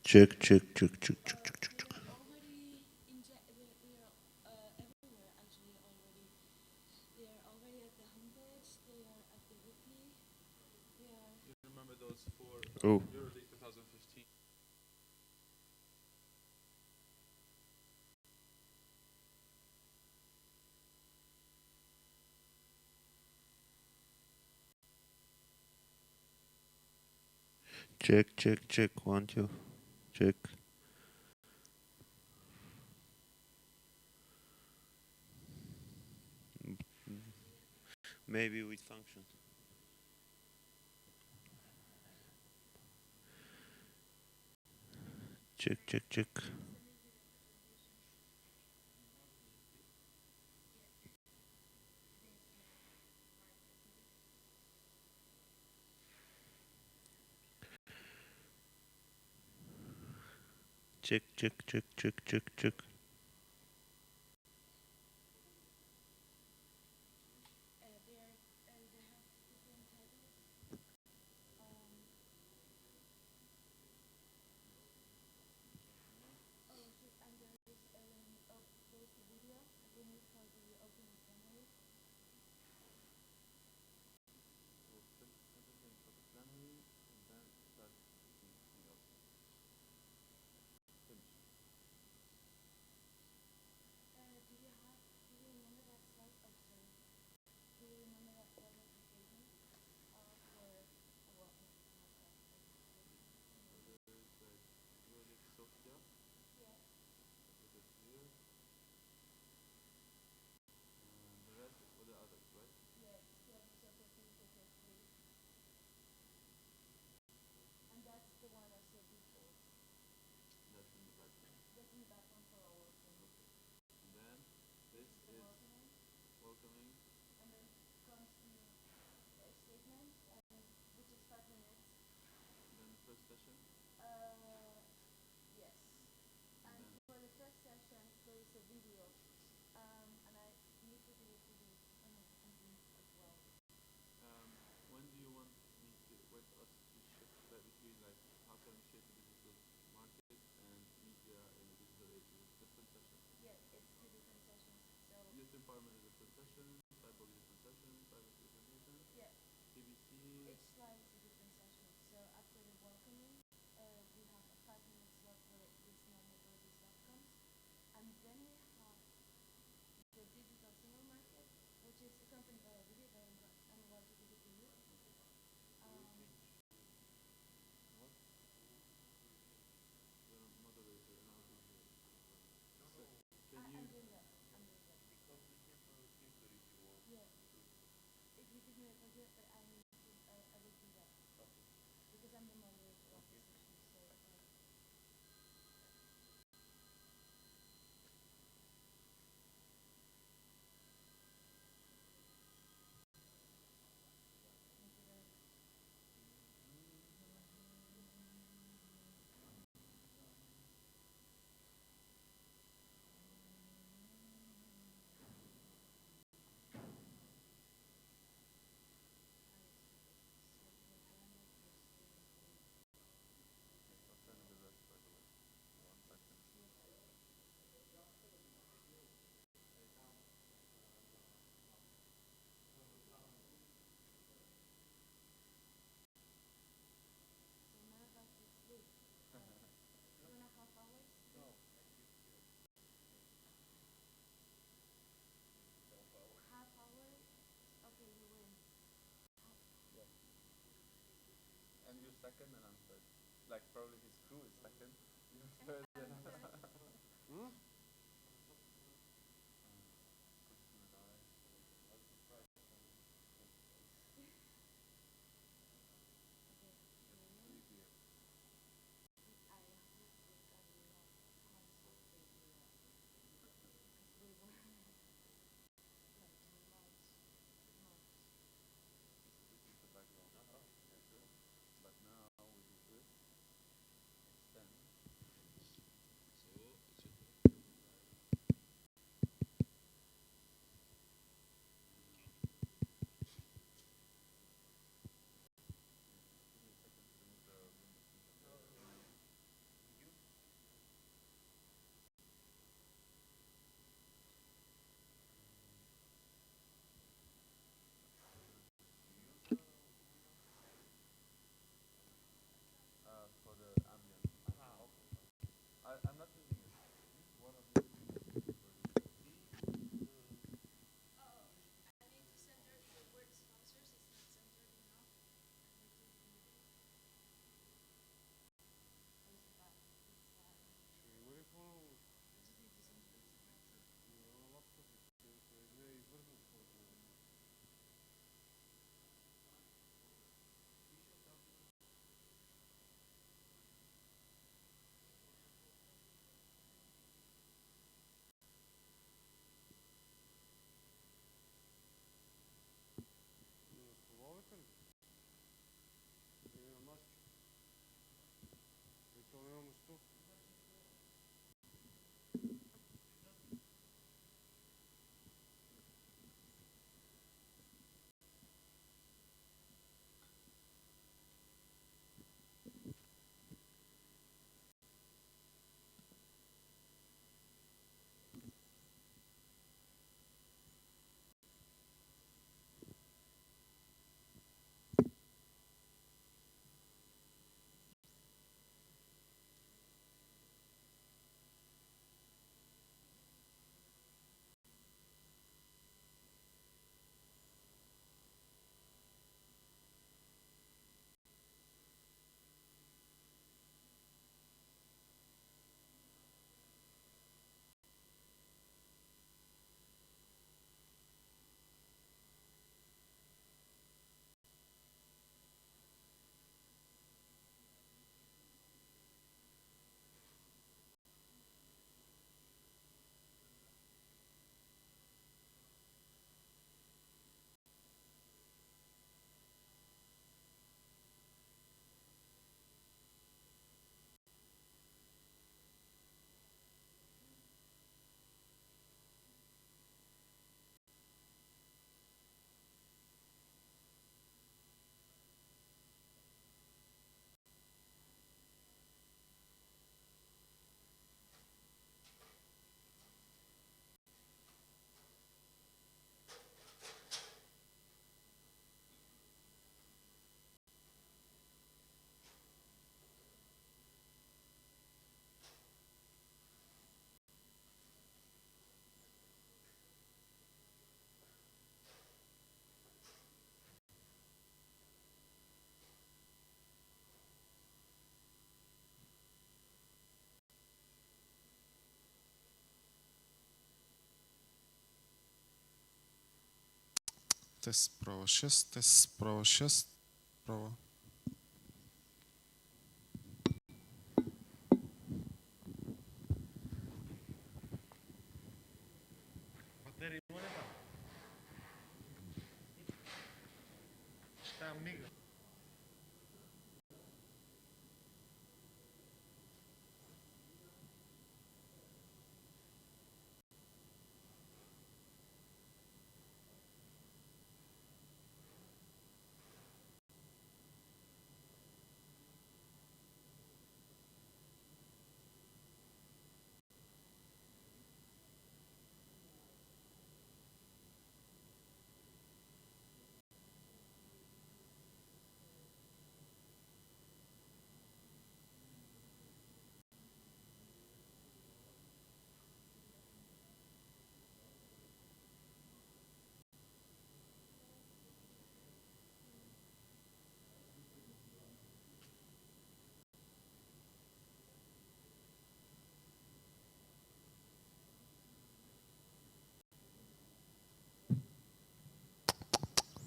Check, check, check, check, check, check, check, check. Already we are everywhere actually already. They are already at the homepage. They are at the wiki. They are. You remember those for Oh. EuroDIG 2015? Check, check, check. 1, 2. Check. Maybe with function. Check, check, check. Check, check, check, check, check, check. They have different titles. Oh shit! And there is there's the video again for the opening summary. So print everything for the plenary and then start picking everything else. Finish. Do you remember that slide? Oh, sorry. Do you remember that presentation for what? So there is like EuroDIG Sofia. Yeah. I put it here. And the rest is for the others, right? Yeah, Sofia 2, Sofia 3. And that's the one I said before. That's in the background. That's in the background for our working. Okay. And then this The is welcoming. welcoming. And then comes the statement, and which is 5 minutes. And then the first session. Yes. And for the first session, there is a video, and I need to do it to the as well. When do you want us to shift that between, like, how can we shape the digital market and media in the digital age? Is it different sessions? Yeah, it's 2 different sessions. So Youth empowerment is a different session, cyborg is a different session, cyber is a different session. yeah, TBC. each slide is a different session. So after the welcoming, we have a 5 minute slot where this normal versus stuff comes, and then we have the digital single market, which is accompanied by a video that I'm about to give it to you. What? You're a moderator and I'll be here. So, can I'm you? doing that. I'm doing that. Because we can transmitter if you want. Yeah. If you give me a budget, but I need to, I will do that. Okay. Because I'm the moderator of the session, so. Thank you very much. I'll send you the rest right away. 1 second. So none of us will sleep. 2.5 hours? No, I keep here. Half hour? Okay, you win. Yeah. And you're second and I'm third. Like, probably his crew is second. You're third. I'm third. Hmm? Christian and I. I was surprised when it was Okay. Three beer. I hope that I will not cancel the because we were like March. This is the background. yeah, sure. But now we do this. Extend. Тест проба 6, тест проба 6, проба. Батерия има ли там? Там мига.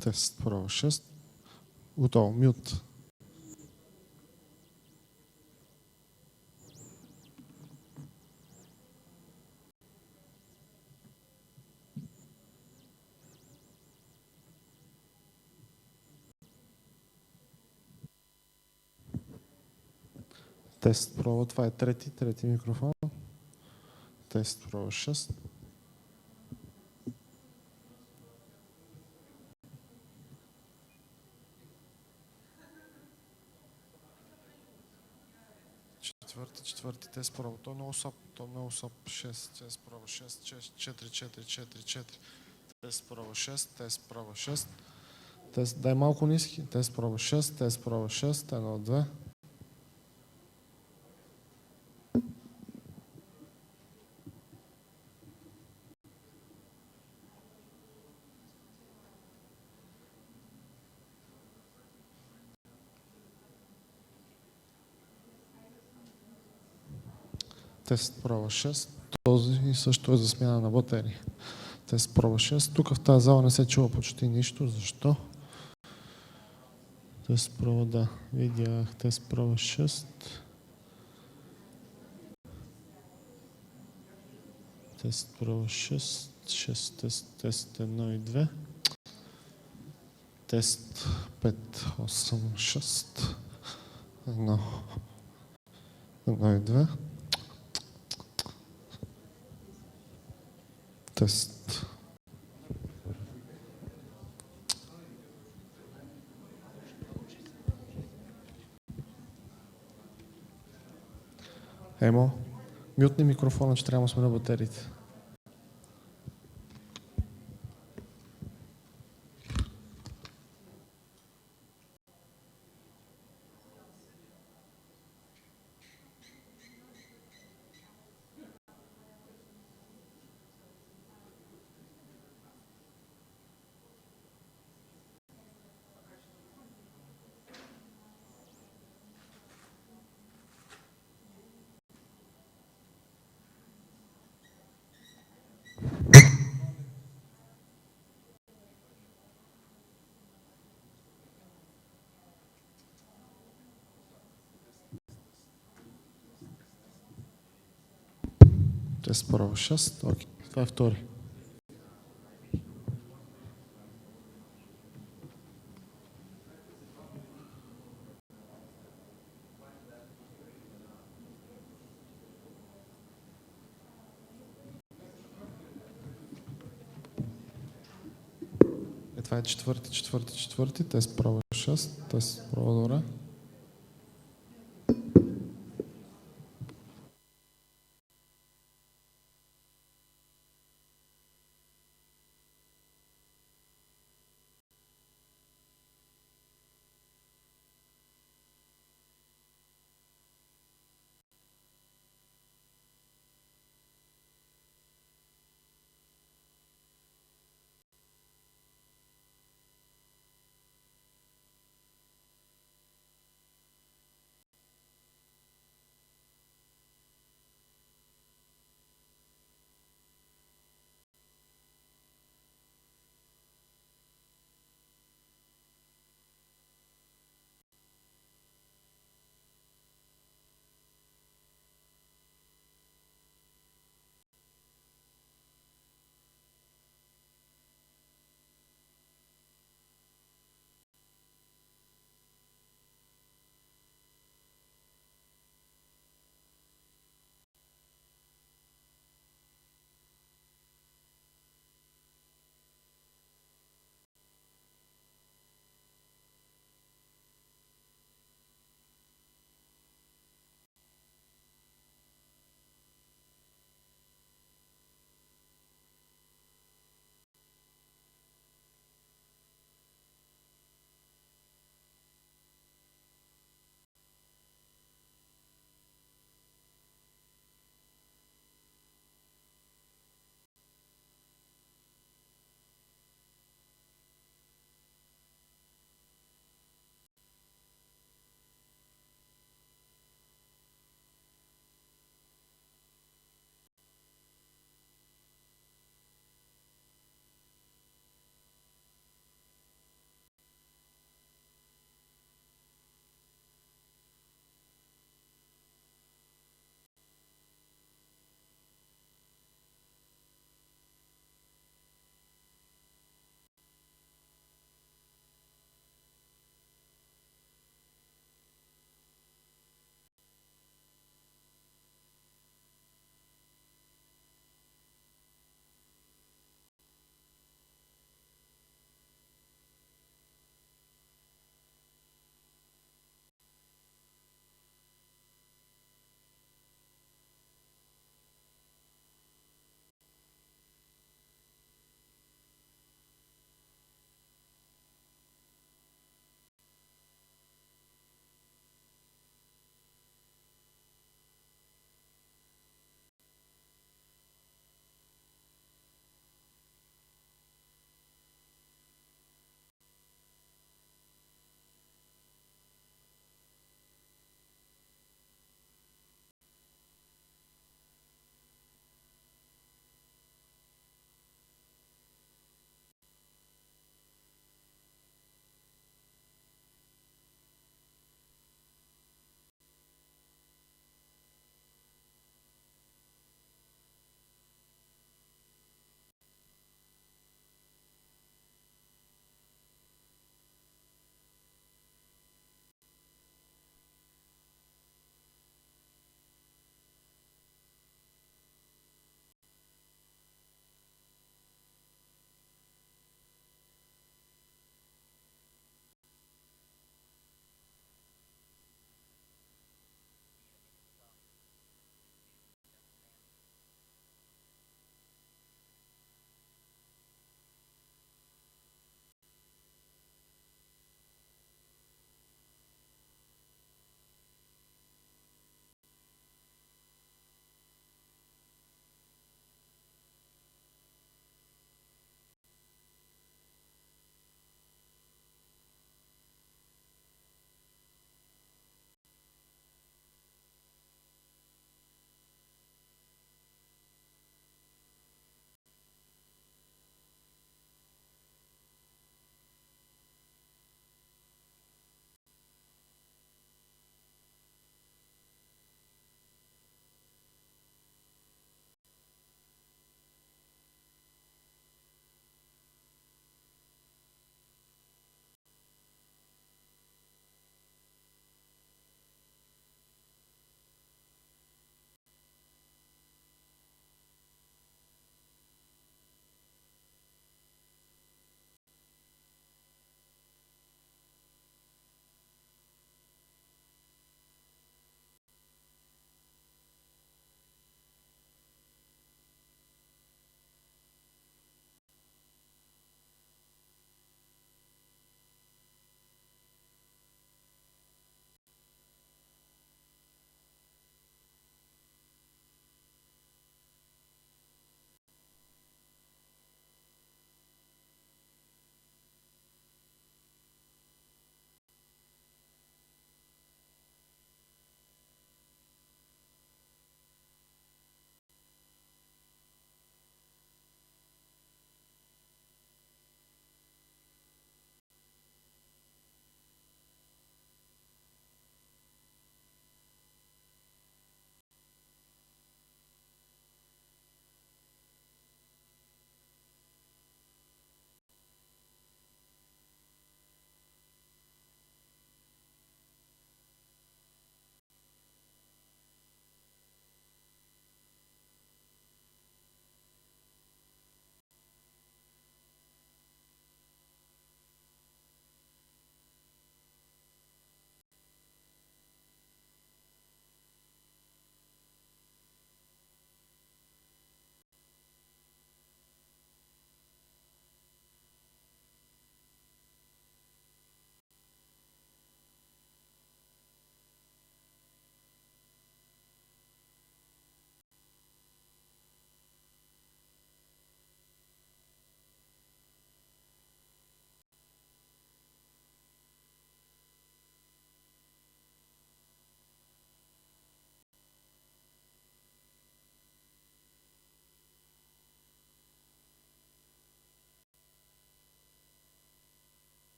Тест проба 6. Готово, мют. Тест проба, това е трети микрофон. Тест проба 6. Четвърти тест проба. То е много слаб. 6, тест проба 6, 4. Тест проба 6, тест проба 6. Тест, дай малко ниски. Тест проба 6, тест проба 6, 1, 2. Тест проба 6. Този също е за смяна на батерии. Тест проба 6. Тук в тази зала не се чува почти нищо. Защо? Тест проба, да. Видях тест проба 6. Тест проба 6. 6 тест 1 и 2. Тест 5, 8, 6. 1 и 2. Тест. Емо, мютни микрофона, че трябва да сме на батериите. Тест проба 6. Окей. Това е втори. Това е четвърти. Тест проба 6. Тест проба добре.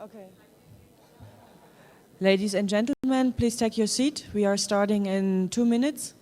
Okay. Ladies and gentlemen, please take your seat. We are starting in 2 minutes.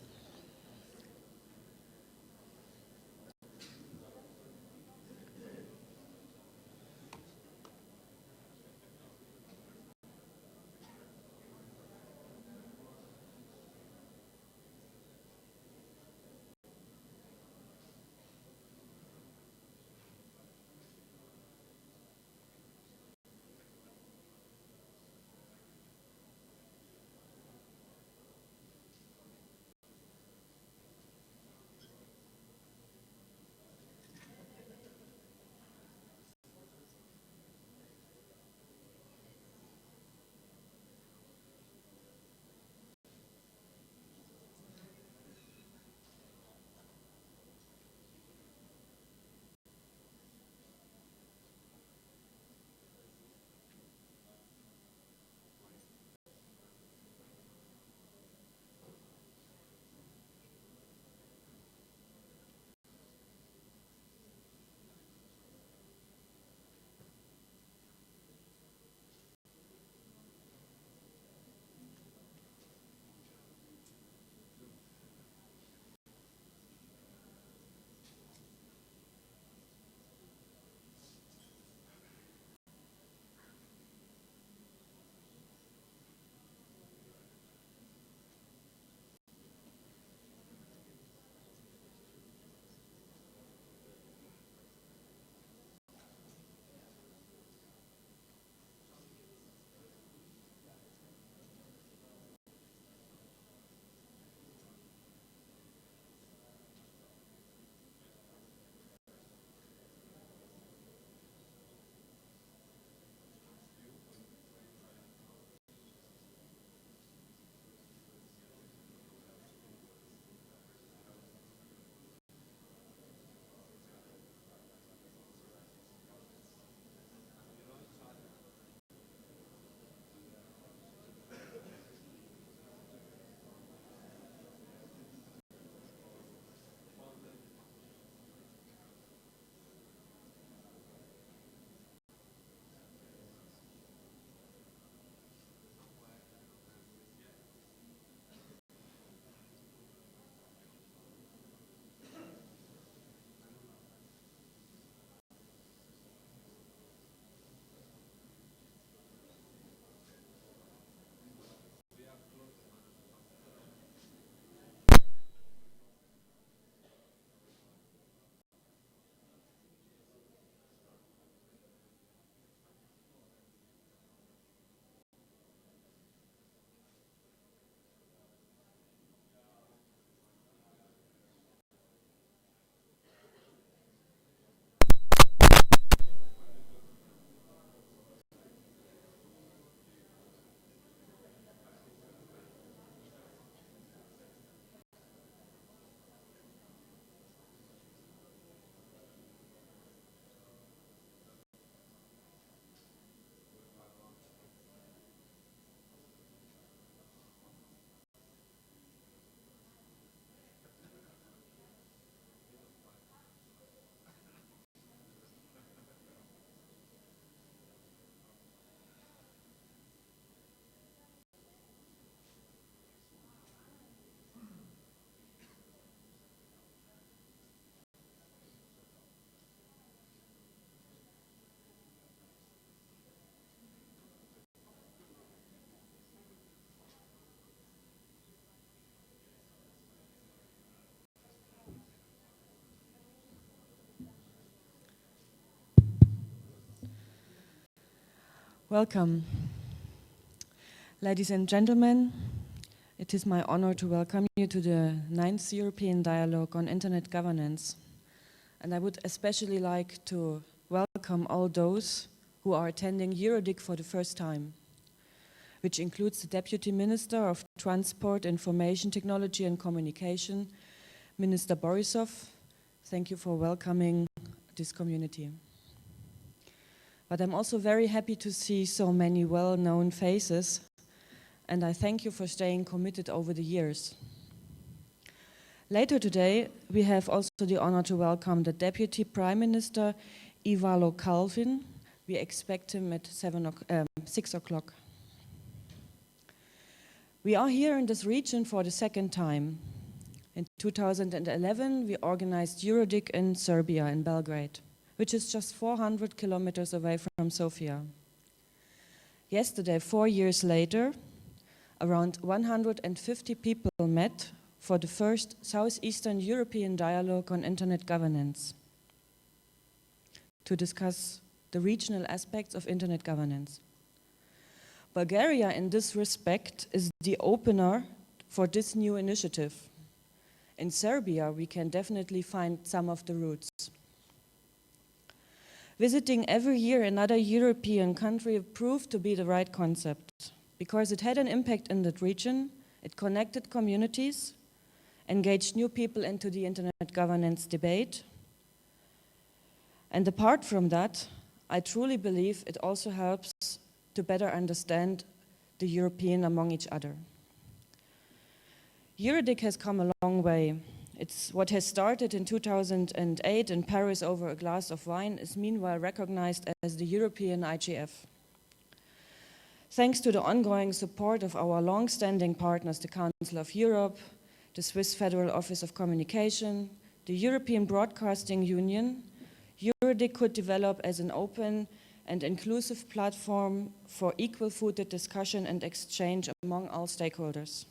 Welcome. Ladies and gentlemen, it is my honor to welcome you to the 9th European Dialogue on Internet Governance. And I would especially like to welcome all those who are attending EuroDIG for the first time, which includes the Deputy Minister of Transport, Information Technology and Communication, Minister Borisov. Thank you for welcoming this community. But I'm also very happy to see so many well-known faces, and I thank you for staying committed over the years. Later today, we have also the honor to welcome the Deputy Prime Minister Ivalo Kalfin. We expect him at 6 o'clock. We are here in this region for the second time. In 2011, we organized EuroDIG in Serbia, in Belgrade, which is just 400 kilometers away from Sofia. Yesterday, 4 years later, around 150 people met for the first Southeastern European dialogue on internet governance to discuss the regional aspects of internet governance. Bulgaria, in this respect, is the opener for this new initiative. In Serbia, we can definitely find some of the roots. Visiting every year another European country proved to be the right concept because it had an impact in that region, it connected communities, engaged new people into the internet governance debate. And apart from that, I truly believe it also helps to better understand the European among each other. EuroDIG has come a long way. It's what has started in 2008 in Paris over a glass of wine is meanwhile recognized as the European IGF. Thanks to the ongoing support of our long-standing partners, the Council of Europe, the Swiss Federal Office of Communication, the European Broadcasting Union, EuroDIG could develop as an open and inclusive platform for equal-footed discussion and exchange among all stakeholders.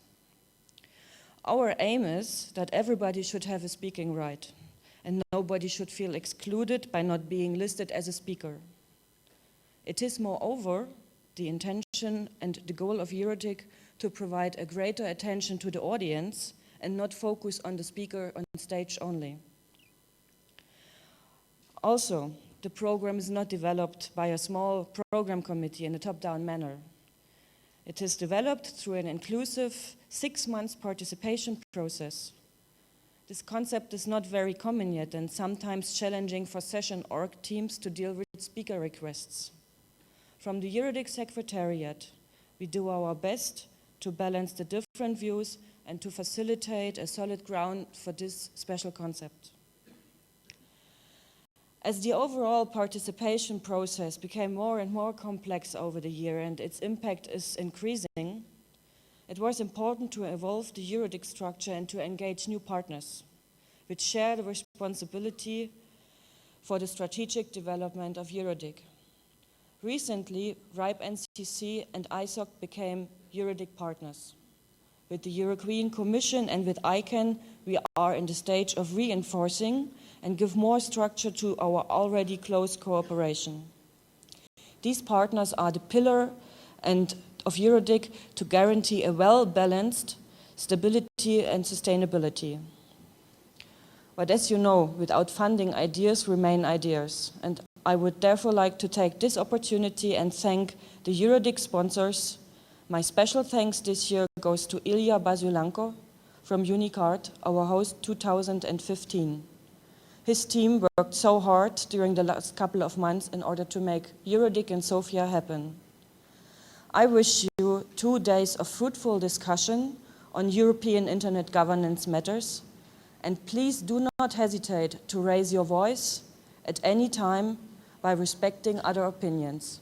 Our aim is that everybody should have a speaking right and nobody should feel excluded by not being listed as a speaker. It is moreover the intention and the goal of EuroDIG to provide a greater attention to the audience and not focus on the speaker on stage only. Also, the program is not developed by a small program committee in a top-down manner. It is developed through an inclusive 6-month participation process. This concept is not very common yet and sometimes challenging for session org teams to deal with speaker requests. From the EuroDIG Secretariat, we do our best to balance the different views and to facilitate a solid ground for this special concept. As the overall participation process became more and more complex over the year and its impact is increasing, it was important to evolve the EuroDIG structure and to engage new partners, which share the responsibility for the strategic development of EuroDIG. Recently, RIPE NCC and ISOC became EuroDIG partners. With the European Commission and with ICANN, we are in the stage of reinforcing and give more structure to our already close cooperation. These partners are the pillar of EuroDIG to guarantee a well-balanced stability and sustainability. But as you know, without funding, ideas remain ideas. And I would therefore like to take this opportunity and thank the EuroDIG sponsors. My special thanks this year goes to Ilya Bazulanko from Unicard, our host 2015. His team worked so hard during the last couple of months in order to make EuroDIG in Sofia happen. I wish you 2 days of fruitful discussion on European internet governance matters, and please do not hesitate to raise your voice at any time by respecting other opinions.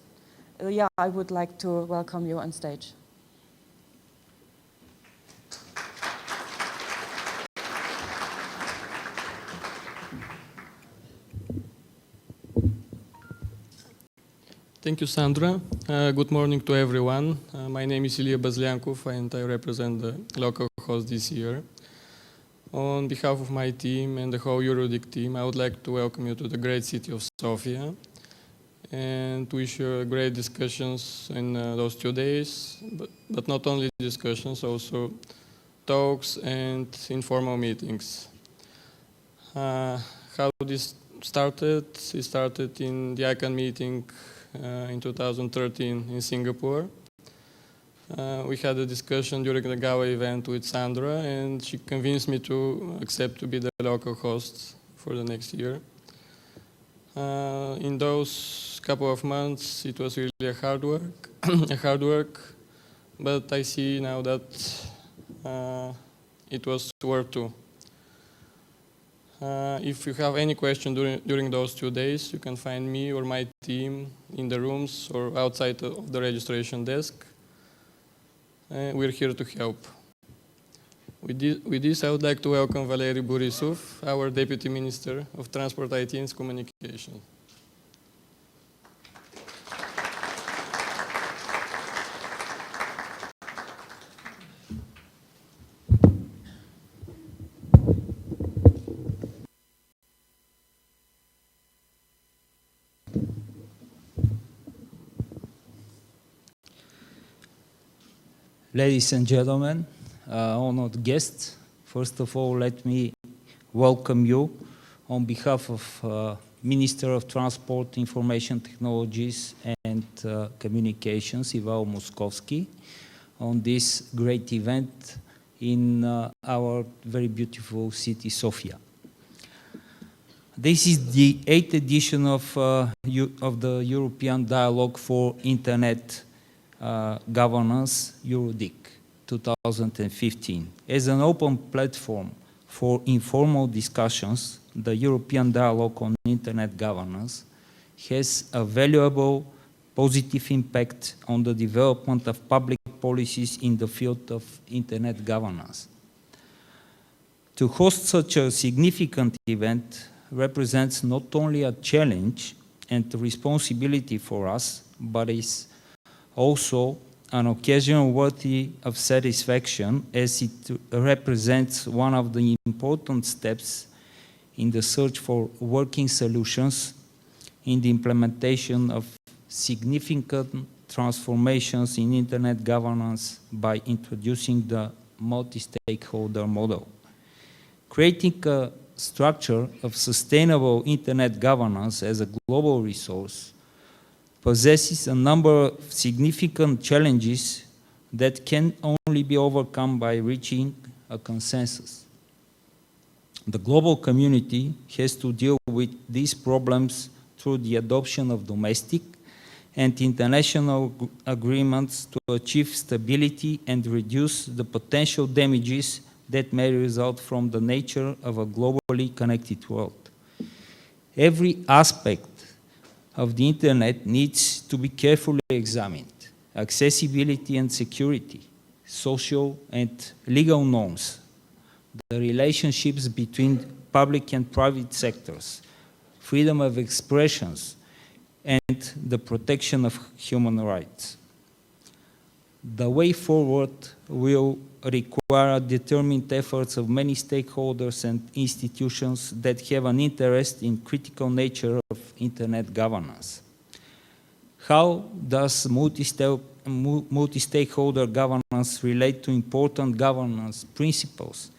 Ilya, I would like to welcome you on stage. Thank you, Sandra. Good morning to everyone. My name is Ilya Bazliankov and I represent the local host this year. On behalf of my team and the whole EuroDIG team, I would like to welcome you to the great city of Sofia and wish you great discussions in those 2 days, but not only discussions, also talks and informal meetings. How this started? It started in the ICANN meeting in 2013 in Singapore. We had a discussion during the Gala event with Sandra and she convinced me to accept to be the local host for the next year. In those couple of months it was really a hard work, but I see now that it was worth to. If you have any question during those 2 days, you can find me or my team in the rooms or outside of the registration desk. We're here to help. With this, I would like to welcome Valery Borisov, our Deputy Minister of Transport, IT and Communication. Ladies and gentlemen, honored guests, first of all, let me welcome you on behalf of Minister of Transport, Information Technologies and Communications, Ivo Moskovsky, on this great event in our very beautiful city, Sofia. This is the 8th edition of the European Dialogue for Internet Governance, EuroDIG 2015. As an open platform for informal discussions, the European Dialogue on Internet Governance has a valuable positive impact on the development of public policies in the field of Internet governance. To host such a significant event represents not only a challenge and a responsibility for us, but is also an occasion worthy of satisfaction, as it represents one of the important steps in the search for working solutions in the implementation of significant transformations in Internet governance by introducing the multi-stakeholder model. Creating a structure of sustainable Internet governance as a global resource possesses a number of significant challenges that can only be overcome by reaching a consensus. The global community has to deal with these problems through the adoption of domestic and international agreements to achieve stability and reduce the potential damages that may result from the nature of a globally connected world. Every aspect of the Internet needs to be carefully examined. Accessibility and security, social and legal norms, the relationships between public and private sectors, freedom of expressions, and the protection of human rights. The way forward will require determined efforts of many stakeholders and institutions that have an interest in critical nature of Internet governance. How does multi-stakeholder governance relate to important governance principles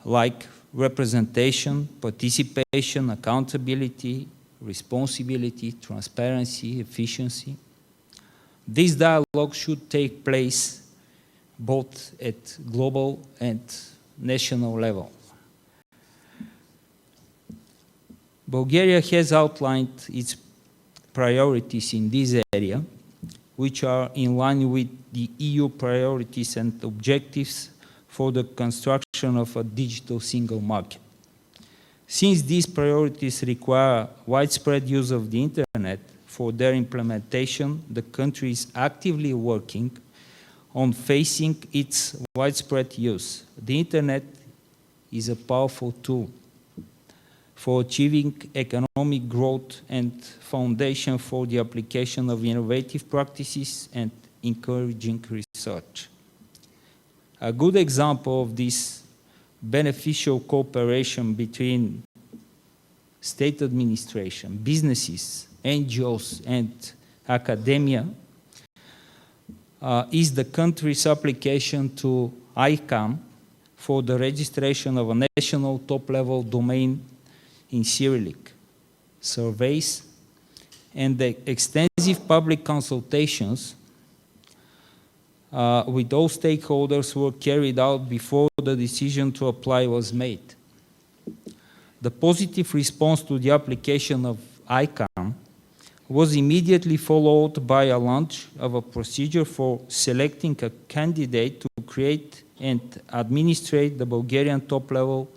like representation, participation, accountability, responsibility, transparency, efficiency? This dialogue should take place both at global and national level. Bulgaria has outlined its priorities in this area, which are in line with the EU priorities and objectives for the construction of a digital single market. Since these priorities require widespread use of the Internet, for their implementation, the country is actively working on facing its widespread use. The Internet is a powerful tool for achieving economic growth and foundation for the application of innovative practices and encouraging research. A good example of this beneficial cooperation between state administration, businesses, NGOs, and academia is the country's application to ICANN for the registration of a national top-level domain in Cyrillic. Surveys and the extensive public consultations with all stakeholders were carried out before the decision to apply was made. The positive response to the application of ICANN was immediately followed by a launch of a procedure for selecting a candidate to create and administrate the Bulgarian top-level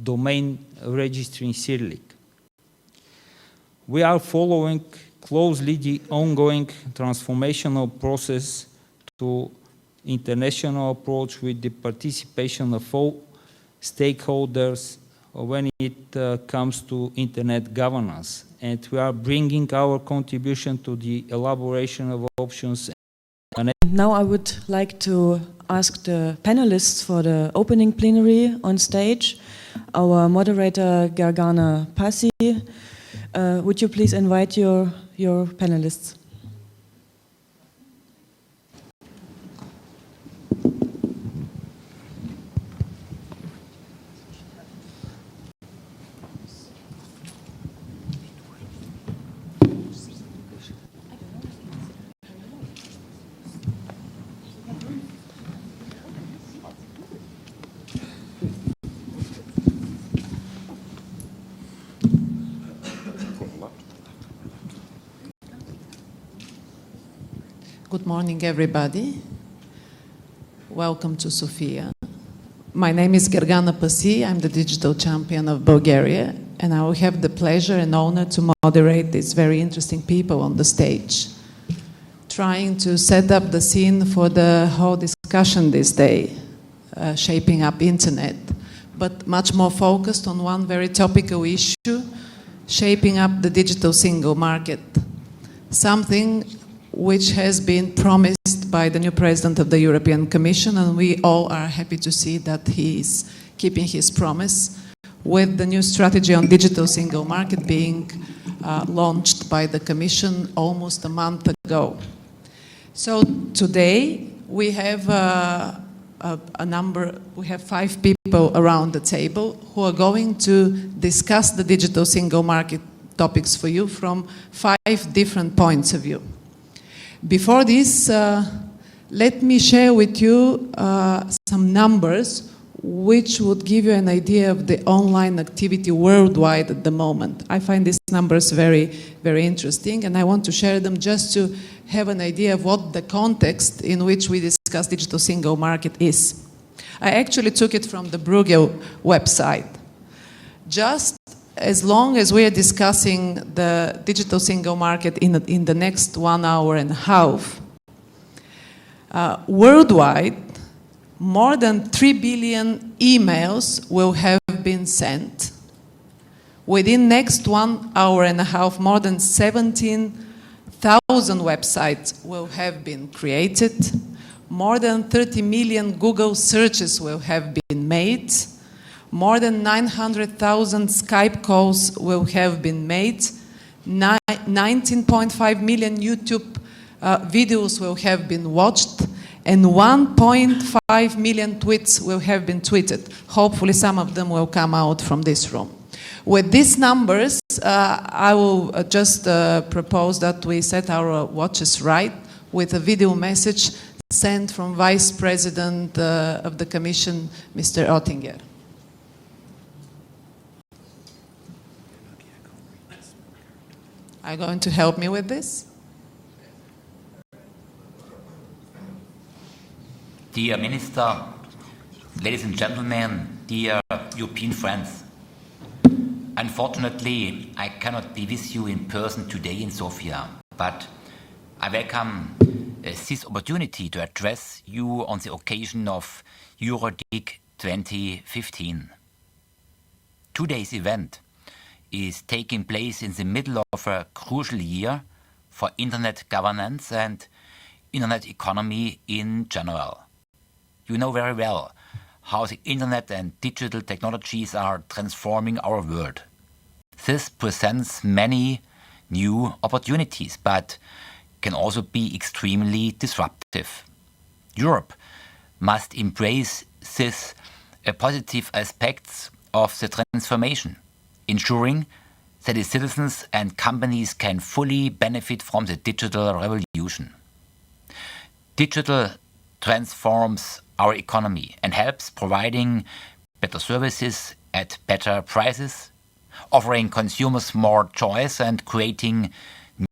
domain registry in Cyrillic. We are following closely the ongoing transformational process to international approach with the participation of all stakeholders when it comes to internet governance. And we are bringing our contribution to the elaboration of options. Now I would like to ask the panelists for the opening plenary on stage. Our moderator, Gergana Passi, would you please invite your panelists? Good morning, everybody. Welcome to Sofia. My name is Gergana Passi. I'm the digital champion of Bulgaria, and I will have the pleasure and honor to moderate these very interesting people on the stage, trying to set up the scene for the whole discussion this day, shaping up internet, but much more focused on one very topical issue, shaping up the digital single market, something which has been promised by the new president of the European Commission, and we all are happy to see that he is keeping his promise with the new strategy on digital single market being launched by the Commission almost a month ago. So today we have we have 5 people around the table who are going to discuss the digital single market topics for you from 5 different points of view. Before this, let me share with you some numbers which would give you an idea of the online activity worldwide at the moment. I find these numbers very, very interesting, and I want to share them just to have an idea of what the context in which we discuss digital single market is. I actually took it from the Bruegel website. Just as long as we are discussing the digital single market in the next 1 hour and a half, worldwide, more than 3 billion emails will have been sent. Within next 1 hour and a half, more than 17,000 websites will have been created. More than 30 million Google searches will have been made. More than 900,000 Skype calls will have been made. 19.5 million YouTube videos will have been watched. And 1.5 million tweets will have been tweeted. Hopefully some of them will come out from this room. With these numbers, I will just propose that we set our watches right with a video message sent from Vice President of the Commission, Mr. Oettinger. Are you going to help me with this? Dear Minister, ladies and gentlemen, dear European friends, unfortunately, I cannot be with you in person today in Sofia, but I welcome this opportunity to address you on the occasion of EuroDIG 2015. Today's event is taking place in the middle of a crucial year for internet governance and internet economy in general. You know very well how the internet and digital technologies are transforming our world. This presents many new opportunities, but can also be extremely disruptive. Europe must embrace these positive aspects of the transformation, ensuring that its citizens and companies can fully benefit from the digital revolution. Digital transforms our economy and helps providing better services at better prices, offering consumers more choice and creating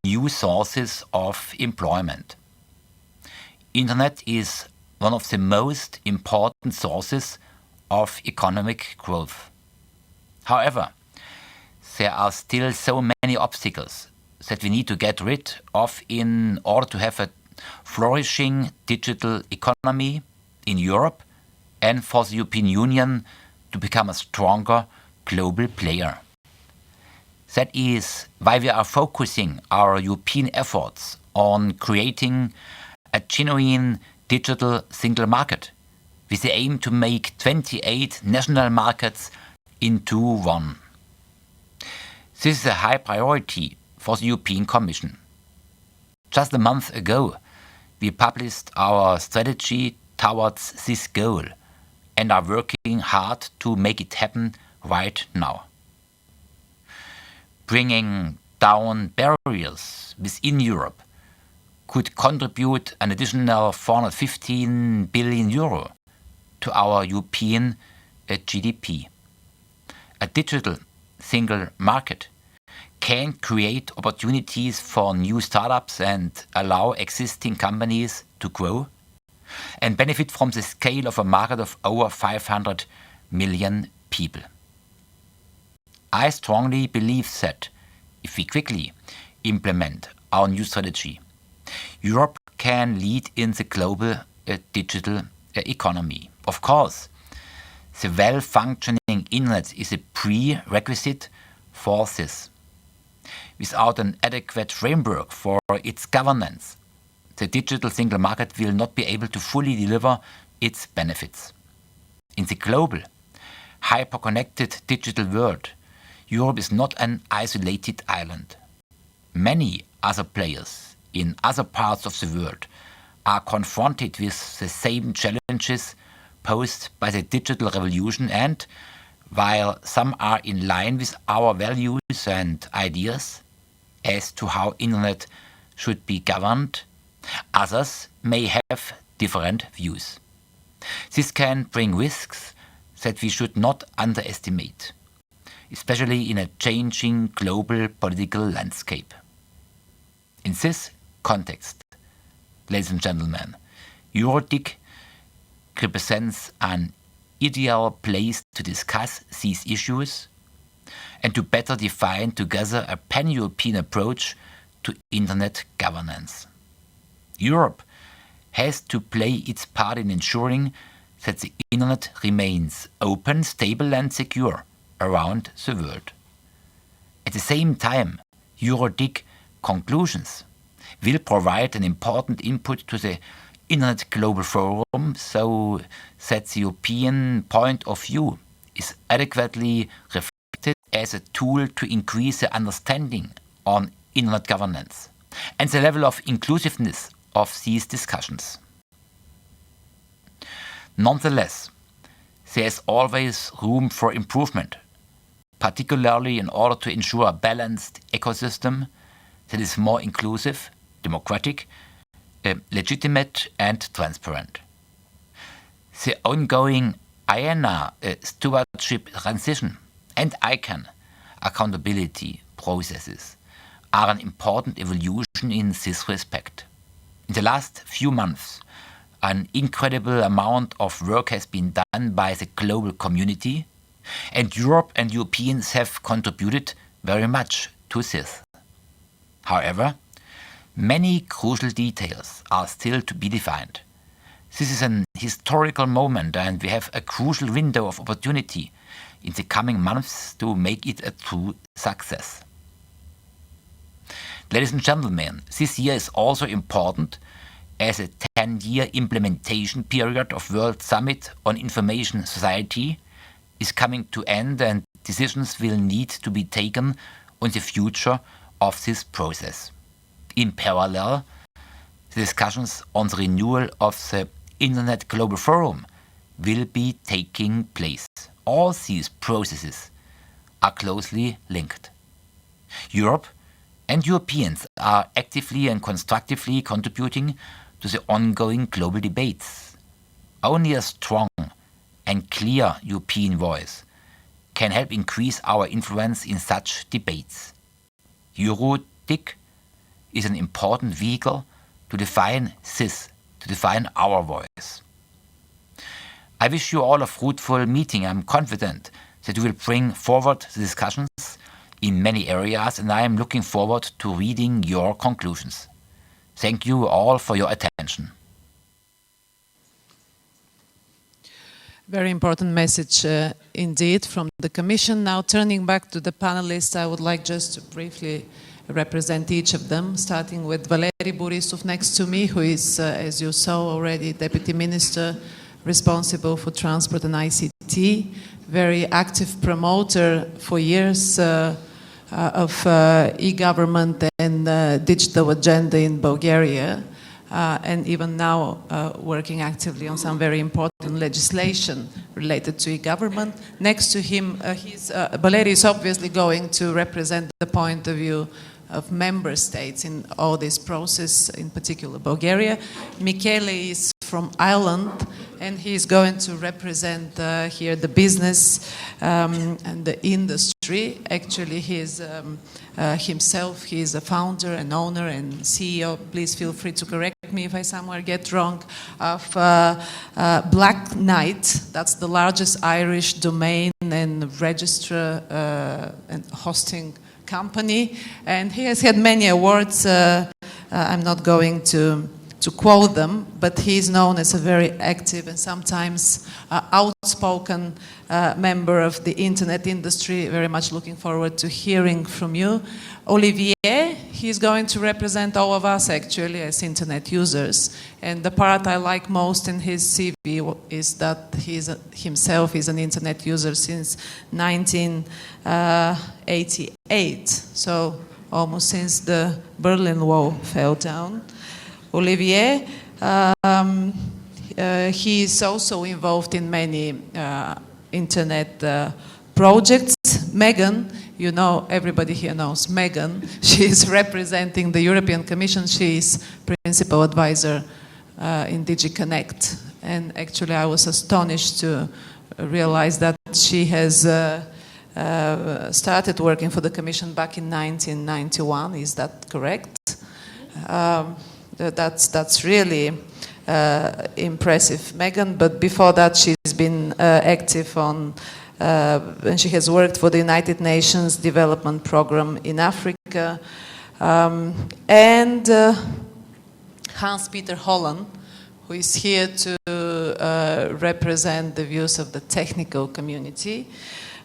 new sources of employment. Internet is one of the most important sources of economic growth. However, there are still so many obstacles that we need to get rid of in order to have a flourishing digital economy in Europe and for the European Union to become a stronger global player. That is why we are focusing our European efforts on creating a genuine digital single market with the aim to make 28 national markets into one. This is a high priority for the European Commission. Just a month ago, we published our strategy towards this goal and are working hard to make it happen right now. Bringing down barriers within Europe could contribute an additional 415 billion euro to our European GDP. A digital single market can create opportunities for new startups and allow existing companies to grow and benefit from the scale of a market of over 500 million people. I strongly believe that if we quickly implement our new strategy, Europe can lead in the global digital economy. Of course, the well-functioning internet is a prerequisite for this. Without an adequate framework for its governance, the digital single market will not be able to fully deliver its benefits. In the global, hyper-connected digital world, Europe is not an isolated island. Many other players in other parts of the world are confronted with the same challenges posed by the digital revolution, and while some are in line with our values and ideas as to how internet should be governed, others may have different views. This can bring risks that we should not underestimate, especially in a changing global political landscape. In this context, ladies and gentlemen, EuroDIG represents an ideal place to discuss these issues and to better define together a pan-European approach to internet governance. Europe has to play its part in ensuring that the internet remains open, stable and secure around the world. At the same time, EuroDIG conclusions will provide an important input to the Internet Global Forum so that the European point of view is adequately reflected as a tool to increase the understanding on internet governance and the level of inclusiveness of these discussions. Nonetheless, there is always room for improvement, particularly in order to ensure a balanced ecosystem that is more inclusive, democratic, legitimate and transparent. The ongoing IANA stewardship transition and ICANN accountability processes are an important evolution in this respect. In the last few months, an incredible amount of work has been done by the global community, and Europe and Europeans have contributed very much to this. However, many crucial details are still to be defined. This is an historical moment and we have a crucial window of opportunity in the coming months to make it a true success. Ladies and gentlemen, this year is also important as a 10-year implementation period of World Summit on Information Society is coming to end and decisions will need to be taken on the future of this process. In parallel, the discussions on the renewal of the Internet Global Forum will be taking place. All these processes are closely linked. Europe and Europeans are actively and constructively contributing to the ongoing global debates. Only a strong and clear European voice can help increase our influence in such debates. EuroDIG is an important vehicle to define this, to define our voice. I wish you all a fruitful meeting. I'm confident that you will bring forward the discussions in many areas, and I am looking forward to reading your conclusions. Thank you all for your attention. Very important message indeed from the Commission. Now turning back to the panelists, I would like just to briefly represent each of them, starting with Valeri Borisov next to me, who is, as you saw already, Deputy Minister responsible for transport and ICT, very active promoter for years of e-government and digital agenda in Bulgaria. And even now working actively on some very important legislation related to e-government. Next to him, Valeri is obviously going to represent the point of view of member states in all this process, in particular Bulgaria. Michele is from Ireland, and he's going to represent here the business and the industry. Actually, he's himself, he's a founder and owner and CEO, please feel free to correct me if I somewhere get wrong, of Black Knight. That's the largest Irish domain and registrar and hosting company, and he has had many awards. I'm not going to quote them, but he's known as a very active and sometimes outspoken member of the internet industry. Very much looking forward to hearing from you. Olivier, he's going to represent all of us actually as internet users, and the part I like most in his CV is that himself is an internet user since 1988, so almost since the Berlin Wall fell down. Olivier, he is also involved in many internet projects. Megan, you know, everybody here knows Megan. She is representing the European Commission. She is principal advisor in DG Connect. And actually I was astonished to realize that she has started working for the Commission back in 1991. Is that correct? That's really impressive, Megan. But before that, she's been active on, and she has worked for the United Nations Development Program in Africa. And Hans-Peter Holland, who is here to represent the views of the technical community.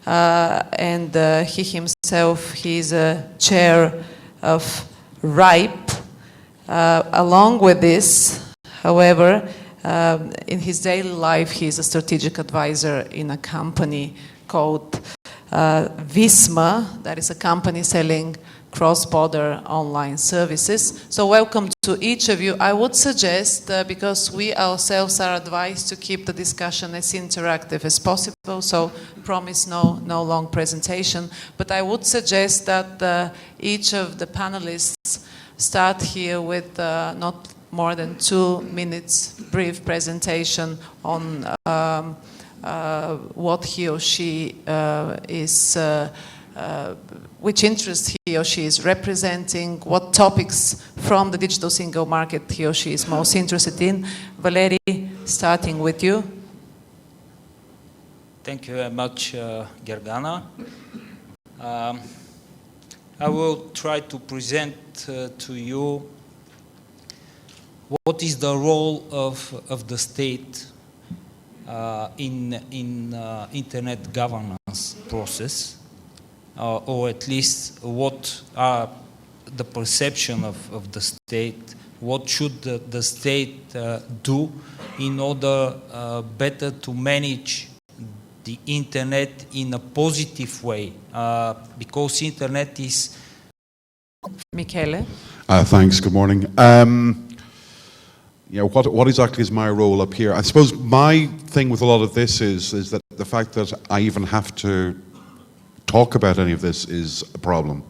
And he himself, he's a chair of RIPE. Along with this, however, in his daily life, he's a strategic advisor in a company called Visma, that is a company selling cross-border online services. So welcome to each of you. I would suggest, because we ourselves are advised to keep the discussion as interactive as possible, so promise no long presentation, but I would suggest that each of the panelists start here with not more than 2 minutes brief presentation on what he or she is, which interest he or she is representing, what topics from the digital single market he or she is most interested in. Valeri, starting with you. Thank you very much, Gergana. I will try to present to you what is the role of the state in internet governance process, or at least what are the perception of the state, what should the state do in order better to manage the internet in a positive way, because internet is... Michele. Thanks, good morning. What exactly is my role up here? I suppose my thing with a lot of this is that the fact that I even have to talk about any of this is a problem.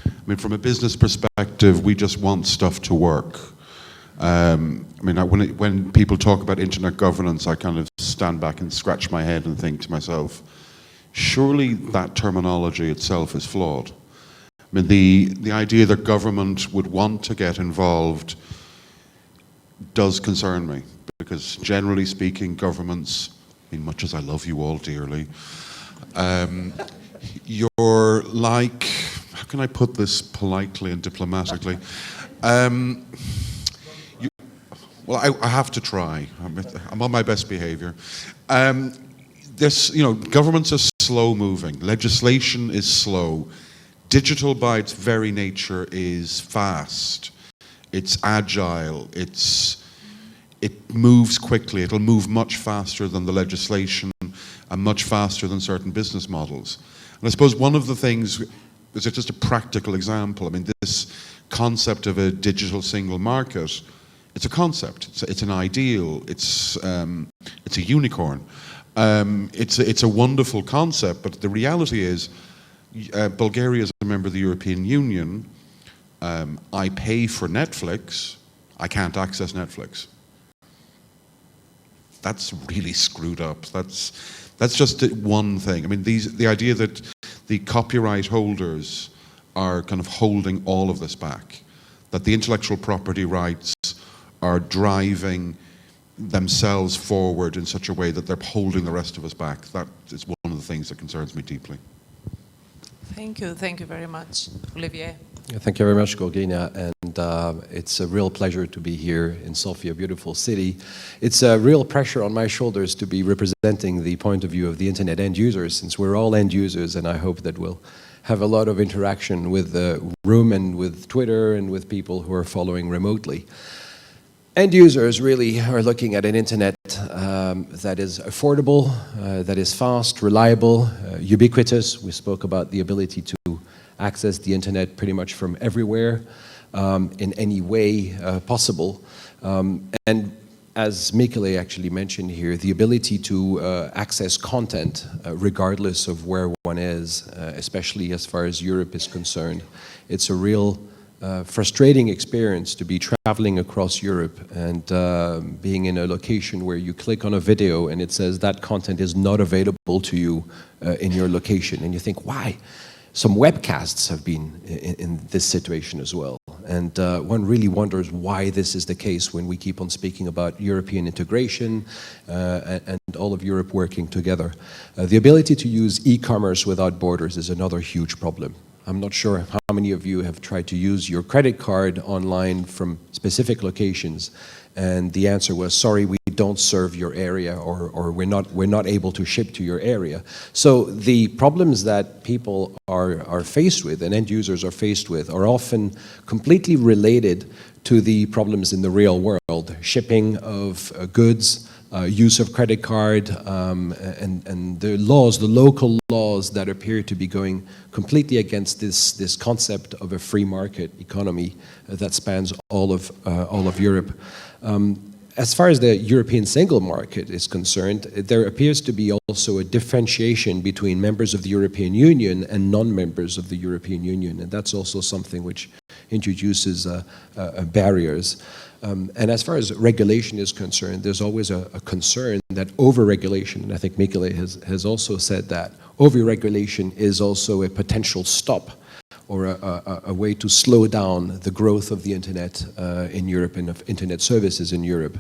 I mean, from a business perspective, we just want stuff to work. When people talk about internet governance, I kind of stand back and scratch my head and think to myself, surely that terminology itself is flawed. I mean, the idea that government would want to get involved does concern me, because generally speaking, governments, much as I love you all dearly, You're like, how can I put this politely and diplomatically? I have to try. I'm on my best behavior. Governments are slow moving. Legislation is slow. Digital by its very nature is fast. It's agile. It moves quickly. It'll move much faster than the legislation and much faster than certain business models. And I suppose one of the things is just a practical example. I mean, this concept of a digital single market, it's a concept. It's an ideal. It's a unicorn. It's a wonderful concept, but the reality is, Bulgaria is a member of the European Union. I pay for Netflix. I can't access Netflix. That's really screwed up. That's just one thing. I mean, the idea that the copyright holders are kind of holding all of this back, that the intellectual property rights are driving themselves forward in such a way that they're holding the rest of us back. That is one of the things that concerns me deeply. Thank you very much. Olivier. Thank you very much, Gorgina, and it's a real pleasure to be here in Sofia, a beautiful city. It's a real pressure on my shoulders to be representing the point of view of the internet end users, since we're all end users, and I hope that we'll have a lot of interaction with the room and with Twitter and with people who are following remotely. End users really are looking at an internet that is affordable, that is fast, reliable, ubiquitous. We spoke about the ability to access the internet pretty much from everywhere, in any way possible. And as Michele actually mentioned here, the ability to access content regardless of where one is, especially as far as Europe is concerned. It's a real frustrating experience to be traveling across Europe and being in a location where you click on a video and it says that content is not available to you in your location. And you think, why? Some webcasts have been in this situation as well. And one really wonders why this is the case when we keep on speaking about European integration and all of Europe working together. The ability to use e-commerce without borders is another huge problem. I'm not sure how many of you have tried to use your credit card online from specific locations, and the answer was, sorry, we don't serve your area, or we're not able to ship to your area. So the problems that people are faced with and end users are faced with are often completely related to the problems in the real world. Shipping of goods, use of credit card, and the laws, the local laws that appear to be going completely against this concept of a free market economy that spans all of Europe. As far as the European single market is concerned, there appears to be also a differentiation between members of the European Union and non-members of the European Union, and that's also something which introduces barriers. And as far as regulation is concerned, there's always a concern that over-regulation, and I think Michele has also said that, over-regulation is also a potential stop or a way to slow down the growth of the internet in Europe and of internet services in Europe.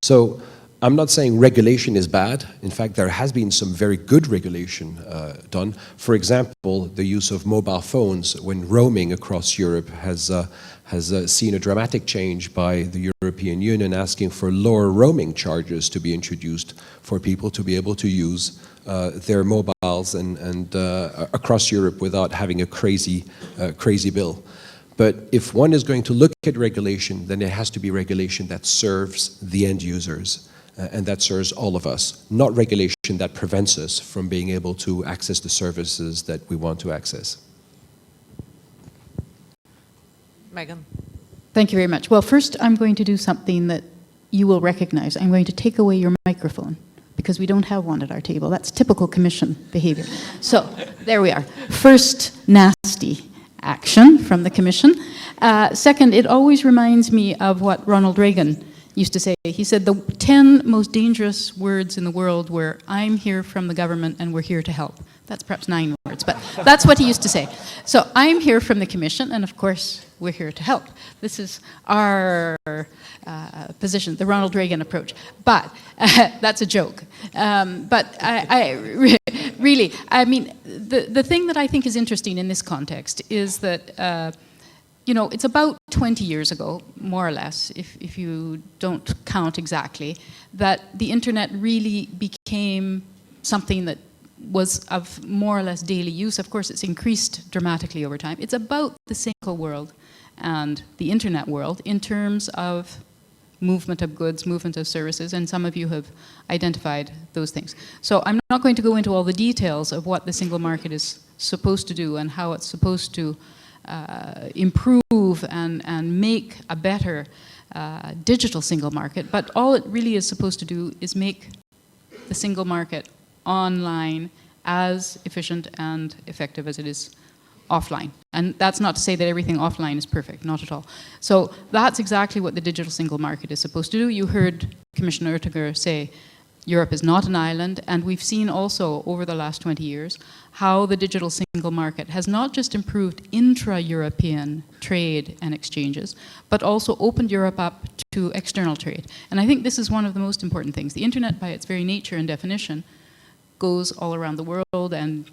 So I'm not saying regulation is bad. In fact, there has been some very good regulation done. For example, the use of mobile phones when roaming across Europe has seen a dramatic change by the European Union asking for lower roaming charges to be introduced for people to be able to use their mobiles and across Europe without having a crazy bill. But if one is going to look at regulation, then it has to be regulation that serves the end users and that serves all of us, not regulation that prevents us from being able to access the services that we want to access. Megan. Thank you very much. Well, first I'm going to do something that you will recognize. I'm going to take away your microphone because we don't have one at our table. That's typical Commission behavior. So there we are. First, nasty action from the Commission. Second, it always reminds me of what Ronald Reagan used to say. He said the 10 most dangerous words in the world were, I'm here from the government and we're here to help. That's perhaps 9 words, but that's what he used to say. So I'm here from the Commission, and of course, we're here to help. This is our position, the Ronald Reagan approach. But that's a joke. But really, I mean, the thing that I think is interesting in this context is that, you know, it's about 20 years ago, more or less, if you don't count exactly, that the internet really became something that was of more or less daily use. Of course, it's increased dramatically over time. It's about the single world and the internet world in terms of movement of goods, movement of services, and some of you have identified those things. So I'm not going to go into all the details of what the single market is supposed to do and how it's supposed to improve and make a better digital single market, but all it really is supposed to do is make the single market online as efficient and effective as it is offline. And that's not to say that everything offline is perfect, not at all. So that's exactly what the digital single market is supposed to do. You heard Commissioner Oettinger say Europe is not an island, and we've seen also over the last 20 years how the digital single market has not just improved intra-European trade and exchanges, but also opened Europe up to external trade. And I think this is one of the most important things. The internet, by its very nature and definition, goes all around the world and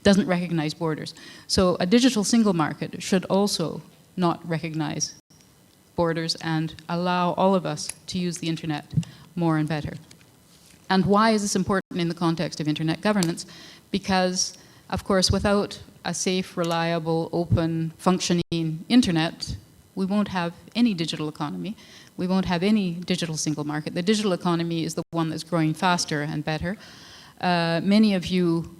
doesn't recognize borders. So a digital single market should also not recognize borders and allow all of us to use the internet more and better. And why is this important in the context of internet governance? Because, of course, without a safe, reliable, open, functioning internet, we won't have any digital economy. We won't have any digital single market. The digital economy is the one that's growing faster and better. Many of you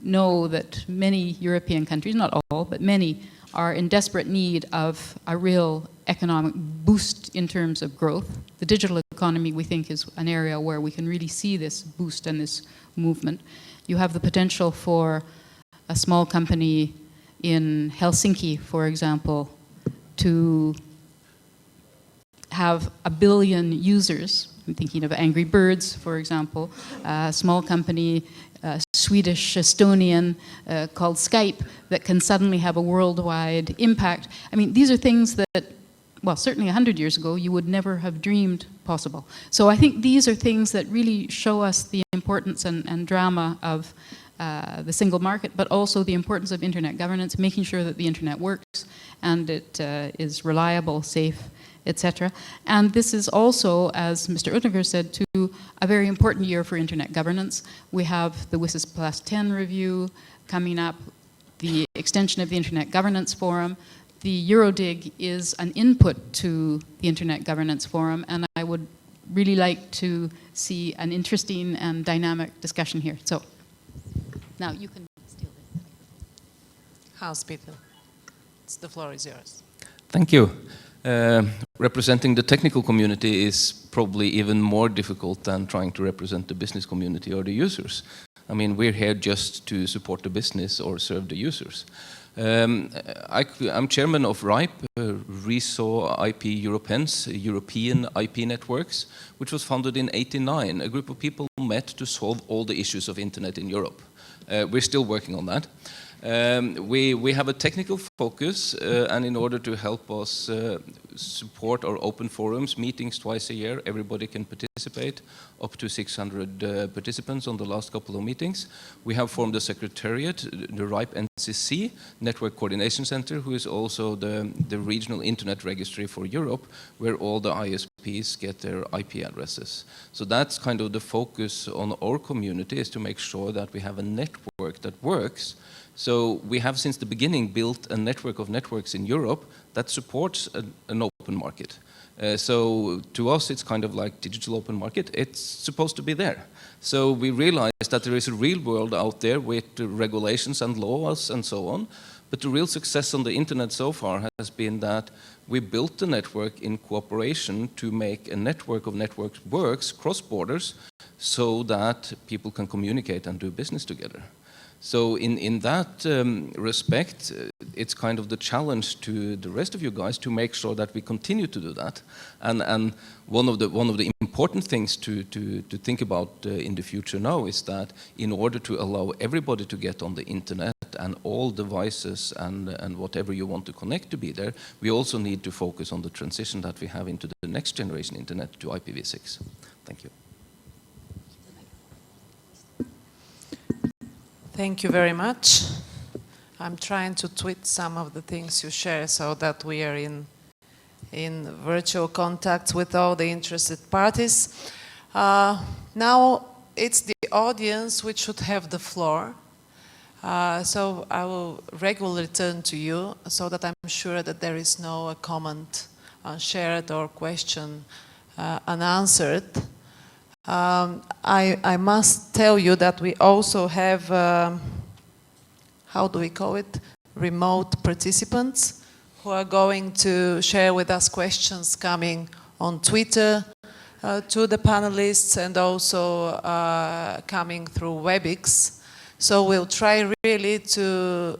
know that many European countries, not all, but many, are in desperate need of a real economic boost in terms of growth. The digital economy, we think, is an area where we can really see this boost and this movement. You have the potential for a small company in Helsinki, for example, to have 1 billion users. I'm thinking of Angry Birds, for example, a small company, Swedish, Estonian, called Skype, that can suddenly have a worldwide impact. I mean, these are things that, well, certainly 100 years ago, you would never have dreamed possible. So I think these are things that really show us the importance and drama of the single market, but also the importance of internet governance, making sure that the internet works and it is reliable, safe, etc. And this is also, as Mr. Oettinger said, too, a very important year for internet governance. We have the WSIS Plus 10 review coming up, the extension of the Internet Governance Forum. The EuroDIG is an input to the Internet Governance Forum, and I would really like to see an interesting and dynamic discussion here. So, now you can steal this. Hans Peter, the floor is yours. Thank you. Representing the technical community is probably even more difficult than trying to represent the business community or the users. I mean, we're here just to support the business or serve the users. I'm chairman of RIPE, Réseau IP Européens, European IP Networks, which was founded in '89. A group of people met to solve all the issues of internet in Europe. We're still working on that. We have a technical focus, and in order to help us support our open forums, meetings twice a year, everybody can participate, up to 600 participants on the last couple of meetings. We have formed a secretariat, the RIPE NCC, Network Coordination Center, who is also the regional internet registry for Europe, where all the ISPs get their IP addresses. So that's kind of the focus on our community, is to make sure that we have a network that works. So we have since the beginning built a network of networks in Europe that supports an open market. So to us it's kind of like digital open market. It's supposed to be there. So we realize that there is a real world out there with regulations and laws and so on. But the real success on the internet so far has been that we built the network in cooperation to make a network of networks works cross borders so that people can communicate and do business together. So in that respect, it's kind of the challenge to the rest of you guys to make sure that we continue to do that. And one of the important things to think about in the future now is that in order to allow everybody to get on the internet and all devices and whatever you want to connect to be there, we also need to focus on the transition that we have into the next generation internet to IPv6. Thank you. Thank you very much. I'm trying to tweet some of the things you share so that we are in virtual contact with all the interested parties. Now it's the audience which should have the floor. So I will regularly turn to you so that I'm sure that there is no comment unshared or question unanswered. I must tell you that we also have, how do we call it, remote participants who are going to share with us questions coming on Twitter to the panelists and also coming through WebEx. So we'll try really to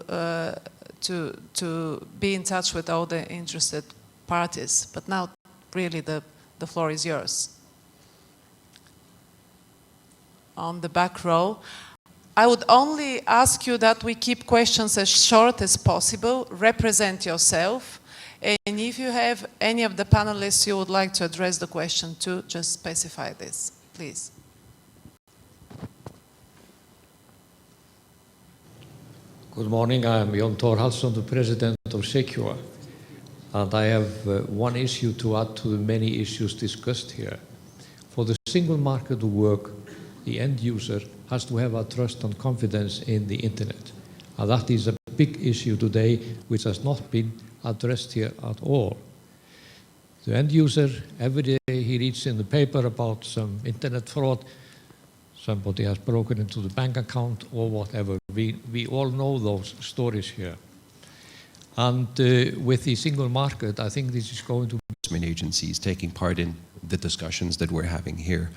be in touch with all the interested parties. But now really the floor is yours. On the back row. I would only ask you that we keep questions as short as possible, represent yourself, and if you have any of the panelists you would like to address the question to, just specify this, please. Good morning, I am Jón Thorhaldsson, the President of Secure, and I have one issue to add to the many issues discussed here. For the single market to work, the end user has to have a trust and confidence in the internet. And that is a big issue today, which has not been addressed here at all. The end user, every day he reads in the paper about some internet fraud, somebody has broken into the bank account or whatever. We all know those stories here. And with the single market, I think this is going to be agencies taking part in the discussions that we're having here.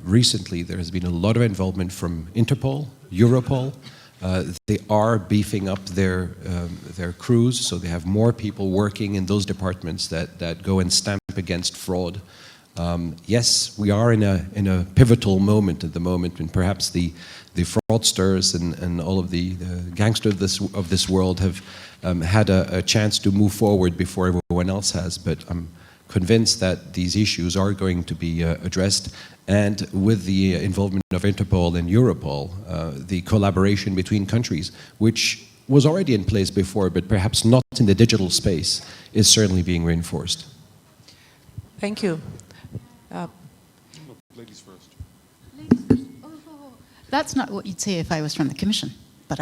Recently, there has been a lot of involvement from Interpol, Europol. They are beefing up their crews, so they have more people working in those departments that go and stamp against fraud. Yes, we are in a pivotal moment at the moment when perhaps the fraudsters and all of the gangsters of this world have had a chance to move forward before everyone else has. But I'm convinced that these issues are going to be addressed, and with the involvement of Interpol and Europol, the collaboration between countries, which was already in place before, but perhaps not in the digital space, is certainly being reinforced. Thank you. Ladies first. Ladies first. Oh, that's not what you'd say if I was from the Commission. But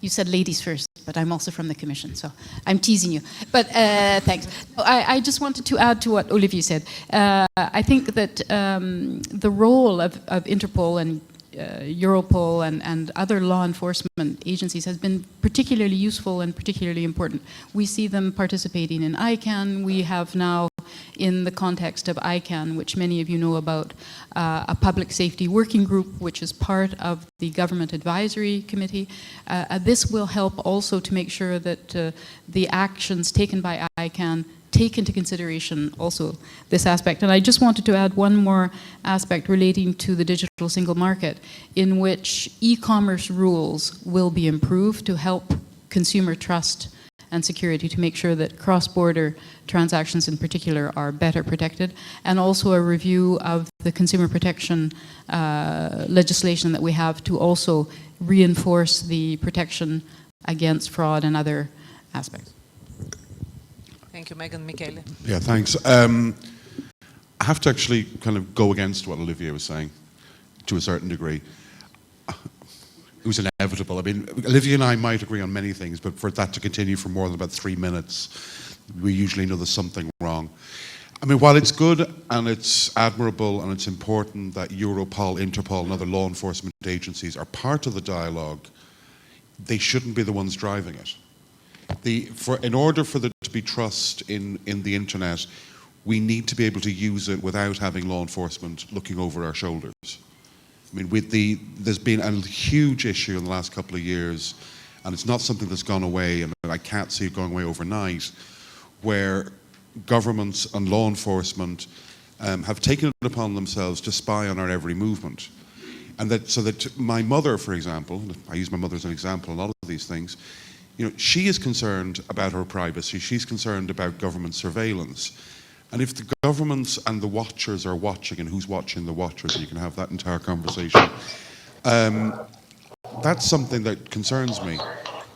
you said ladies first, but I'm also from the Commission, so I'm teasing you. But thanks. I just wanted to add to what Olivier said. I think that the role of Interpol and Europol and other law enforcement agencies has been particularly useful and particularly important. We see them participating in ICANN. We have now, in the context of ICANN, which many of you know about, a public safety working group, which is part of the Government Advisory Committee. This will help also to make sure that the actions taken by ICANN take into consideration also this aspect. And I just wanted to add one more aspect relating to the digital single market, in which e-commerce rules will be improved to help consumer trust and security, to make sure that cross-border transactions in particular are better protected, and also a review of the consumer protection legislation that we have to also reinforce the protection against fraud and other aspects. Thank you, Megan. Michele. Yeah, thanks. I have to actually kind of go against what Olivier was saying to a certain degree. It was inevitable. I mean, Olivier and I might agree on many things, but for that to continue for more than about 3 minutes, we usually know there's something wrong. I mean, while it's good and it's admirable and it's important that Europol, Interpol and other law enforcement agencies are part of the dialogue, they shouldn't be the ones driving it. In order for there to be trust in the internet, we need to be able to use it without having law enforcement looking over our shoulders. I mean, there's been a huge issue in the last couple of years, and it's not something that's gone away, and I can't see it going away overnight, where governments and law enforcement have taken it upon themselves to spy on our every movement. And so that my mother, for example, I use my mother as an example in a lot of these things, you know, she is concerned about her privacy, she's concerned about government surveillance. And if the governments and the watchers are watching, and who's watching the watchers, you can have that entire conversation, that's something that concerns me.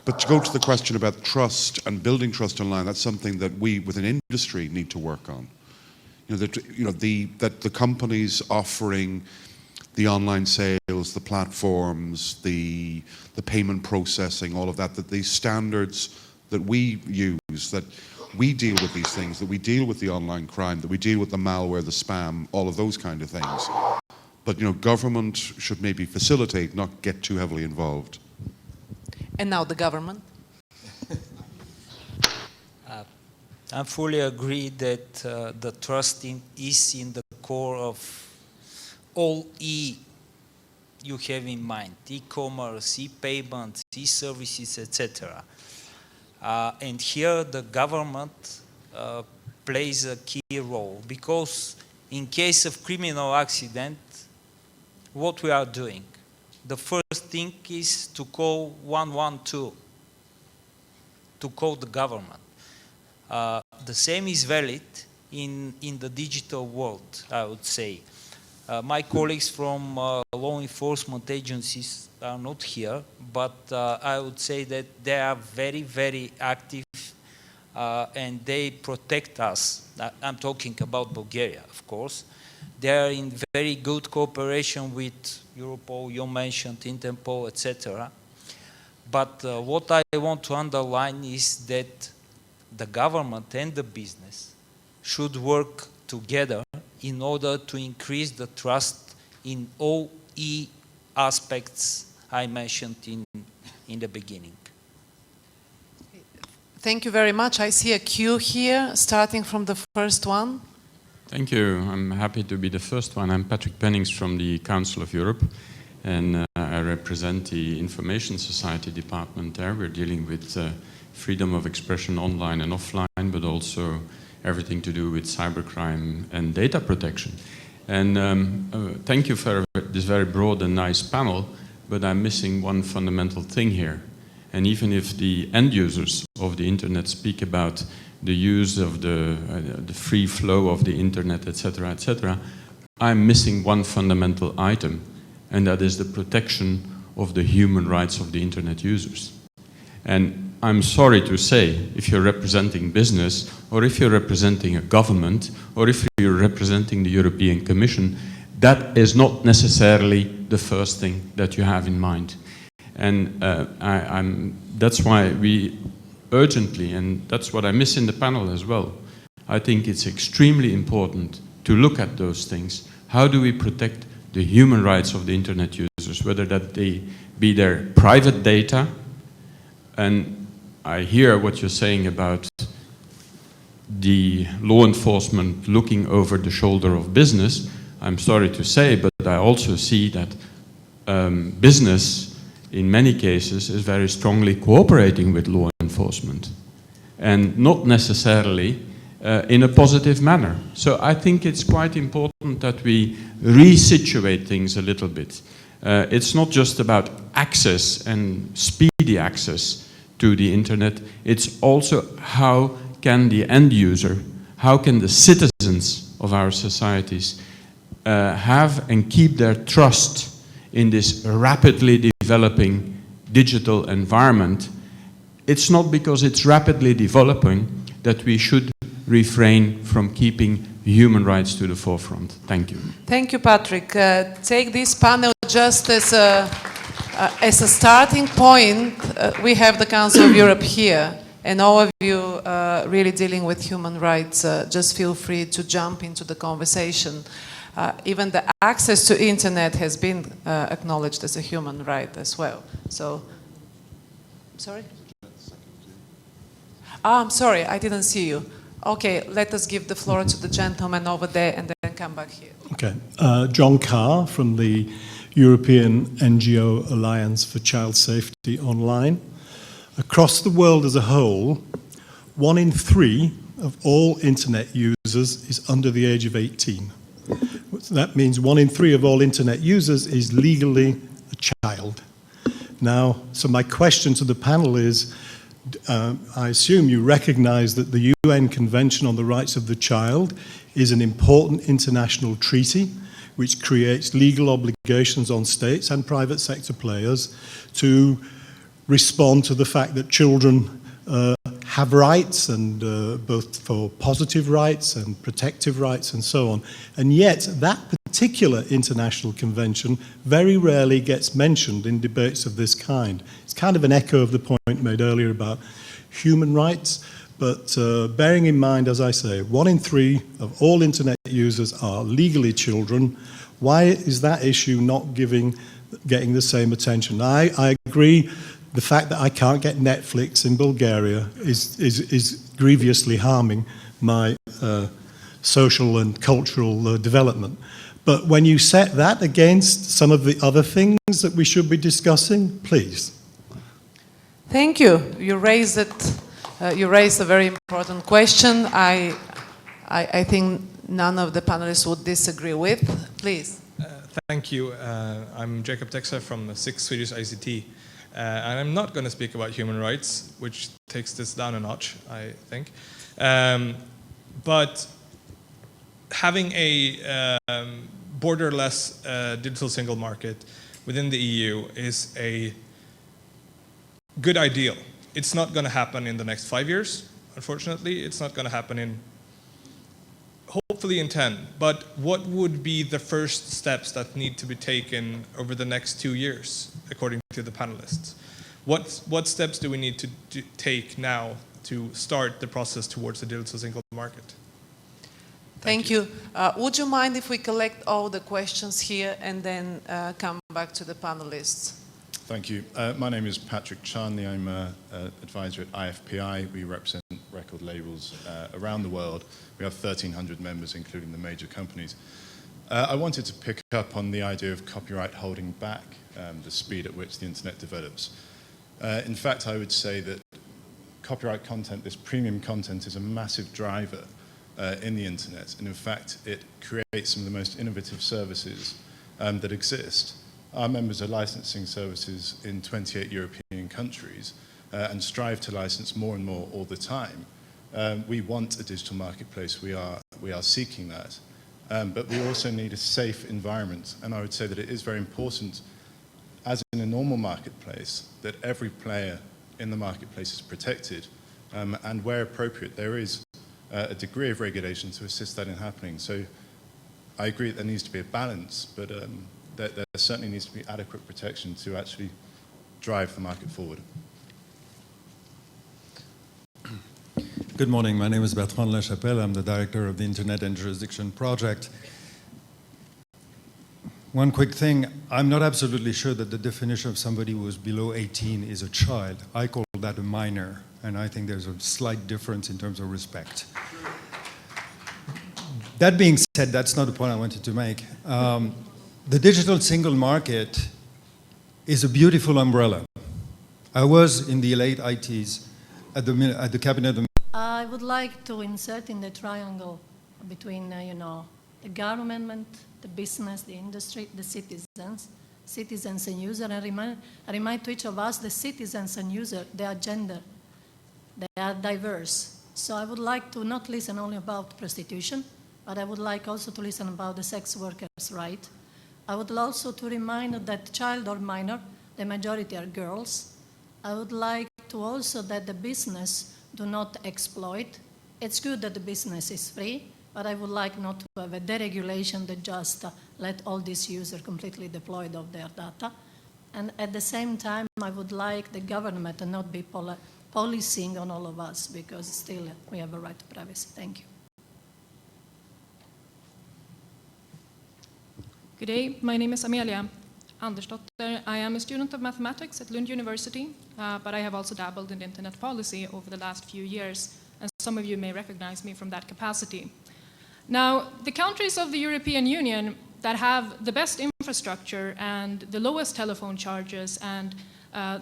But to go to the question about trust and building trust online, that's something that we, within industry, need to work on. That the companies offering the online sales, the platforms, the payment processing, all of that, that these standards that we use, that we deal with these things, that we deal with the online crime, that we deal with the malware, the spam, all of those kind of things. But government should maybe facilitate, not get too heavily involved. And now the government. I fully agree that the trust is in the core of all you have in mind, e-commerce, e-payments, e-services, etc. And here the government plays a key role, because in case of criminal accident, what we are doing? The first thing is to call 112, to call the government. The same is valid in the digital world, I would say. My colleagues from law enforcement agencies are not here, but I would say that they are very, very active and they protect us. I'm talking about Bulgaria, of course. They are in very good cooperation with Europol, you mentioned Interpol, etc. But what I want to underline is that the government and the business should work together in order to increase the trust in all aspects I mentioned in the beginning. Thank you very much. I see a queue here, starting from the first one. Thank you. I'm happy to be the first one. I'm Patrick Pennings from the Council of Europe, and I represent the Information Society department there. We're dealing with freedom of expression online and offline, but also everything to do with cybercrime and data protection. And thank you for this very broad and nice panel, but I'm missing one fundamental thing here. And even if the end users of the internet speak about the use of the free flow of the internet, etc., I'm missing one fundamental item, and that is the protection of the human rights of the internet users. And I'm sorry to say, if you're representing business, or if you're representing a government, or if you're representing the European Commission, that is not necessarily the first thing that you have in mind. And that's why we urgently, and that's what I miss in the panel as well, I think it's extremely important to look at those things. How do we protect the human rights of the internet users, whether that they be their private data? And I hear what you're saying about the law enforcement looking over the shoulder of business. I'm sorry to say, but I also see that business in many cases is very strongly cooperating with law enforcement, and not necessarily in a positive manner. So I think it's quite important that we resituate things a little bit. It's not just about access and speedy access to the internet, it's also how can the end user, how can the citizens of our societies have and keep their trust in this rapidly developing digital environment. It's not because it's rapidly developing that we should refrain from keeping human rights to the forefront. Thank you. Thank you, Patrick. Take this panel just as a starting point. We have the Council of Europe here, and all of you really dealing with human rights, just feel free to jump into the conversation. Even the access to internet has been acknowledged as a human right as well. So, sorry? I'm sorry, I didn't see you. Okay, let us give the floor to the gentleman over there and then come back here. Okay, John Carr from the European NGO Alliance for Child Safety Online. Across the world as a whole, 1 in 3 of all internet users is under the age of 18. That means 1 in 3 of all internet users is legally a child. Now, so my question to the panel is, I assume you recognize that the UN Convention on the Rights of the Child is an important international treaty which creates legal obligations on states and private sector players to respond to the fact that children have rights, and both for positive rights and protective rights and so on. And yet that particular international convention very rarely gets mentioned in debates of this kind. It's kind of an echo of the point made earlier about human rights, but bearing in mind, as I say, 1 in 3 of all internet users are legally children. Why is that issue not getting the same attention? I agree. The fact that I can't get Netflix in Bulgaria is grievously harming my social and cultural development. But when you set that against some of the other things that we should be discussing, please. Thank you. You raised a very important question. I think none of the panelists would disagree with. Please. Thank you. I'm Jacob Texa from the 6th Swedish ICT. And I'm not going to speak about human rights, which takes this down a notch, I think. But having a borderless digital single market within the EU is a good ideal. It's not going to happen in the next 5 years, unfortunately. It's not going to happen in, hopefully in 10. But what would be the first steps that need to be taken over the next 2 years, according to the panelists? What steps do we need to take now to start the process towards the digital single market? Thank you. Would you mind if we collect all the questions here and then come back to the panelists? Thank you. My name is Patrick Charnley. I'm an advisor at IFPI. We represent record labels around the world. We have 1,300 members, including the major companies. I wanted to pick up on the idea of copyright holding back the speed at which the internet develops. In fact, I would say that copyright content, this premium content, is a massive driver in the internet. And in fact, it creates some of the most innovative services that exist. Our members are licensing services in 28 European countries and strive to license more and more all the time. We want a digital marketplace. We are seeking that. But we also need a safe environment. And I would say that it is very important, as in a normal marketplace, that every player in the marketplace is protected. And where appropriate, there is a degree of regulation to assist that in happening. So I agree that there needs to be a balance, but there certainly needs to be adequate protection to actually drive the market forward. Good morning. My name is Bertrand Lachapelle. I'm the director of the Internet and Jurisdiction Project. One quick thing. I'm not absolutely sure that the definition of somebody who is below 18 is a child. I call that a minor, and I think there's a slight difference in terms of respect. That being said, that's not the point I wanted to make. The digital single market is a beautiful umbrella. I was in the late 80s at the cabinet. I would like to insert in the triangle between, the government, the business, the industry, the citizens and users, and remind to each of us, the citizens and users, they are gender, they are diverse. So I would like to not listen only about prostitution, but I would like also to listen about the sex workers' right. I would also to remind that child or minor, the majority are girls. I would like to also that the business do not exploit. It's good that the business is free, but I would like not to have a deregulation that just let all these users completely deployed of their data. And at the same time, I would like the government to not be policing on all of us, because still we have a right to privacy. Thank you. Good day, my name is Amelia Andersdotter. I am a student of mathematics at Lund University, but I have also dabbled in internet policy over the last few years, and some of you may recognize me from that capacity. Now, the countries of the European Union that have the best infrastructure and the lowest telephone charges and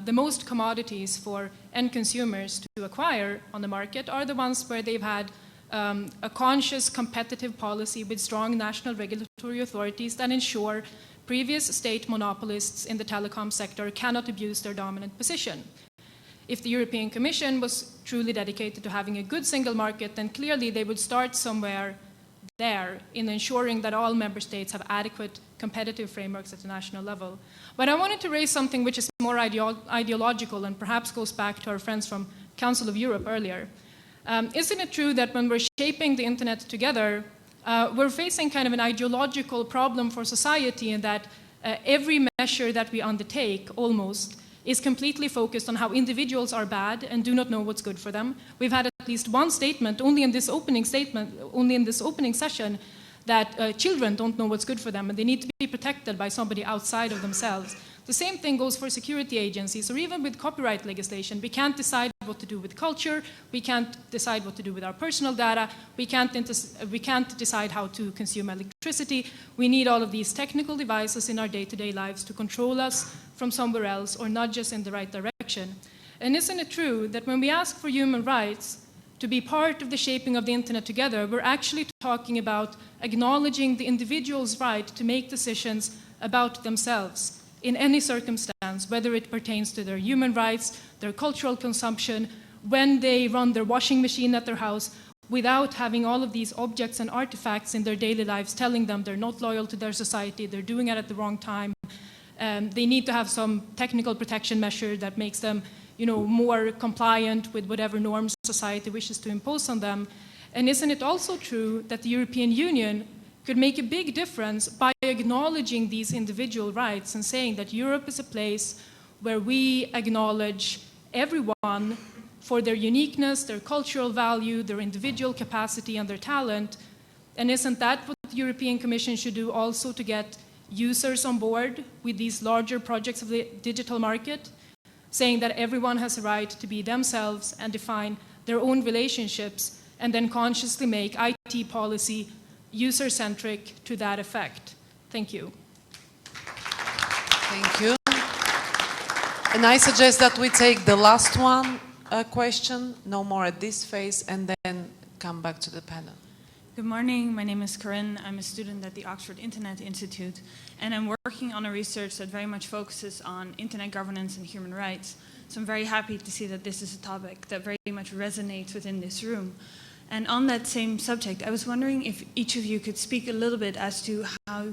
the most commodities for end consumers to acquire on the market are the ones where they've had a conscious competitive policy with strong national regulatory authorities that ensure previous state monopolists in the telecom sector cannot abuse their dominant position. If the European Commission was truly dedicated to having a good single market, then clearly they would start somewhere there in ensuring that all member states have adequate competitive frameworks at the national level. But I wanted to raise something which is more ideological and perhaps goes back to our friends from Council of Europe earlier. Isn't it true that when we're shaping the internet together, we're facing kind of an ideological problem for society in that every measure that we undertake, almost, is completely focused on how individuals are bad and do not know what's good for them. We've had at least one statement, only in this opening session, that children don't know what's good for them and they need to be protected by somebody outside of themselves. The same thing goes for security agencies, or even with copyright legislation. We can't decide what to do with culture, we can't decide what to do with our personal data, we can't decide how to consume electricity. We need all of these technical devices in our day-to-day lives to control us from somewhere else or nudge us in the right direction. And isn't it true that when we ask for human rights to be part of the shaping of the internet together, we're actually talking about acknowledging the individual's right to make decisions about themselves in any circumstance, whether it pertains to their human rights, their cultural consumption, when they run their washing machine at their house, without having all of these objects and artifacts in their daily lives telling them they're not loyal to their society, they're doing it at the wrong time. They need to have some technical protection measure that makes them, more compliant with whatever norms society wishes to impose on them. And isn't it also true that the European Union could make a big difference by acknowledging these individual rights and saying that Europe is a place where we acknowledge everyone for their uniqueness, their cultural value, their individual capacity, and their talent? And isn't that what the European Commission should do also to get users on board with these larger projects of the digital market, saying that everyone has a right to be themselves and define their own relationships, and then consciously make IT policy user-centric to that effect? Thank you. Thank you. And I suggest that we take the last one question, no more at this phase, and then come back to the panel. Good morning, my name is Corinne. I'm a student at the Oxford Internet Institute, and I'm working on a research that very much focuses on internet governance and human rights. So I'm very happy to see that this is a topic that very much resonates within this room. And on that same subject, I was wondering if each of you could speak a little bit as to how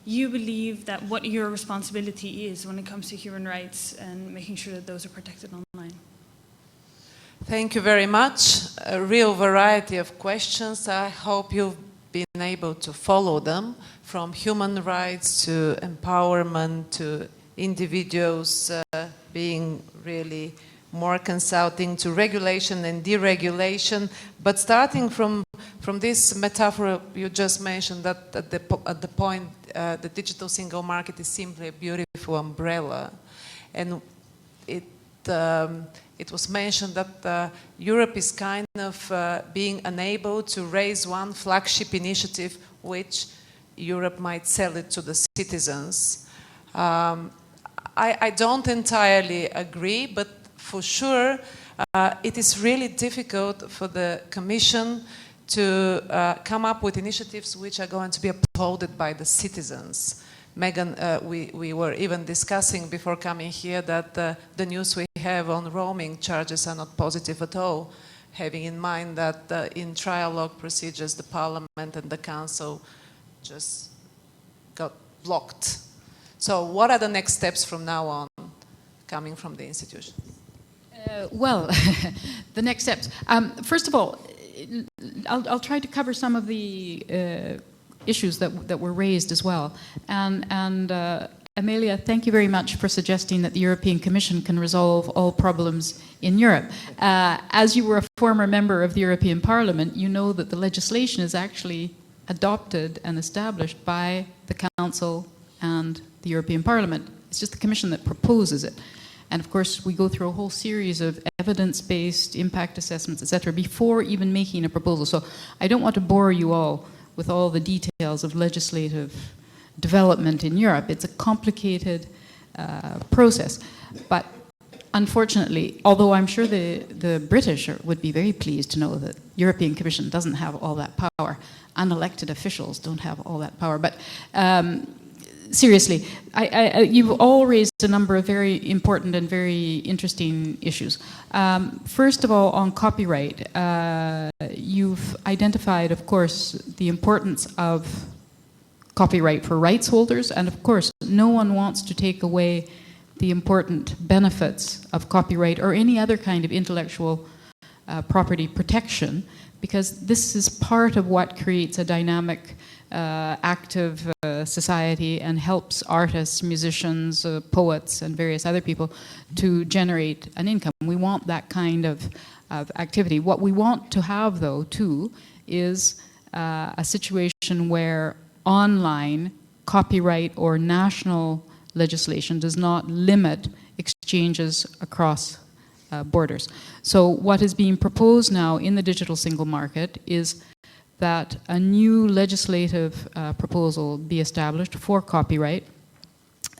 you believe that what your responsibility is when it comes to human rights and making sure that those are protected online. Thank you very much. A real variety of questions. I hope you've been able to follow them, from human rights to empowerment to individuals being really more consulting, to regulation and deregulation. But starting from this metaphor you just mentioned, that at the point the digital single market is simply a beautiful umbrella, and it was mentioned that Europe is kind of being unable to raise one flagship initiative which Europe might sell it to the citizens. I don't entirely agree, but for sure it is really difficult for the Commission to come up with initiatives which are going to be applauded by the citizens. Megan, we were even discussing before coming here that the news we have on roaming charges are not positive at all, having in mind that in trialogue procedures the Parliament and the Council just got blocked. So what are the next steps from now on coming from the institution? Well, the next steps. First of all, I'll try to cover some of the issues that were raised as well. And Amelia, thank you very much for suggesting that the European Commission can resolve all problems in Europe. As you were a former member of the European Parliament, you know that the legislation is actually adopted and established by the Council and the European Parliament. It's just the Commission that proposes it. And of course, we go through a whole series of evidence-based impact assessments, etc., before even making a proposal. So I don't want to bore you all with all the details of legislative development in Europe. It's a complicated process. But unfortunately, although I'm sure the British would be very pleased to know that the European Commission doesn't have all that power, unelected officials don't have all that power. But seriously, you've all raised a number of very important and very interesting issues. First of all, on copyright, you've identified, of course, the importance of copyright for rights holders, and of course, no one wants to take away the important benefits of copyright or any other kind of intellectual property protection, because this is part of what creates a dynamic, active society and helps artists, musicians, poets, and various other people to generate an income. We want that kind of activity. What we want to have, though, too, is a situation where online copyright or national legislation does not limit exchanges across borders. So what is being proposed now in the digital single market is that a new legislative proposal be established for copyright.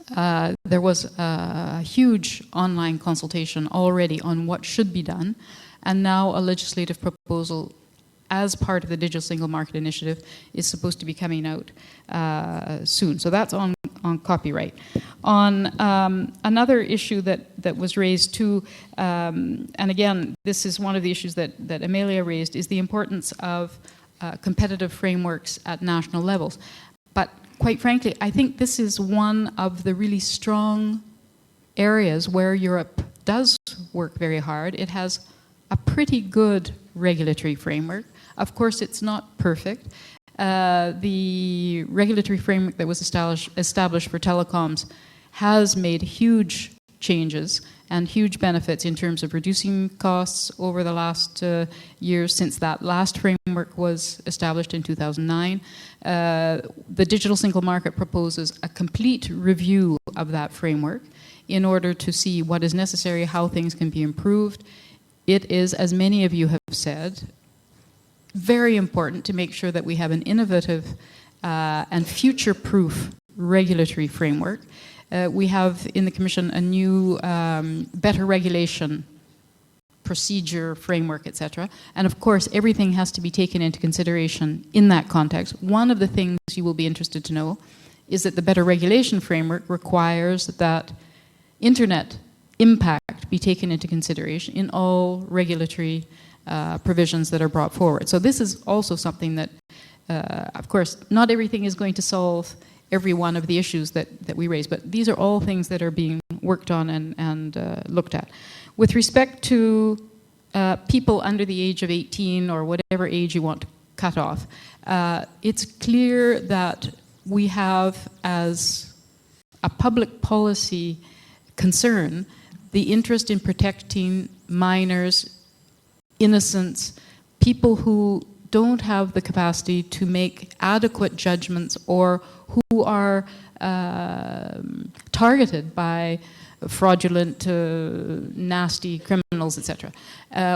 There was a huge online consultation already on what should be done, and now a legislative proposal as part of the Digital Single Market Initiative is supposed to be coming out soon. So that's on copyright. On another issue that was raised too, and again, this is one of the issues that Amelia raised, is the importance of competitive frameworks at national levels. But quite frankly, I think this is one of the really strong areas where Europe does work very hard. It has a pretty good regulatory framework. Of course, it's not perfect. The regulatory framework that was established for telecoms has made huge changes and huge benefits in terms of reducing costs over the last years since that last framework was established in 2009. The Digital Single Market proposes a complete review of that framework in order to see what is necessary, how things can be improved. It is, as many of you have said, very important to make sure that we have an innovative and future-proof regulatory framework. We have in the Commission a new better regulation procedure, framework, etc. And of course, everything has to be taken into consideration in that context. One of the things you will be interested to know is that the better regulation framework requires that internet impact be taken into consideration in all regulatory provisions that are brought forward. So this is also something that, of course, not everything is going to solve every one of the issues that we raise, but these are all things that are being worked on and looked at. With respect to people under the age of 18 or whatever age you want to cut off, it's clear that we have, as a public policy concern, the interest in protecting minors, innocents, people who don't have the capacity to make adequate judgments or who are targeted by fraudulent, nasty criminals, etc.,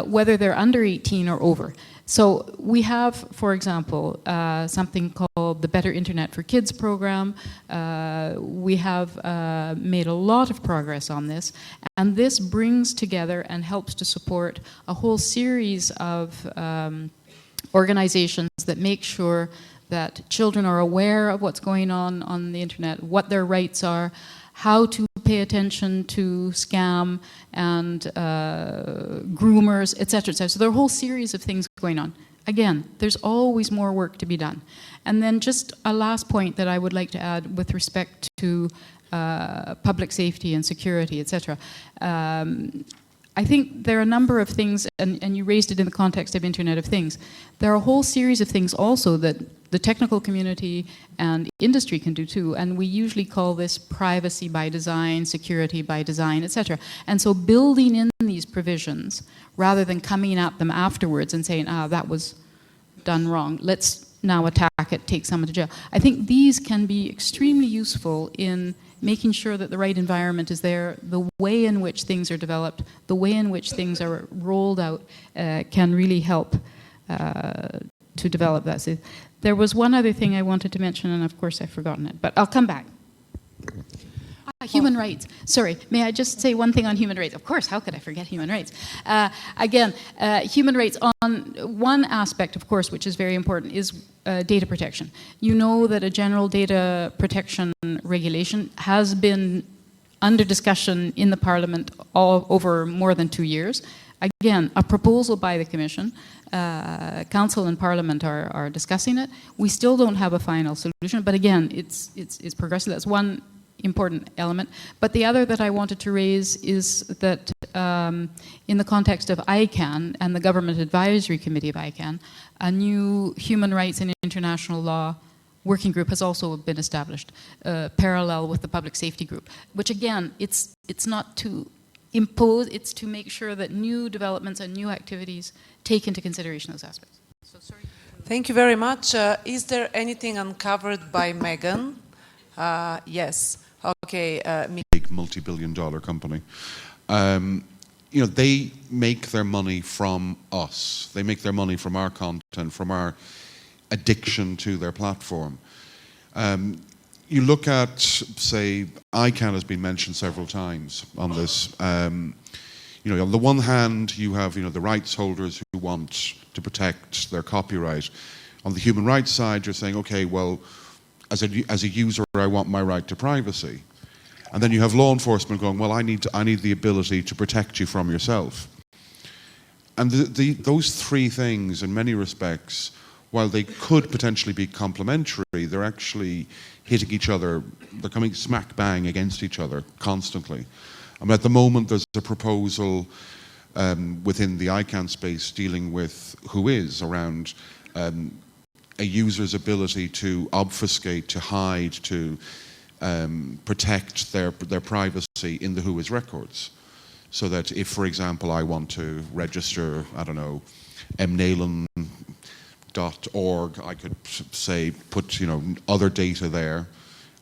whether they're under 18 or over. So we have, for example, something called the Better Internet for Kids program. We have made a lot of progress on this, and this brings together and helps to support a whole series of organizations that make sure that children are aware of what's going on the internet, what their rights are, how to pay attention to scam and groomers, etc., etc. So there are a whole series of things going on. Again, there's always more work to be done. And then just a last point that I would like to add with respect to public safety and security, etc. I think there are a number of things, and you raised it in the context of Internet of Things. There are a whole series of things also that the technical community and industry can do too, and we usually call this privacy by design, security by design, etc. And so building in these provisions, rather than coming at them afterwards and saying, that was done wrong, let's now attack it, take someone to jail. I think these can be extremely useful in making sure that the right environment is there, the way in which things are developed, the way in which things are rolled out can really help to develop that. So there was one other thing I wanted to mention, and of course I've forgotten it, but I'll come back. Human rights. Sorry, may I just say one thing on human rights? Of course, how could I forget human rights? Again, human rights on one aspect, of course, which is very important, is data protection. You know that a general data protection regulation has been under discussion in the Parliament over more than 2 years. Again, a proposal by the Commission. Council and Parliament are discussing it. We still don't have a final solution, but again, it's progressive. That's one important element. But the other that I wanted to raise is that in the context of ICANN and the Government Advisory Committee of ICANN, a new human rights and international law working group has also been established, parallel with the public safety group, which again, it's not to impose, it's to make sure that new developments and new activities take into consideration those aspects. So sorry. Thank you very much. Is there anything uncovered by Megan? Yes. Okay. Big multi-billion-dollar company. They make their money from us. They make their money from our content, from our addiction to their platform. You look at, say, ICANN has been mentioned several times on this. On the one hand, you have the rights holders who want to protect their copyright. On the human rights side, you're saying, okay, well, as a user, I want my right to privacy. And then you have law enforcement going, well, I need the ability to protect you from yourself. And those three things, in many respects, while they could potentially be complementary, they're actually hitting each other. They're coming smack bang against each other constantly. I mean, at the moment, there's a proposal within the ICANN space dealing with Whois around a user's ability to obfuscate, to hide, to protect their privacy in the Whois records. So that if, for example, I want to register, I don't know, mnalen.org, I could say put other data there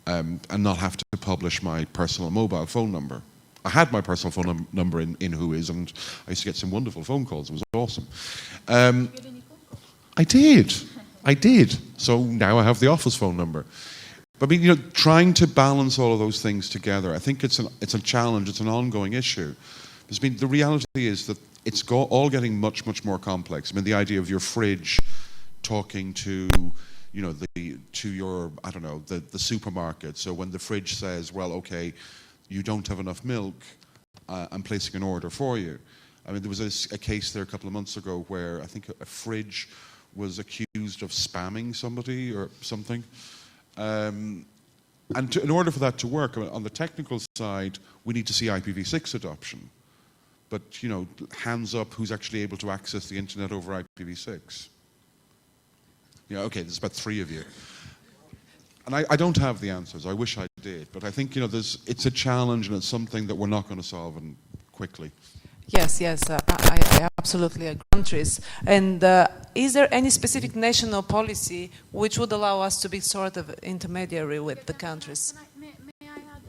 and not have to publish my personal mobile phone number. I had my personal phone number in Whois, and I used to get some wonderful phone calls. It was awesome. I did. So now I have the office phone number. But I mean, trying to balance all of those things together, I think it's a challenge. It's an ongoing issue. The reality is that it's all getting much, much more complex. I mean, the idea of your fridge talking to your, I don't know, the supermarket. So when the fridge says, well, okay, you don't have enough milk, I'm placing an order for you. I mean, there was a case there a couple of months ago where I think a fridge was accused of spamming somebody or something. And in order for that to work, on the technical side, we need to see IPv6 adoption. But, hands up who's actually able to access the internet over IPv6. Okay, there's about 3 of you. And I don't have the answers. I wish I did. But I think, it's a challenge and it's something that we're not going to solve quickly. Yes, I absolutely agree. Countries. And is there any specific national policy which would allow us to be sort of intermediary with the countries? May I add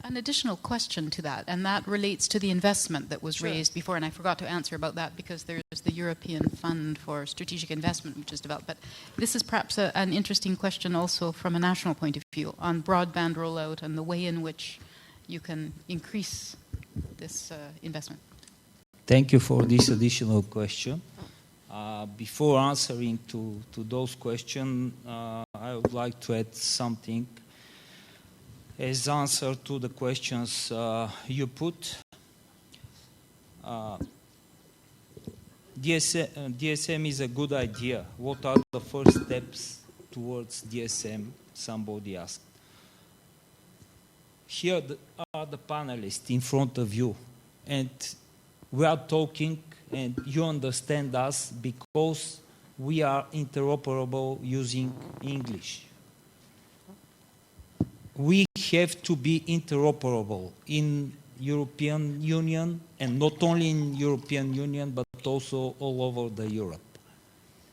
an additional question to that, and that relates to the investment that was raised before, and I forgot to answer about that because there's the European Fund for Strategic Investment which is developed. But this is perhaps an interesting question also from a national point of view on broadband rollout and the way in which you can increase this investment. Thank you for this additional question. Before answering to those questions, I would like to add something as answer to the questions you put. DSM is a good idea. What are the first steps towards DSM? Somebody asked. Here are the panelists in front of you, and we are talking and you understand us because we are interoperable using English. We have to be interoperable in European Union, and not only in European Union but also all over the Europe.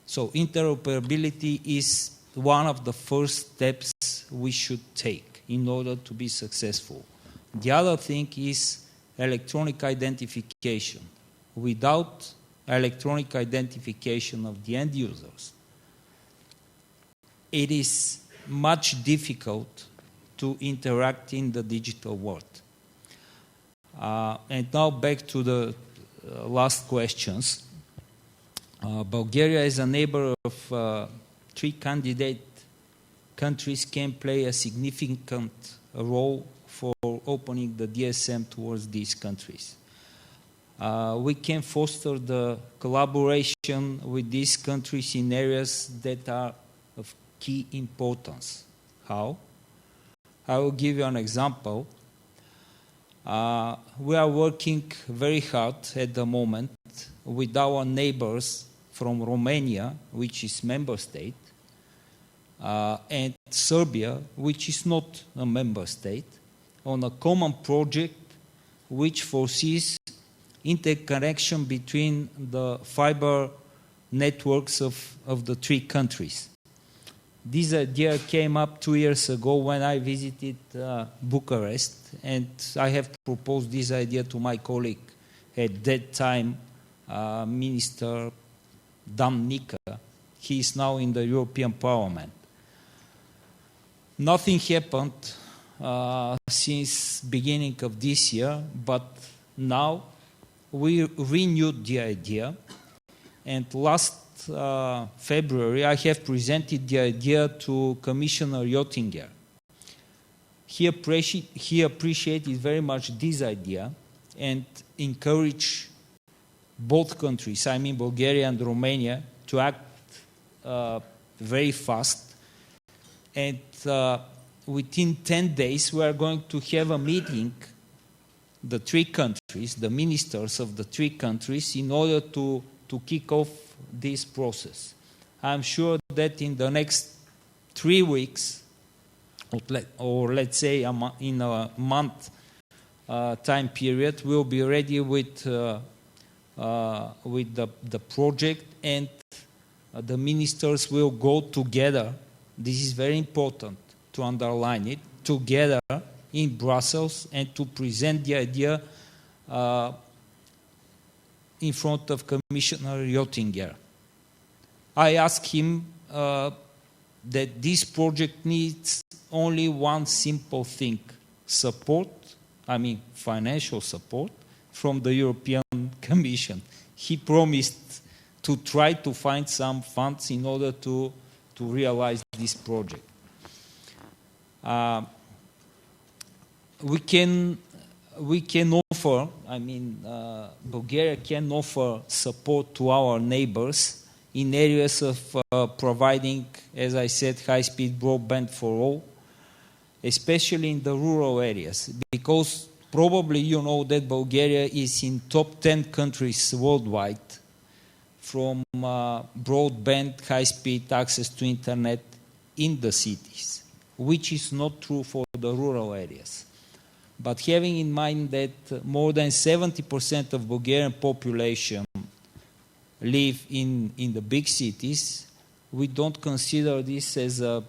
So interoperability is one of the first steps we should take in order to be successful. The other thing is electronic identification. Without electronic identification of the end users, it is much difficult to interact in the digital world. And now back to the last questions. Bulgaria is a neighbor of 3 candidate countries can play a significant role for opening the DSM towards these countries. We can foster the collaboration with these countries in areas that are of key importance. How? I will give you an example. We are working very hard at the moment with our neighbors from Romania, which is member state, and Serbia, which is not a member state, on a common project which foresees interconnection between the fiber networks of the three countries. This idea came up 2 years ago when I visited Bucharest, and I have proposed this idea to my colleague at that time, Minister Dan Nica. He is now in the European Parliament. Nothing happened since beginning of this year, but now we renewed the idea, and last February I have presented the idea to Commissioner Oettinger. He appreciated very much this idea and encouraged both countries, I mean Bulgaria and Romania, to act very fast. And within 10 days we are going to have a meeting, the three countries, the ministers of the three countries, in order to kick off this process. I'm sure that in the next 3 weeks, or let's say in a month time period, we'll be ready with the project, and the ministers will go together. This is very important to underline it, together in Brussels, and to present the idea in front of Commissioner Oettinger. I asked him that this project needs only one simple thing: support, I mean financial support, from the European Commission. He promised to try to find some funds in order to realize this project. We can offer, I mean, Bulgaria can offer support to our neighbors in areas of providing, as I said, high-speed broadband for all, especially in the rural areas, because probably you know that Bulgaria is in top 10 countries worldwide from broadband, high-speed access to internet in the cities, which is not true for the rural areas. But having in mind that more than 70% of Bulgarian population live in the big cities, we don't consider this as a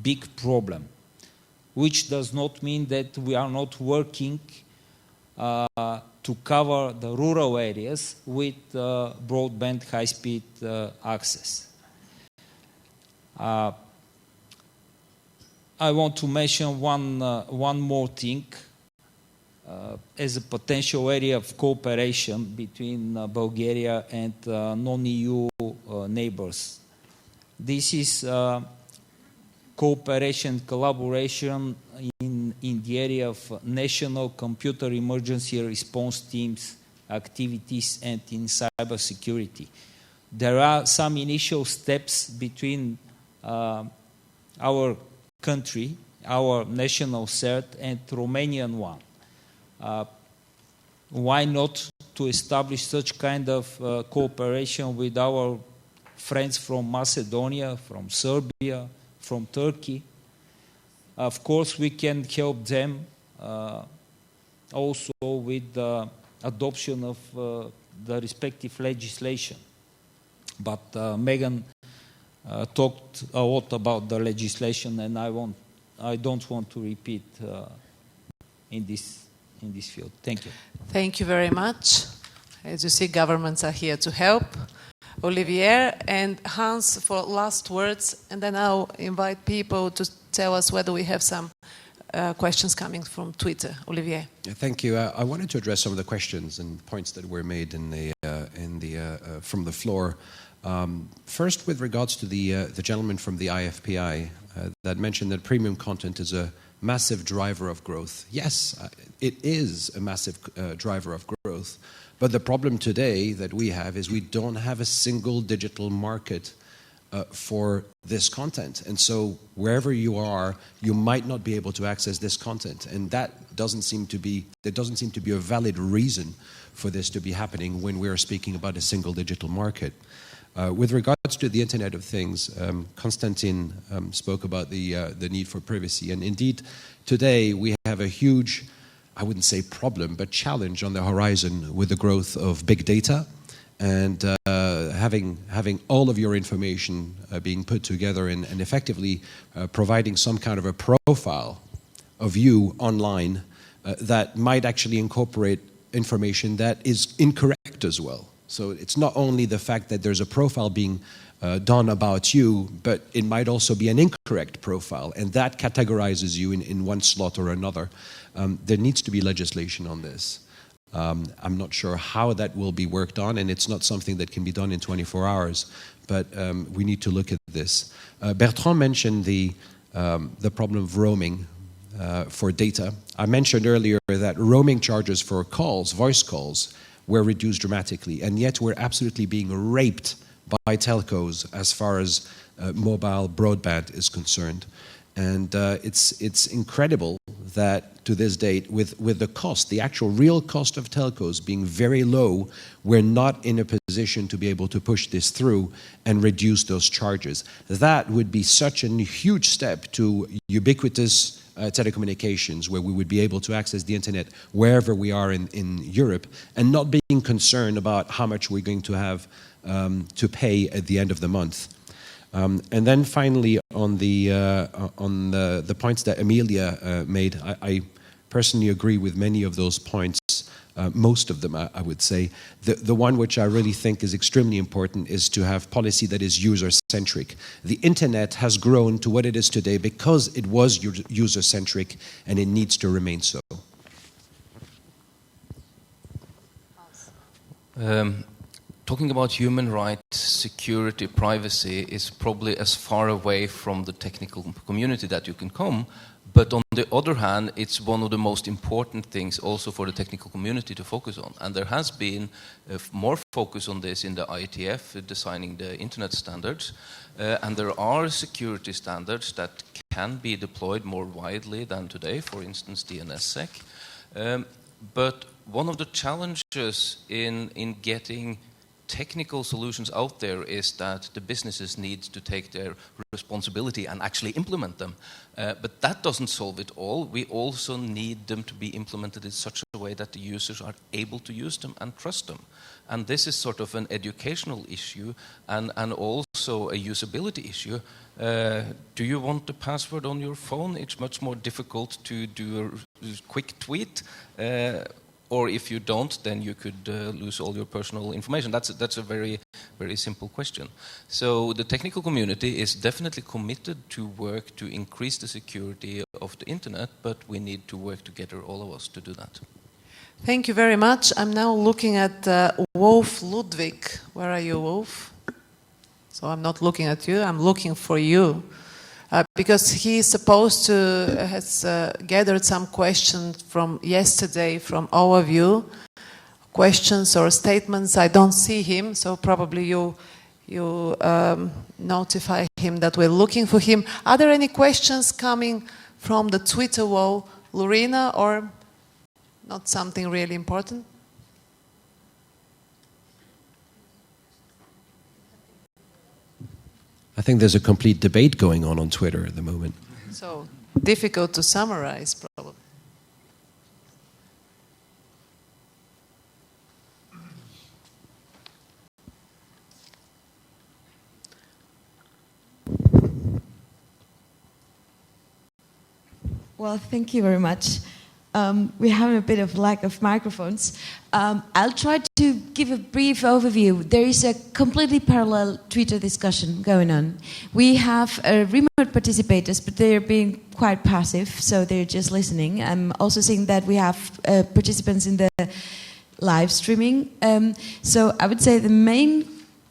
big problem, which does not mean that we are not working to cover the rural areas with broadband high-speed access. I want to mention one more thing as a potential area of cooperation between Bulgaria and non-EU neighbors. This is cooperation, collaboration in the area of national computer emergency response teams, activities, and in cybersecurity. There are some initial steps between our country, our national CERT, and Romanian one. Why not to establish such kind of cooperation with our friends from Macedonia, from Serbia, from Turkey? Of course, we can help them also with the adoption of the respective legislation. But Megan talked a lot about the legislation, and I don't want to repeat in this field. Thank you. Thank you very much. As you see, governments are here to help. Olivier and Hans for last words, and then I'll invite people to tell us whether we have some questions coming from Twitter. Olivier. Yeah, thank you. I wanted to address some of the questions and points that were made from the floor. First, with regards to the gentleman from the IFPI, that mentioned that premium content is a massive driver of growth. Yes, it is a massive driver of growth, but the problem today that we have is we don't have a single digital market for this content. And so wherever you are, you might not be able to access this content. And there doesn't seem to be a valid reason for this to be happening when we are speaking about a single digital market. With regards to the Internet of Things, Konstantin spoke about the need for privacy. And indeed, today we have a huge, I wouldn't say problem, but challenge on the horizon with the growth of big data and having all of your information being put together and effectively providing some kind of a profile of you online that might actually incorporate information that is incorrect as well. So it's not only the fact that there's a profile being done about you, but it might also be an incorrect profile, and that categorizes you in one slot or another. There needs to be legislation on this. I'm not sure how that will be worked on, and it's not something that can be done in 24 hours, but we need to look at this. Bertrand mentioned the problem of roaming for data. I mentioned earlier that roaming charges for calls, voice calls, were reduced dramatically, and yet we're absolutely being raped by telcos as far as mobile broadband is concerned. And it's incredible that to this date, with the cost, the actual real cost of telcos being very low, we're not in a position to be able to push this through and reduce those charges. That would be such a huge step to ubiquitous telecommunications, where we would be able to access the internet wherever we are in Europe, and not being concerned about how much we're going to have to pay at the end of the month. And then finally, on the points that Amelia made, I personally agree with many of those points, most of them, I would say. The one which I really think is extremely important is to have policy that is user-centric. The internet has grown to what it is today because it was user-centric, and it needs to remain so. Talking about human rights, security, privacy is probably as far away from the technical community that you can come. But on the other hand, it's one of the most important things also for the technical community to focus on. And there has been more focus on this in the IETF, designing the internet standards. And there are security standards that can be deployed more widely than today, for instance, DNSSEC. But one of the challenges in getting technical solutions out there is that the businesses need to take their responsibility and actually implement them. But that doesn't solve it all. We also need them to be implemented in such a way that the users are able to use them and trust them. And this is sort of an educational issue and also a usability issue. Do you want the password on your phone? It's much more difficult to do a quick tweet. Or if you don't, then you could lose all your personal information. That's a very, very simple question. So the technical community is definitely committed to work to increase the security of the internet, but we need to work together, all of us, to do that. Thank you very much. I'm now looking at Wolf Ludwig. Where are you, Wolf? So I'm not looking at you, I'm looking for you. Because he is supposed to has gathered some questions from yesterday from all of you, questions or statements. I don't see him, so probably you notify him that we're looking for him. Are there any questions coming from the Twitter wall, Lorena, or not something really important? I think there's a complete debate going on Twitter at the moment. So difficult to summarize, probably. Well, thank you very much. We have a bit of lack of microphones. I'll try to give a brief overview. There is a completely parallel Twitter discussion going on. We have remote participators, but they're being quite passive, so they're just listening. I'm also seeing that we have participants in the live streaming. So I would say the main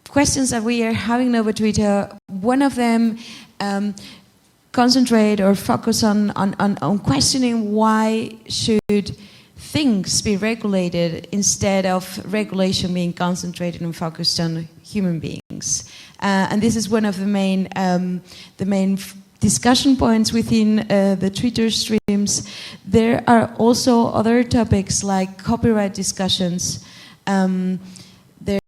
questions that we are having over Twitter, one of them concentrate or focus on questioning why should things be regulated instead of regulation being concentrated and focused on human beings. And this is one of the main discussion points within the Twitter streams. There are also other topics like copyright discussions. There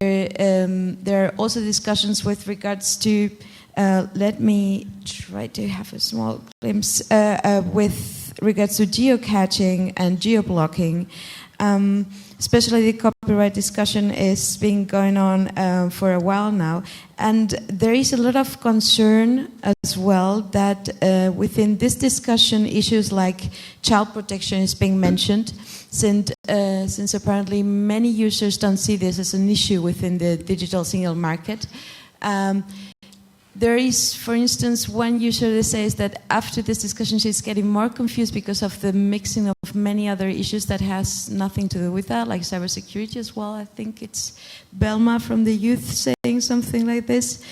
are also discussions with regards to, let me try to have a small glimpse, with regards to geocaching and geoblocking. Especially the copyright discussion is been going on for a while now. And there is a lot of concern as well that within this discussion, issues like child protection is being mentioned, since apparently many users don't see this as an issue within the digital single market. There is, for instance, one user that says that after this discussion she's getting more confused because of the mixing of many other issues that has nothing to do with that, like cybersecurity as well. I think it's Belma from the youth saying something like this.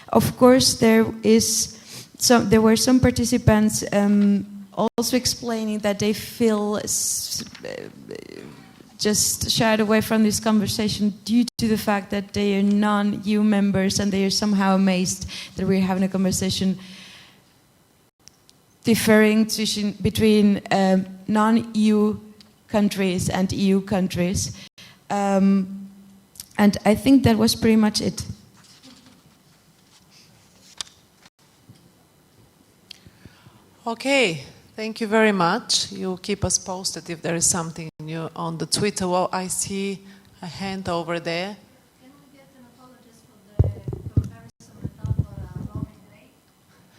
Of course, there were some participants also explaining that they feel just shied away from this conversation due to the fact that they are non-EU members and they are somehow amazed that we're having a conversation differing between non-EU countries and EU countries. And I think that was pretty much it. Okay. Thank you very much. You keep us posted if there is something new on the Twitter. Well, I see a hand over there. Can we get an apology for the comparison without roaming rate?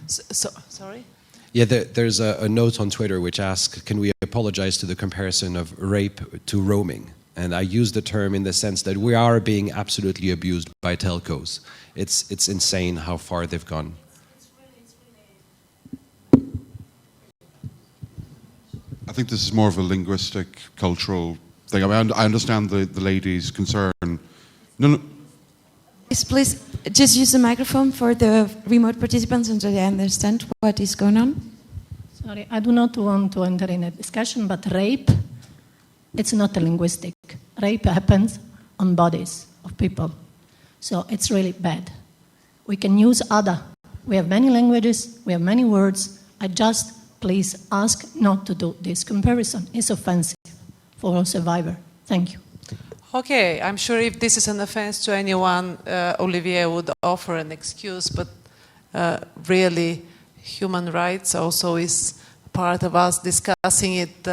Sorry? Yeah, there's a note on Twitter which asks, can we apologize to the comparison of rape to roaming? And I use the term in the sense that we are being absolutely abused by telcos. It's insane how far they've gone. I think this is more of a linguistic, cultural thing. I mean, I understand the lady's concern. No. Please, just use the microphone for the remote participants so they understand what is going on. Sorry, I do not want to enter in a discussion, but rape, it's not a linguistic. Rape happens on bodies of people. So it's really bad. We can use other. We have many languages, we have many words. Please ask not to do this comparison. It's offensive for a survivor. Thank you. Okay, I'm sure if this is an offense to anyone, Olivier would offer an excuse, but really human rights also is part of us discussing it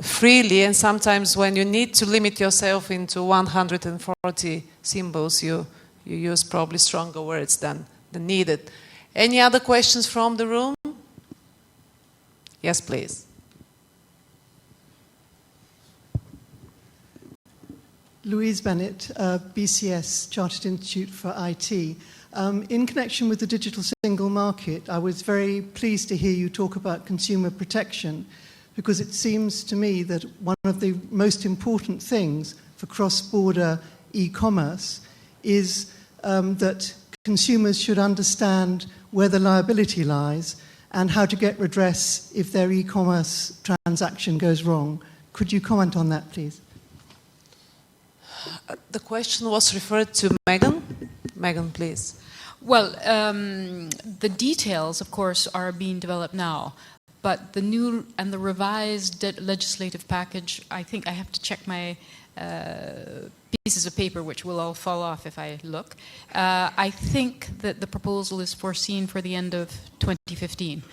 freely, and sometimes when you need to limit yourself into 140 symbols, you use probably stronger words than needed. Any other questions from the room? Yes, please. Louise Bennett, BCS, Chartered Institute for IT. In connection with the digital single market, I was very pleased to hear you talk about consumer protection, because it seems to me that one of the most important things for cross-border e-commerce is that consumers should understand where the liability lies and how to get redress if their e-commerce transaction goes wrong. Could you comment on that, please? The question was referred to Megan. Megan, please. Well, the details, of course, are being developed now. But the new and the revised legislative package, I think I have to check my pieces of paper, which will all fall off if I look. I think that the proposal is foreseen for the end of 2015.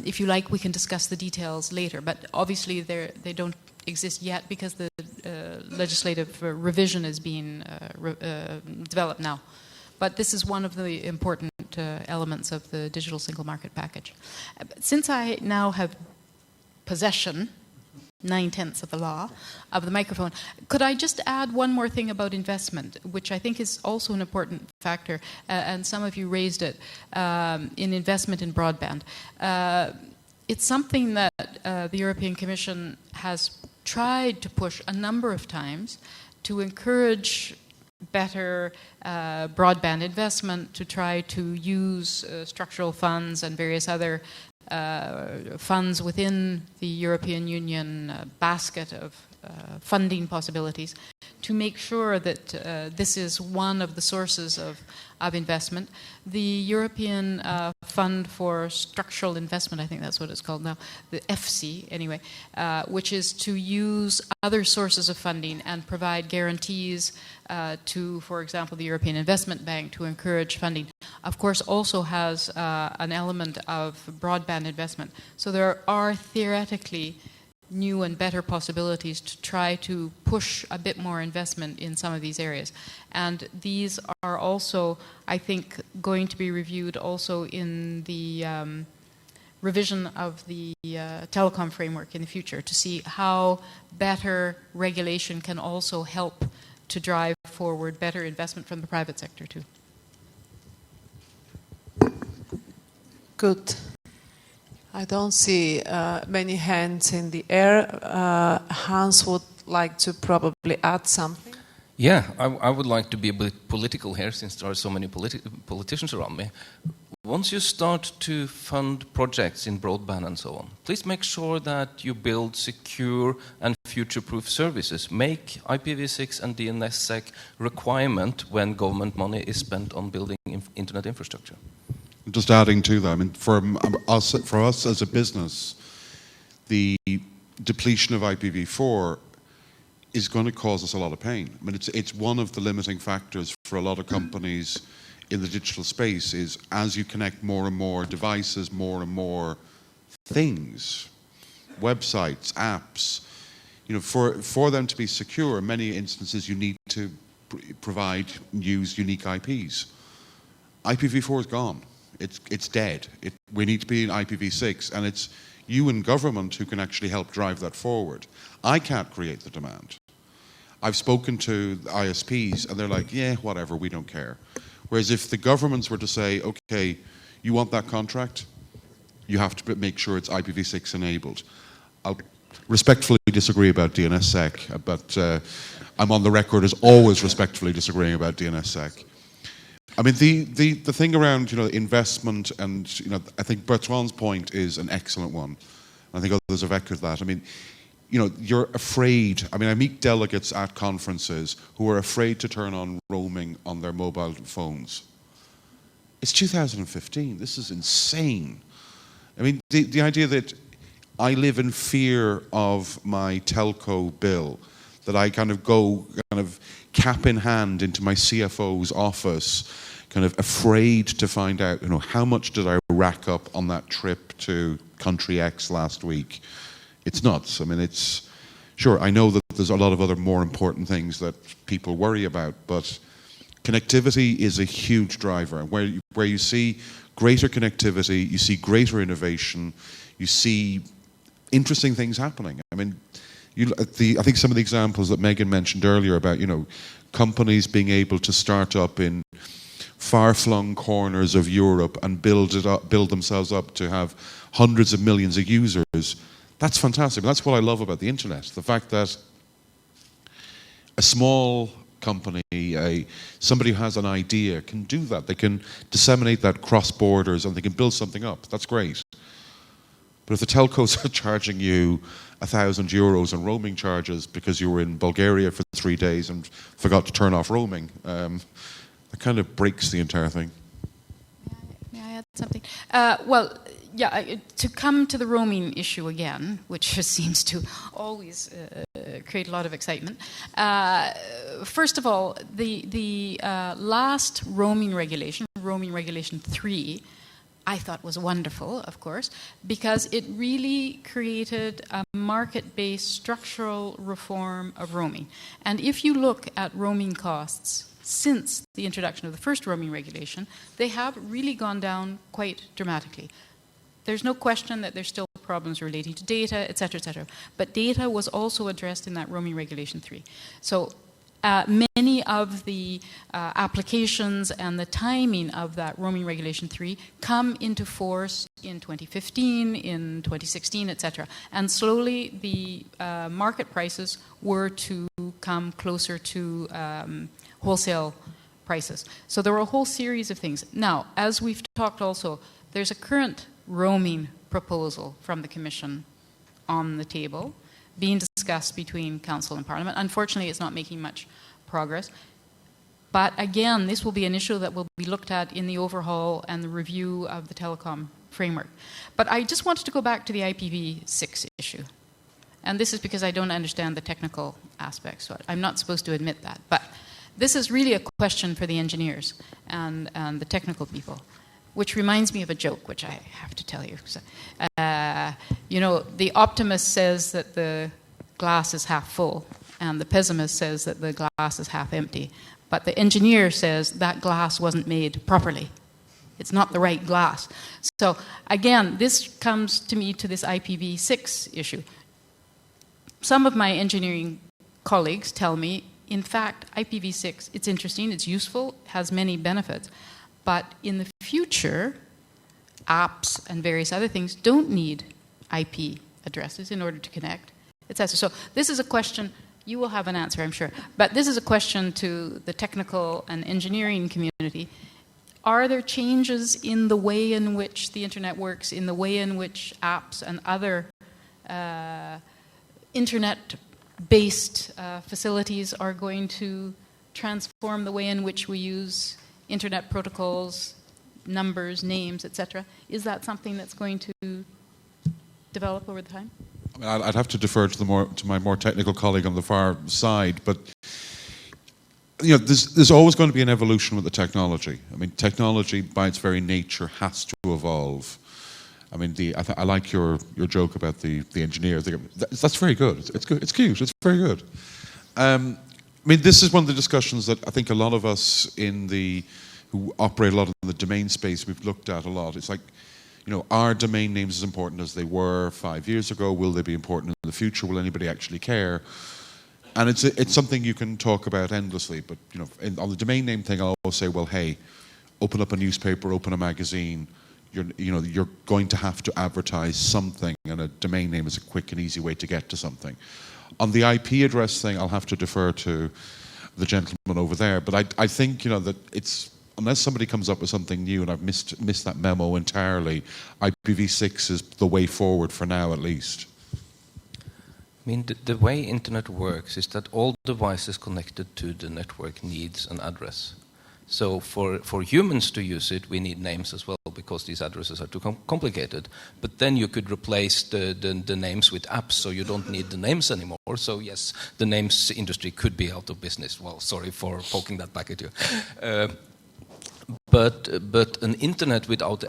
If you like, we can discuss the details later, but obviously they don't exist yet because the legislative revision is being developed now. But this is one of the important elements of the digital single market package. Since I now have possession, 9/10 of the law, of the microphone, could I just add one more thing about investment, which I think is also an important factor, and some of you raised it, in investment in broadband. It's something that the European Commission has tried to push a number of times to encourage better broadband investment, to try to use structural funds and various other funds within the European Union basket of funding possibilities, to make sure that this is one of the sources of investment. The European Fund for Structural Investment, I think that's what it's called now, the FC anyway, which is to use other sources of funding and provide guarantees to, for example, the European Investment Bank to encourage funding, of course also has an element of broadband investment. So there are theoretically new and better possibilities to try to push a bit more investment in some of these areas. And these are also, I think, going to be reviewed also in the revision of the telecom framework in the future, to see how better regulation can also help to drive forward better investment from the private sector too. Good. I don't see many hands in the air. Hans would like to probably add something. Yeah, I would like to be a bit political here, since there are so many politicians around me. Once you start to fund projects in broadband and so on, please make sure that you build secure and future-proof services. Make IPv6 and DNSSEC requirement when government money is spent on building internet infrastructure. Just adding to that, I mean, for us as a business, the depletion of IPv4 is going to cause us a lot of pain. I mean, it's one of the limiting factors for a lot of companies in the digital space, is as you connect more and more devices, more and more things, websites, apps, you know, for them to be secure, in many instances you need to provide and use unique IPs. IPv4 is gone. It's dead. We need to be in IPv6, and it's you and government who can actually help drive that forward. I can't create the demand. I've spoken to the ISPs, and they're like, yeah, whatever, we don't care. Whereas if the governments were to say, okay, you want that contract, you have to make sure it's IPv6 enabled. I'll respectfully disagree about DNSSEC, but I'm on the record as always respectfully disagreeing about DNSSEC. I mean, the thing around, you know, investment, and, you know, I think Bertrand's point is an excellent one. I think others have echoed that. I mean, you know, you're afraid. I mean, I meet delegates at conferences who are afraid to turn on roaming on their mobile phones. It's 2015. This is insane. I mean, the idea that I live in fear of my telco bill, that I kind of go cap in hand into my CFO's office, kind of afraid to find out, you know, how much did I rack up on that trip to country X last week. It's nuts. I mean, it's, sure, I know that there's a lot of other more important things that people worry about, but connectivity is a huge driver. Where you see greater connectivity, you see greater innovation, you see interesting things happening. I mean, I think some of the examples that Megan mentioned earlier about, you know, companies being able to start up in far-flung corners of Europe and build themselves up to have hundreds of millions of users, that's fantastic. That's what I love about the internet. The fact that a small company, somebody who has an idea can do that. They can disseminate that cross borders and they can build something up. That's great. But if the telcos are charging you €1,000 in roaming charges because you were in Bulgaria for 3 days and forgot to turn off roaming, that kind of breaks the entire thing. May I add something? Well, yeah, to come to the roaming issue again, which seems to always create a lot of excitement. First of all, the last roaming regulation, Roaming Regulation 3, I thought was wonderful, of course, because it really created a market-based structural reform of roaming. And if you look at roaming costs since the introduction of the first roaming regulation, they have really gone down quite dramatically. There's no question that there's still problems relating to data, et cetera, but data was also addressed in that Roaming Regulation 3. So many of the applications and the timing of that Roaming Regulation 3 come into force in 2015, in 2016, et cetera. And slowly the market prices were to come closer to wholesale prices. So there were a whole series of things. Now, as we've talked also, there's a current roaming proposal from the Commission on the table, being discussed between Council and Parliament. Unfortunately, it's not making much progress. But again, this will be an issue that will be looked at in the overhaul and the review of the telecom framework. But I just wanted to go back to the IPv6 issue. And this is because I don't understand the technical aspects. So I'm not supposed to admit that. But this is really a question for the engineers and the technical people, which reminds me of a joke, which I have to tell you. So, you know, the optimist says that the glass is half full, and the pessimist says that the glass is half empty. But the engineer says that glass wasn't made properly. It's not the right glass. So again, this comes to me to this IPv6 issue. Some of my engineering colleagues tell me, in fact, IPv6, it's interesting, it's useful, has many benefits, but in the future, apps and various other things don't need IP addresses in order to connect, etc. So this is a question, you will have an answer, I'm sure, but this is a question to the technical and engineering community. Are there changes in the way in which the internet works, in the way in which apps and other internet-based facilities are going to transform the way in which we use internet protocols, numbers, names, etc.? Is that something that's going to develop over time? I mean, I'd have to defer to my more technical colleague on the far side, but you know, there's always going to be an evolution with the technology. I mean, technology by its very nature has to evolve. I mean, I like your joke about the engineer. That's very good. It's good. It's cute. It's very good. I mean, this is one of the discussions that I think a lot of us who operate a lot in the domain space, we've looked at a lot. It's like, you know, are domain names as important as they were 5 years ago? Will they be important in the future? Will anybody actually care? And it's something you can talk about endlessly. But you know, on the domain name thing, I'll always say, well, hey, open up a newspaper, open a magazine. You're going to have to advertise something, and a domain name is a quick and easy way to get to something. On the IP address thing, I'll have to defer to the gentleman over there. But I think, you know, that it's, unless somebody comes up with something new, and I've missed that memo entirely, IPv6 is the way forward for now, at least. I mean, the way internet works is that all devices connected to the network needs an address. So for humans to use it, we need names as well, because these addresses are too complicated. But then you could replace the names with apps, so you don't need the names anymore. So yes, the names industry could be out of business. Well, sorry for poking that back at you. But an internet without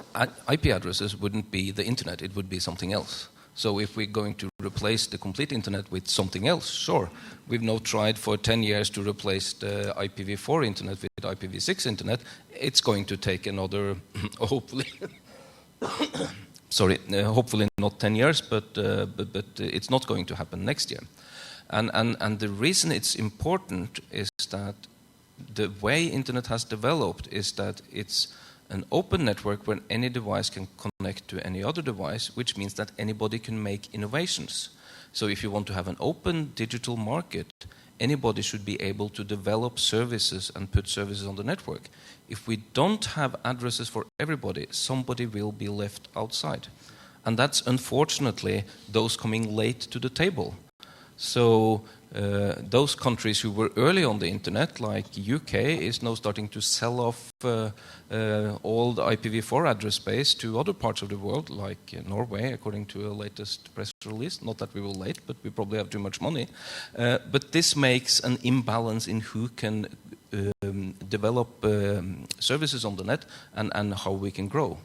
IP addresses wouldn't be the internet, it would be something else. So if we're going to replace the complete internet with something else, sure. We've now tried for 10 years to replace the IPv4 internet with IPv6 internet. It's going to take another, hopefully, hopefully not 10 years, but it's not going to happen next year. And the reason it's important is that the way internet has developed is that it's an open network where any device can connect to any other device, which means that anybody can make innovations. So if you want to have an open digital market, anybody should be able to develop services and put services on the network. If we don't have addresses for everybody, somebody will be left outside. And that's unfortunately those coming late to the table. So those countries who were early on the internet, like UK, is now starting to sell off all the IPv4 address space to other parts of the world, like Norway, according to a latest press release. Not that we were late, but we probably have too much money. But this makes an imbalance in who can develop services on the net and how we can grow.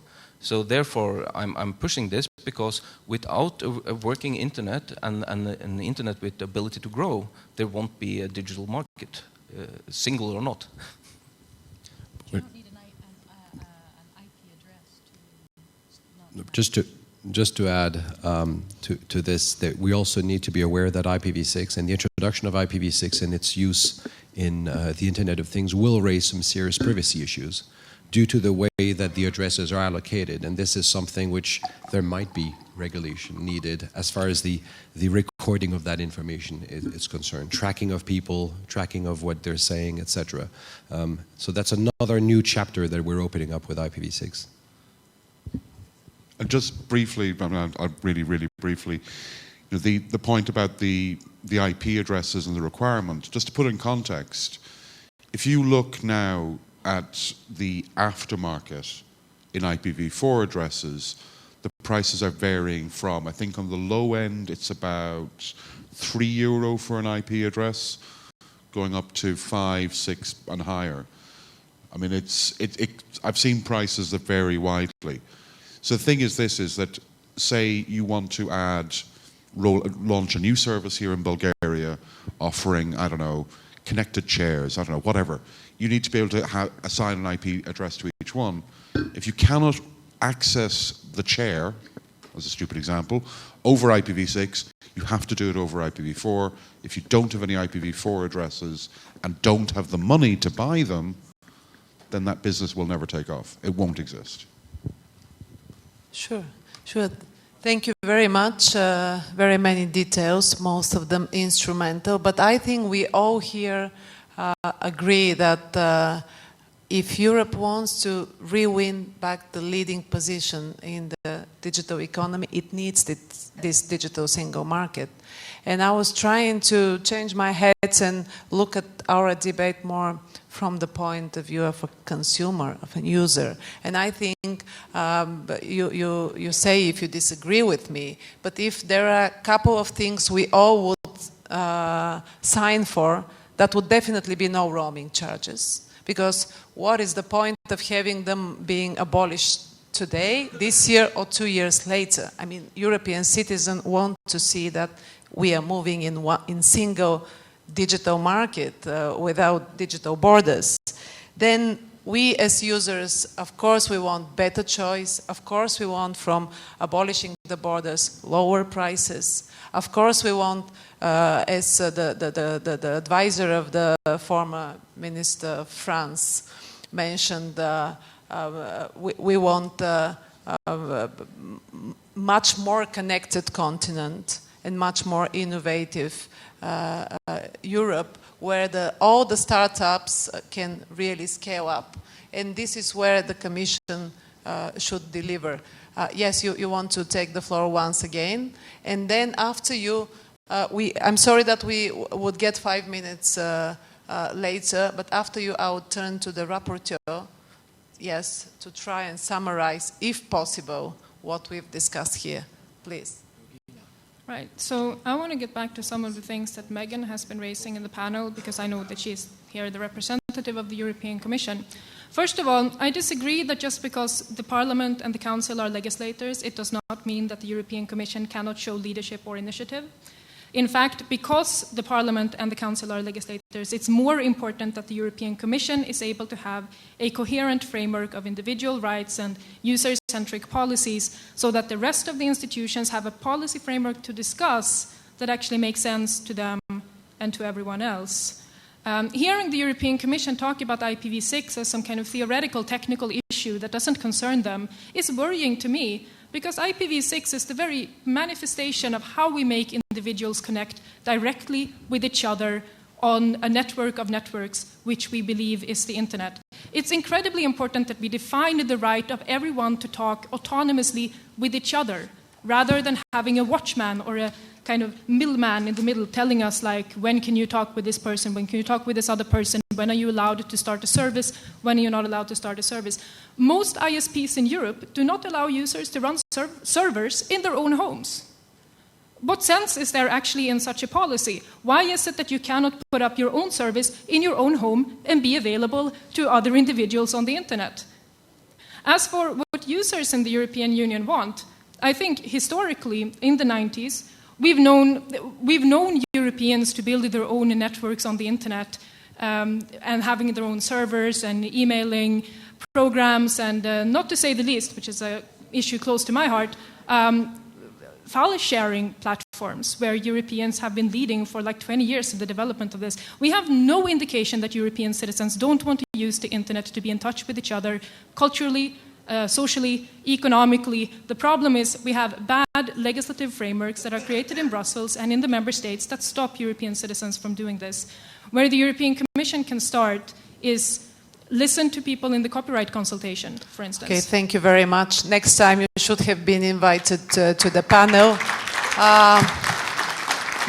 So therefore, I'm pushing this because without a working internet and an internet with the ability to grow, there won't be a digital market, single or not. You don't need an IP address Just to add to this, that we also need to be aware that IPv6 and the introduction of IPv6 and its use in the Internet of Things will raise some serious privacy issues. due to the way that the addresses are allocated. And this is something which there might be regulation needed as far as the recording of that information is concerned. Tracking of people, tracking of what they're saying, etc. So that's another new chapter that we're opening up with IPv6. And just briefly, really briefly, the point about the IP addresses and the requirement, just to put in context, if you look now at the aftermarket in IPv4 addresses, the prices are varying from, I think on the low end, it's about €3 for an IP address, going up to 5, 6 and higher. I mean, I've seen prices that vary widely. So the thing is that say you want to launch a new service here in Bulgaria offering, I don't know, connected chairs, I don't know, whatever. You need to be able to assign an IP address to each one. If you cannot access the chair, as a stupid example, over IPv6, you have to do it over IPv4. If you don't have any IPv4 addresses and don't have the money to buy them, then that business will never take off. It won't exist. Sure. Thank you very much. Very many details, most of them instrumental, but I think we all here agree that if Europe wants to re-win back the leading position in the digital economy, it needs this digital single market. And I was trying to change my heads and look at our debate more from the point of view of a consumer, of a user. And I think you say if you disagree with me, but if there are a couple of things we all would sign for, that would definitely be no roaming charges. Because what is the point of having them being abolished today, this year, or 2 years later? I mean, European citizens want to see that we are moving in single digital market without digital borders. Then we as users, of course, we want better choice. Of course, we want from abolishing the borders lower prices. Of course, we want, as the advisor of the former Minister of France mentioned, we want a much more connected continent and much more innovative Europe, where all the startups can really scale up. And this is where the Commission should deliver. Yes, you want to take the floor once again. And then after you, I'm sorry that we would get 5 minutes later, but after you, I would turn to the rapporteur, yes, to try and summarize, if possible, what we've discussed here. Please. Right, so I want to get back to some of the things that Megan has been raising in the panel, because I know that she's here the representative of the European Commission. First of all, I disagree that just because the Parliament and the Council are legislators, it does not mean that the European Commission cannot show leadership or initiative. In fact, because the Parliament and the Council are legislators, it's more important that the European Commission is able to have a coherent framework of individual rights and user-centric policies, so that the rest of the institutions have a policy framework to discuss that actually makes sense to them and to everyone else. Hearing the European Commission talk about IPv6 as some kind of theoretical technical issue that doesn't concern them is worrying to me, because IPv6 is the very manifestation of how we make individuals connect directly with each other on a network of networks, which we believe is the internet. It's incredibly important that we define the right of everyone to talk autonomously with each other, rather than having a watchman or a kind of middleman in the middle telling us, like, when can you talk with this person, when can you talk with this other person, when are you allowed to start a service, when are you not allowed to start a service. Most ISPs in Europe do not allow users to run servers in their own homes. What sense is there actually in such a policy? Why is it that you cannot put up your own service in your own home and be available to other individuals on the internet? As for what users in the European Union want, I think historically, in the 90s, we've known Europeans to build their own networks on the internet and having their own servers and emailing programs and, not to say the least, which is an issue close to my heart, file sharing platforms platforms, where Europeans have been leading for like 20 years in the development of this. We have no indication that European citizens don't want to use the internet to be in touch with each other culturally, socially, economically. The problem is we have bad legislative frameworks that are created in Brussels and in the member states that stop European citizens from doing this. Where the European Commission can start is listen to people in the copyright consultation, for instance. Okay, thank you very much. Next time you should have been invited to the panel.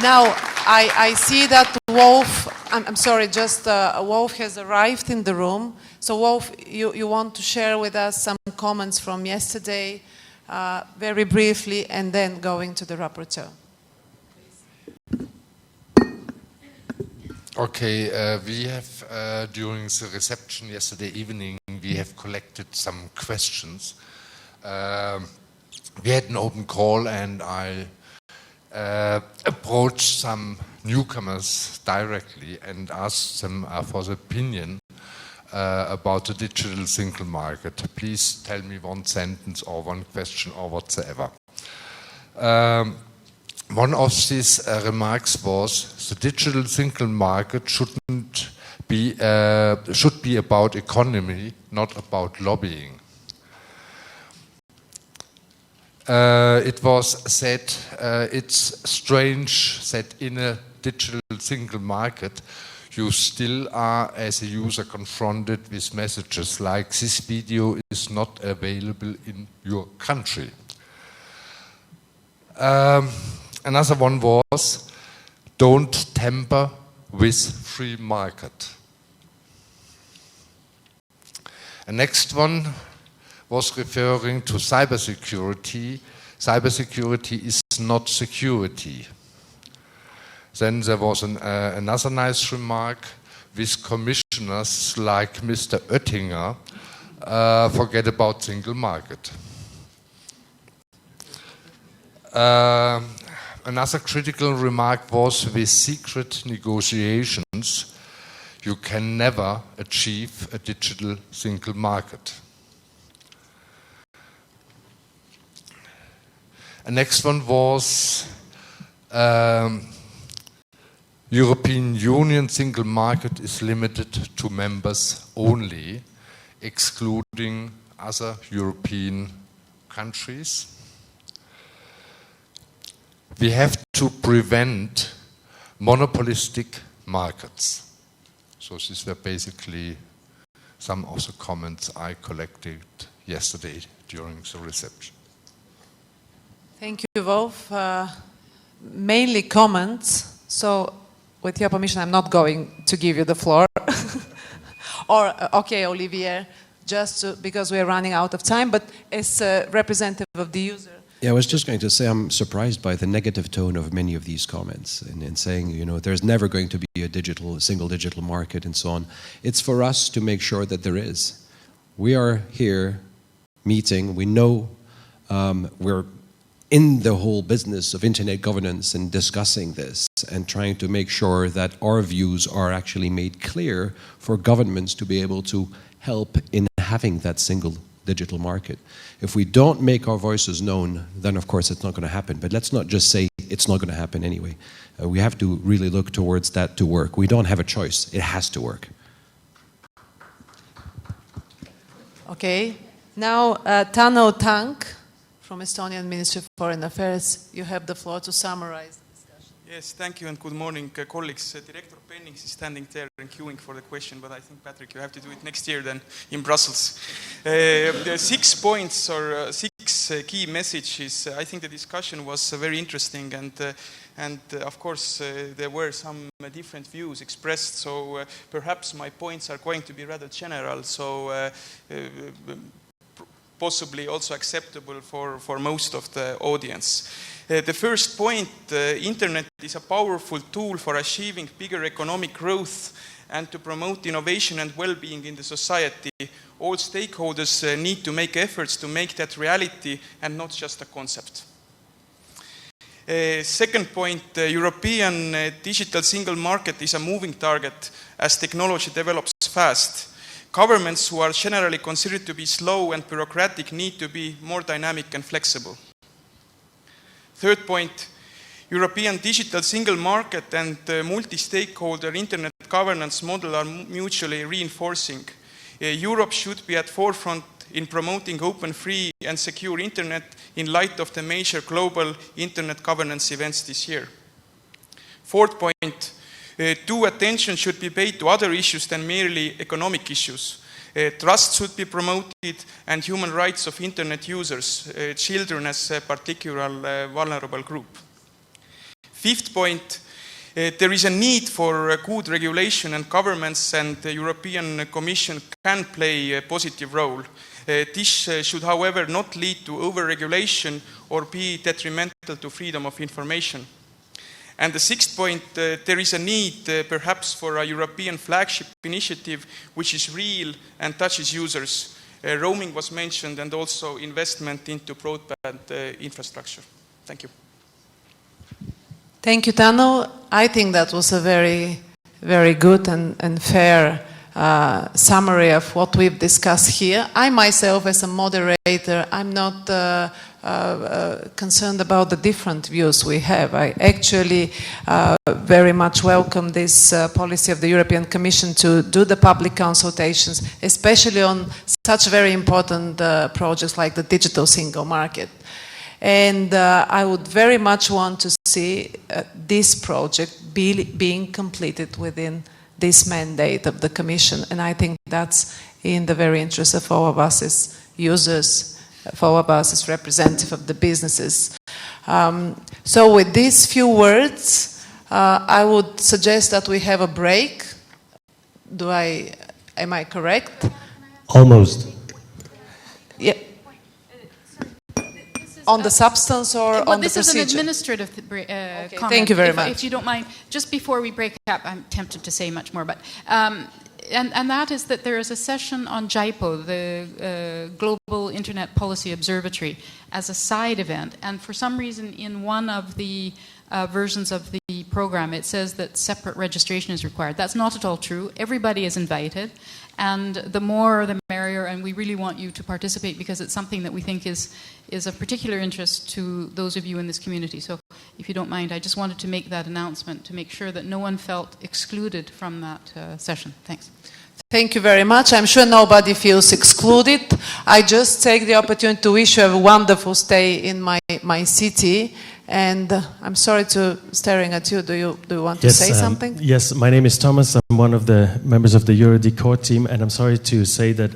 Now, I see that Wolf, I'm sorry, just Wolf has arrived in the room. So Wolf, you want to share with us some comments from yesterday, very briefly, and then going to the rapporteur. Okay, we have, during the reception yesterday evening, we have collected some questions. We had an open call and I approached some newcomers directly and asked them for the opinion about the digital single market. Please tell me one sentence or one question or whatsoever. One of these remarks was the digital single market should be about economy, not about lobbying. It was said it's strange that in a digital single market you still are as a user confronted with messages like this video is not available in your country. Another one was, don't tamper with free market. The next one was referring to cybersecurity. Cybersecurity is not security. Then there was another nice remark with commissioners like Mr. Oettinger, forget about single market. Another critical remark was with secret negotiations, you can never achieve a digital single market. The next one was European Union single market is limited to members only, excluding other European countries. We have to prevent monopolistic markets. So these were basically some of the comments I collected yesterday during the reception. Thank you, Wolf. Mainly comments. So, with your permission, I'm not going to give you the floor. Or, okay, Olivier, just because we're running out of time, but as a representative of the user. Yeah, I was just going to say I'm surprised by the negative tone of many of these comments in saying, you know, there's never going to be a single digital market and so on. It's for us to make sure that there is. We are here meeting, we know we're in the whole business of internet governance and discussing this and trying to make sure that our views are actually made clear for governments to be able to help in having that single digital market. If we don't make our voices known, then of course it's not going to happen. But let's not just say it's not going to happen anyway. We have to really look towards that to work. We don't have a choice. It has to work. Okay. Now, Tano Tank from Estonian Ministry of Foreign Affairs, you have the floor to summarize the discussion. Yes, thank you and good morning, colleagues. Director Pennings is standing there and queuing for the question, but I think, Patrick, you have to do it next year then in Brussels. The 6 points or 6 key messages. I think the discussion was very interesting and of course there were some different views expressed, so perhaps my points are going to be rather general, so possibly also acceptable for most of the audience. The first point, internet is a powerful tool for achieving bigger economic growth and to promote innovation and well-being in the society. All stakeholders need to make efforts to make that reality and not just a concept. Second point, European digital single market is a moving target as technology develops fast. Governments who are generally considered to be slow and bureaucratic need to be more dynamic and flexible. Third point, European digital single market and multi-stakeholder internet governance model are mutually reinforcing. Europe should be at forefront in promoting open, free and secure internet in light of the major global internet governance events this year. Fourth point, due attention should be paid to other issues than merely economic issues. Trust should be promoted and human rights of internet users, children as a particular vulnerable group. Fifth point, there is a need for good regulation and governments, and the European Commission can play a positive role. This should, however, not lead to over-regulation or be detrimental to freedom of information. And the sixth point, there is a need perhaps for a European flagship initiative which is real and touches users. Roaming was mentioned, and also investment into broadband infrastructure. Thank you. Thank you, Tano. I think that was a very, very good and fair summary of what we've discussed here. I myself, as a moderator, I'm not concerned about the different views we have. I actually very much welcome this policy of the European Commission to do the public consultations, especially on such very important projects like the digital single market. And I would very much want to see this project being completed within this mandate of the Commission. And I think that's in the very interest of all of us as users, for all of us as representatives of the businesses. So with these few words, I would suggest that we have a break. Am I correct? Almost. Yeah. On the substance or on the procedure? This is an administrative comment. Thank you very much. If you don't mind, just before we break up, I'm tempted to say much more, but and that is that there is a session on JIPO, the Global Internet Policy Observatory, as a side event. And for some reason, in one of the versions of the program, it says that separate registration is required. That's not at all true. Everybody is invited. And the more, the merrier, and we really want you to participate because it's something that we think is of particular interest to those of you in this community. So if you don't mind, I just wanted to make that announcement to make sure that no one felt excluded from that session. Thanks. Thank you very much. I'm sure nobody feels excluded. I just take the opportunity to wish you a wonderful stay in my city. And I'm sorry to staring at you. Do you want to say something? Yes, my name is Thomas. I'm one of the members of the EuroDIG core team, and I'm sorry to say that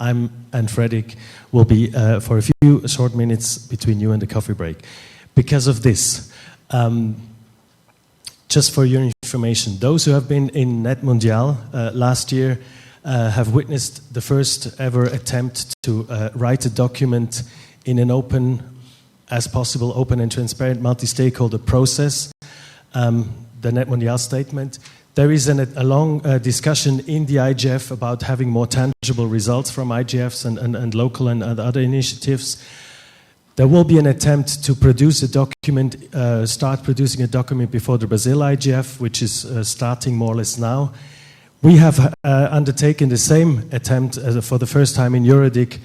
I'm and Fredrik will be for a few short minutes between you and the coffee break. Because of this, just for your information, those who have been in Net Mondial last year have witnessed the first ever attempt to write a document in an open and transparent multi-stakeholder process, the Net Mondial statement. There is a long discussion in the IGF about having more tangible results from IGFs and local and other initiatives. There will be an attempt to produce a document, start producing a document before the Brazil IGF, which is starting more or less now. We have undertaken the same attempt for the first time in EuroDIG,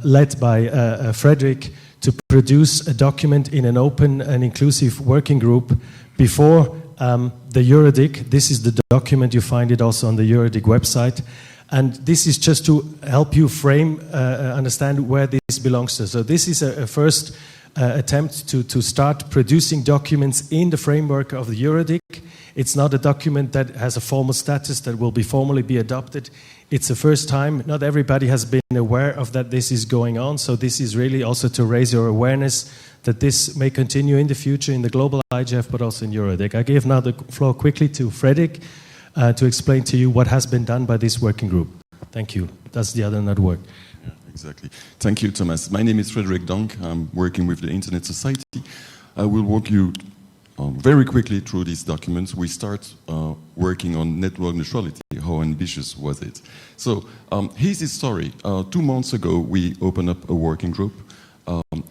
led by Fredrik, to produce a document in an open and inclusive working group before the EuroDIG. This is the document, you find it also on the EuroDIG website. And this is just to help you frame, understand where this belongs to. So this is a first attempt to start producing documents in the framework of the EuroDIG. It's not a document that has a formal status that will formally be adopted. It's the first time. Not everybody has been aware of that this is going on. So this is really also to raise your awareness that this may continue in the future in the global IGF, but also in EuroDIG. I give now the floor quickly to Fredrik to explain to you what has been done by this working group. Thank you. That's the other network. Yeah, exactly. Thank you, Thomas. My name is Fredrik Donk. I'm working with the Internet Society. I will walk you very quickly through these documents. We start working on network neutrality. How ambitious was it? So here's the story. 2 months ago, we opened up a working group.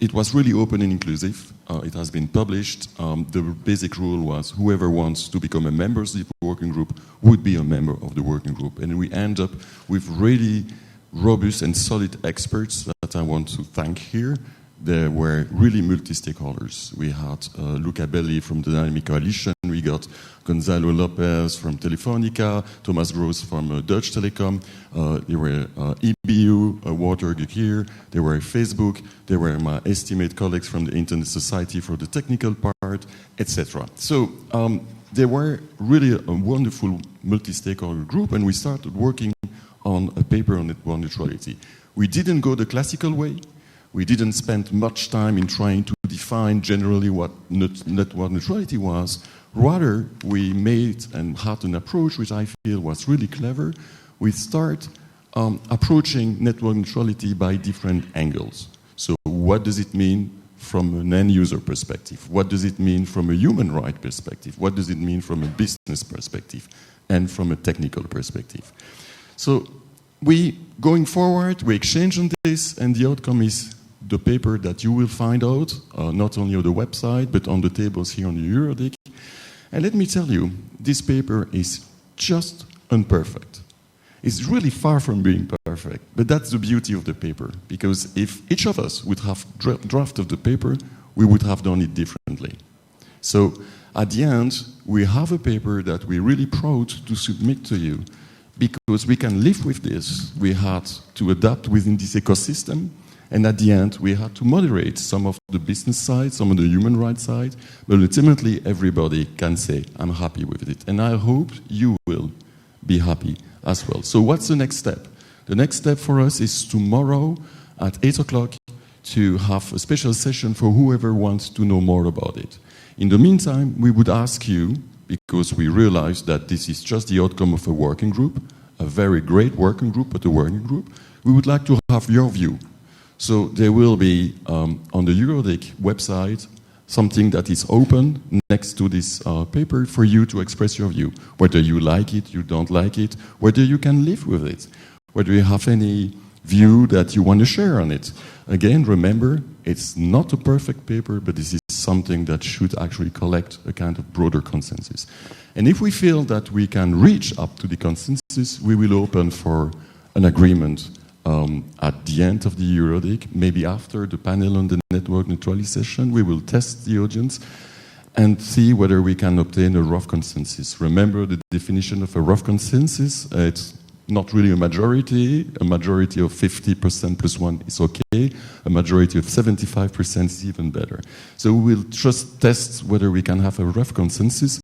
It was really open and inclusive. It has been published. The basic rule was whoever wants to become a member of the working group would be a member of the working group. And we end up with really robust and solid experts that I want to thank here. There were really multi-stakeholders. We had Luca Belli from the Dynamic Coalition, we got Gonzalo Lopez from Telefonica, Thomas Gross from Deutsche Telekom, there were EBU, WaterGeek here, there were Facebook, there were my estimate colleagues from the Internet Society for the technical part, etc. So there were really a wonderful multi-stakeholder group, and we started working on a paper on network neutrality. We didn't go the classical way. We didn't spend much time in trying to define generally what network neutrality was. Rather, we made and had an approach which I feel was really clever. We start approaching network neutrality by different angles. So what does it mean from an end-user perspective? What does it mean from a human right perspective? What does it mean from a business perspective? And from a technical perspective? So going forward, we exchange on this, and the outcome is the paper that you will find out, not only on the website, but on the tables here on the EuroDIG. And let me tell you, this paper is just imperfect. It's really far from being perfect, but that's the beauty of the paper, because if each of us would have drafted the paper, we would have done it differently. So at the end, we have a paper that we're really proud to submit to you, because we can live with this. We had to adapt within this ecosystem, and at the end, we had to moderate some of the business side, some of the human rights side, but ultimately, everybody can say, I'm happy with it. And I hope you will be happy as well. So what's the next step? The next step for us is tomorrow at 8 o'clock to have a special session for whoever wants to know more about it. In the meantime, we would ask you, because we realize that this is just the outcome of a working group, a very great working group, but a working group, we would like to have your view. So there will be, on the EuroDIG website, something that is open next to this paper for you to express your view. Whether you like it, you don't like it, whether you can live with it, whether you have any view that you want to share on it. Again, remember, it's not a perfect paper, but this is something that should actually collect a kind of broader consensus. And if we feel that we can reach up to the consensus, we will open for an agreement at the end of the EuroDIG, maybe after the panel on the network neutrality session. We will test the audience and see whether we can obtain a rough consensus. Remember the definition of a rough consensus. It's not really a majority. A majority of 50% plus one is okay. A majority of 75% is even better. So we will just test whether we can have a rough consensus.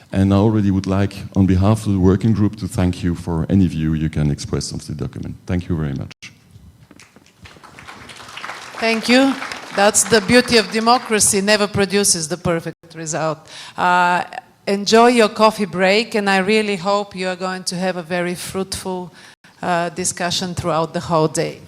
And I already would like, on behalf of the working group, to thank you for any view you can express of the document. Thank you very much. Thank you. That's the beauty of democracy, never produces the perfect result. Enjoy your coffee break, and I really hope you are going to have a very fruitful discussion throughout the whole day.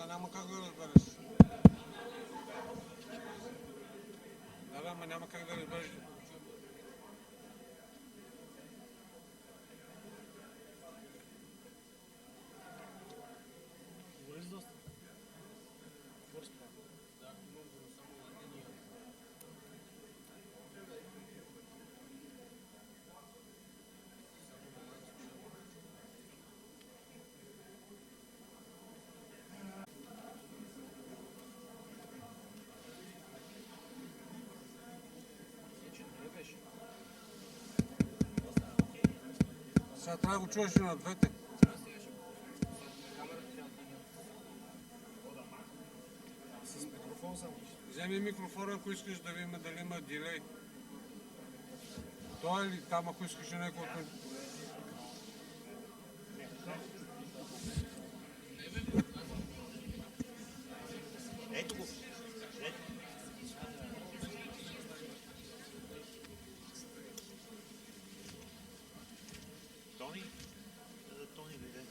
няма как да разбереш. Да, ама няма как да разбереш. Сега трябва да го чуеш и на двете. С микрофон само. Вземи микрофона, ако искаш да видим дали има дилей. Той или там, ако искаш някой от... Ето го. Тони? Тони дойде.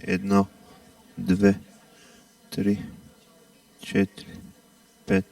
Едно, две, три, четири, пет.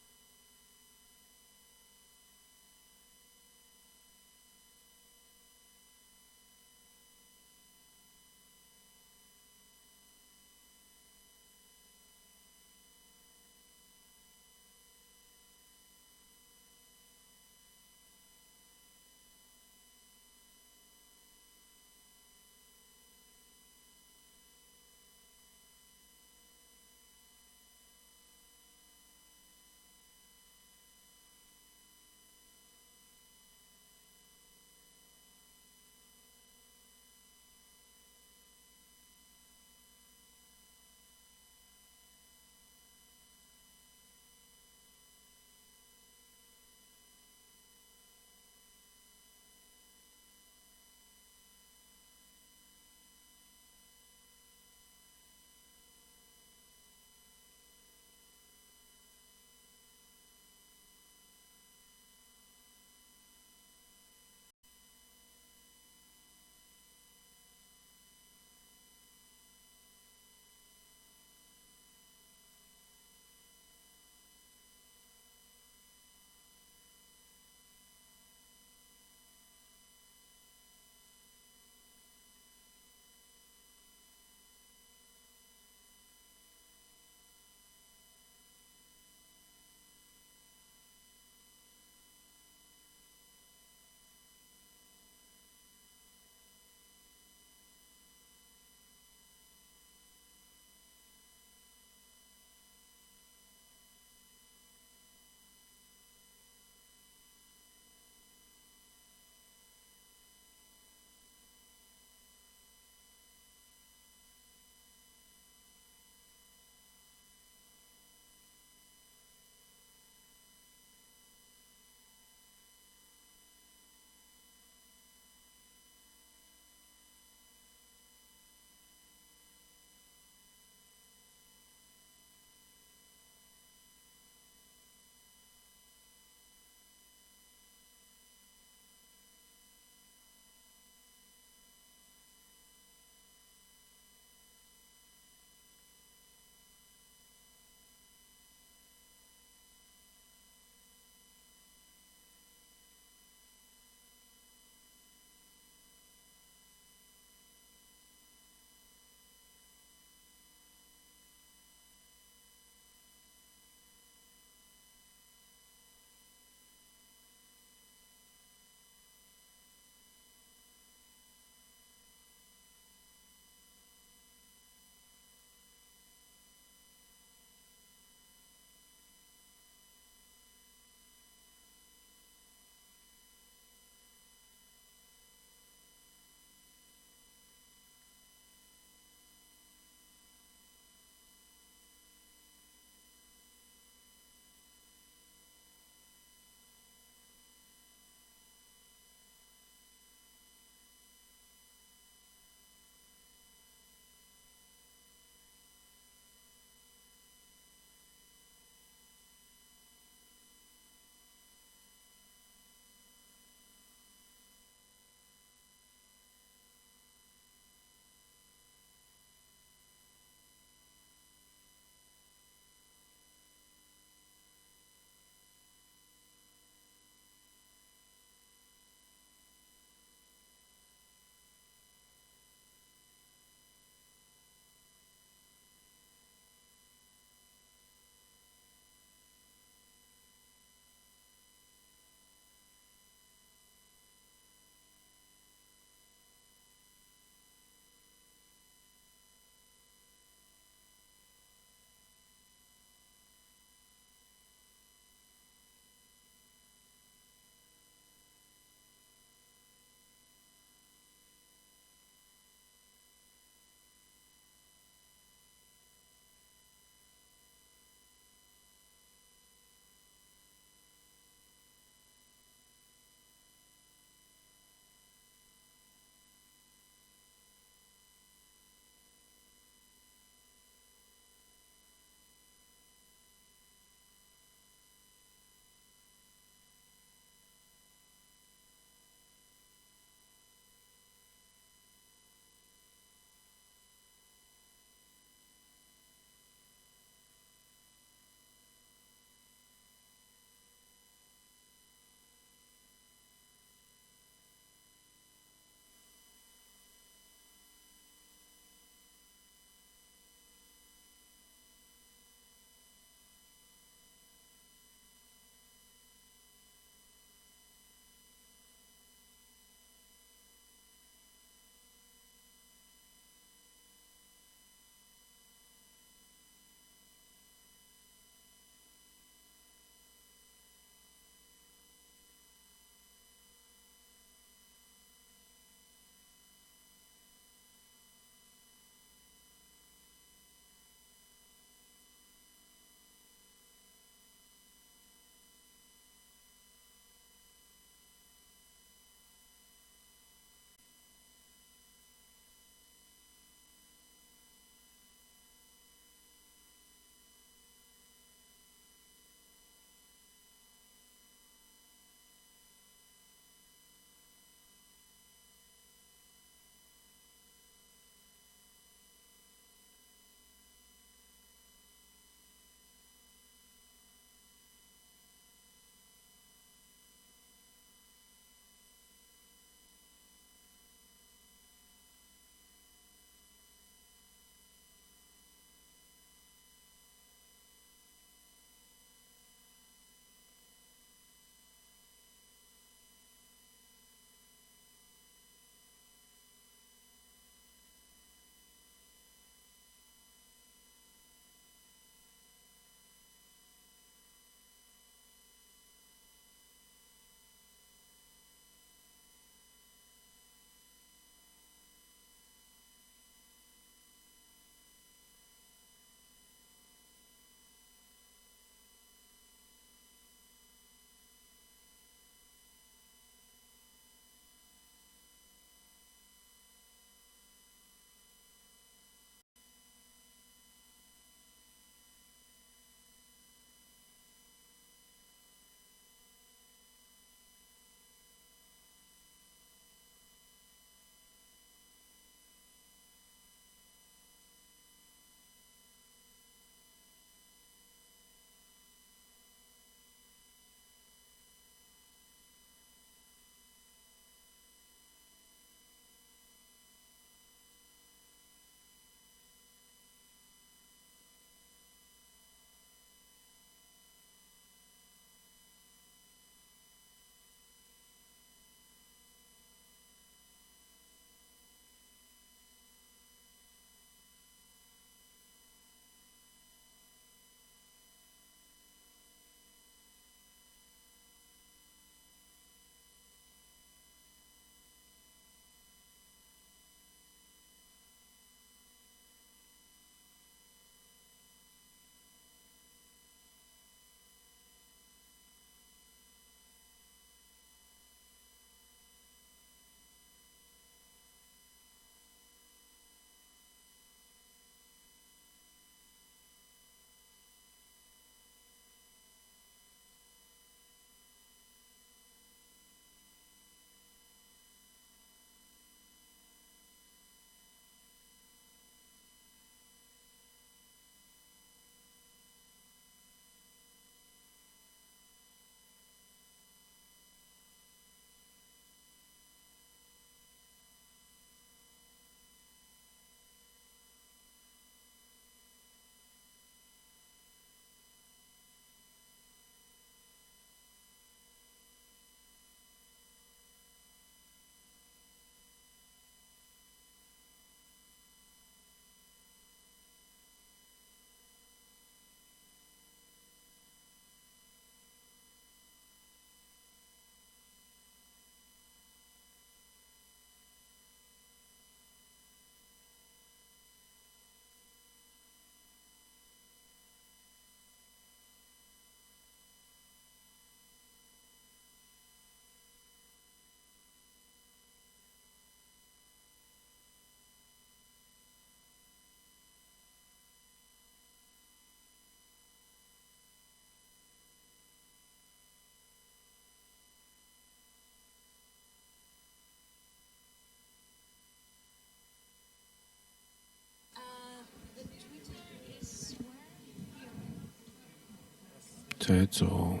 再走，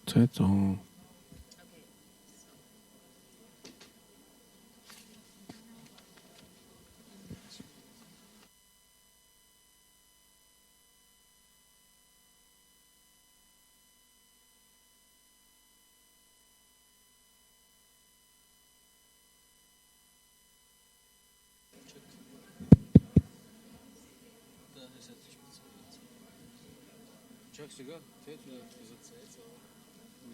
再走。Чак сега, ето за цеца.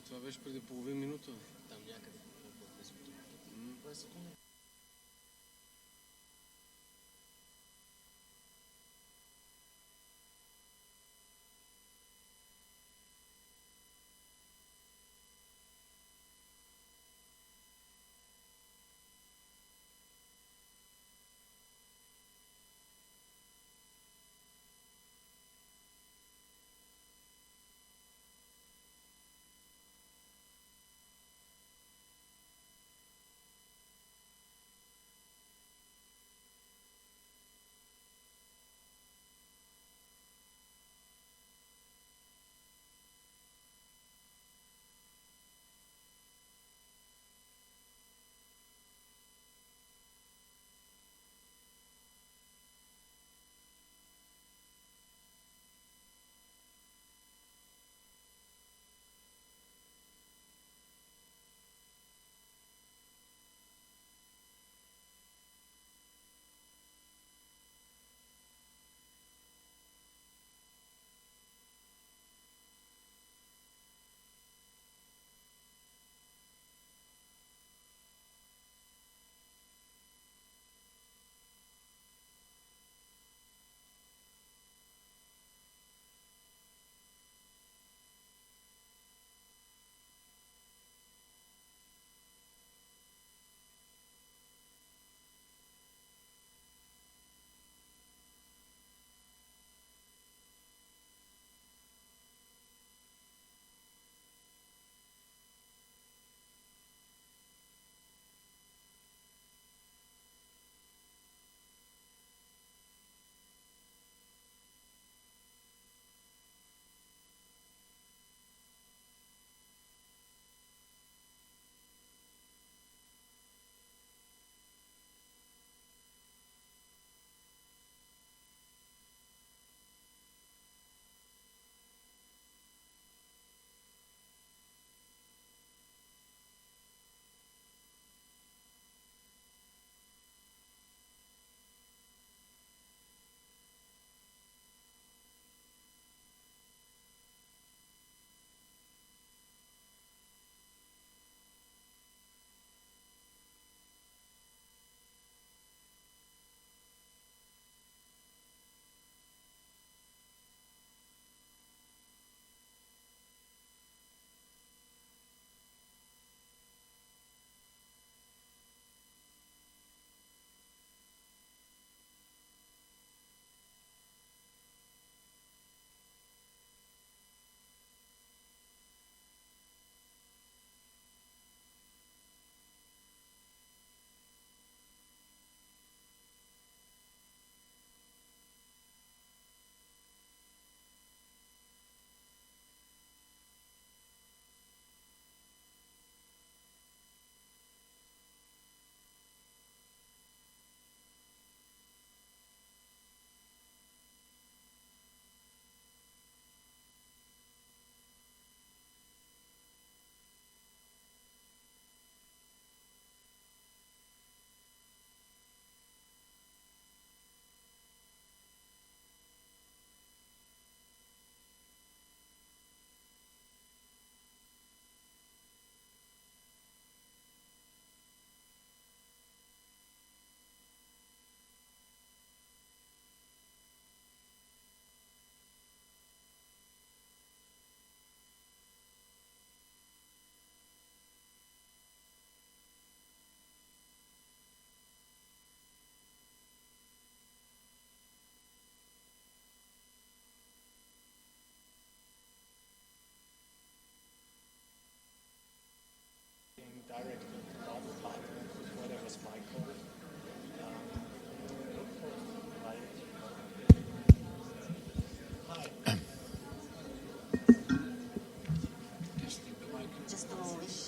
Това беше преди половин минута. Там някъде. 20 секунди.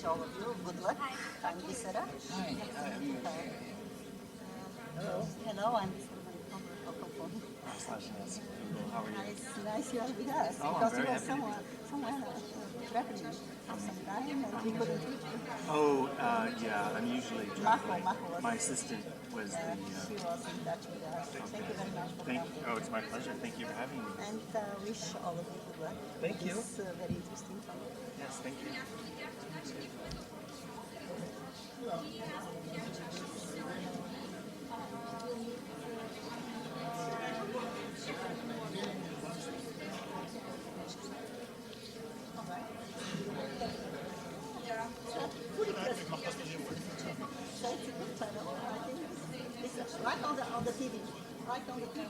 all of you. Good luck. I'm Bisera. Hi. Hello. Hello, I'm Bisera. How are you? Nice you are with us. Oh, because I'm very you were happy. somewhere traveling for some time and we couldn't reach you. Oh, yeah, I'm usually traveling. Marco was My assistant was the... She was in touch with us. Thank you very much for coming. Oh, it's my pleasure. Thank you for having me. And wish all of you good luck. Thank you. It's very interesting topic. Yes, thank you. Right on the TV. Right on the TV.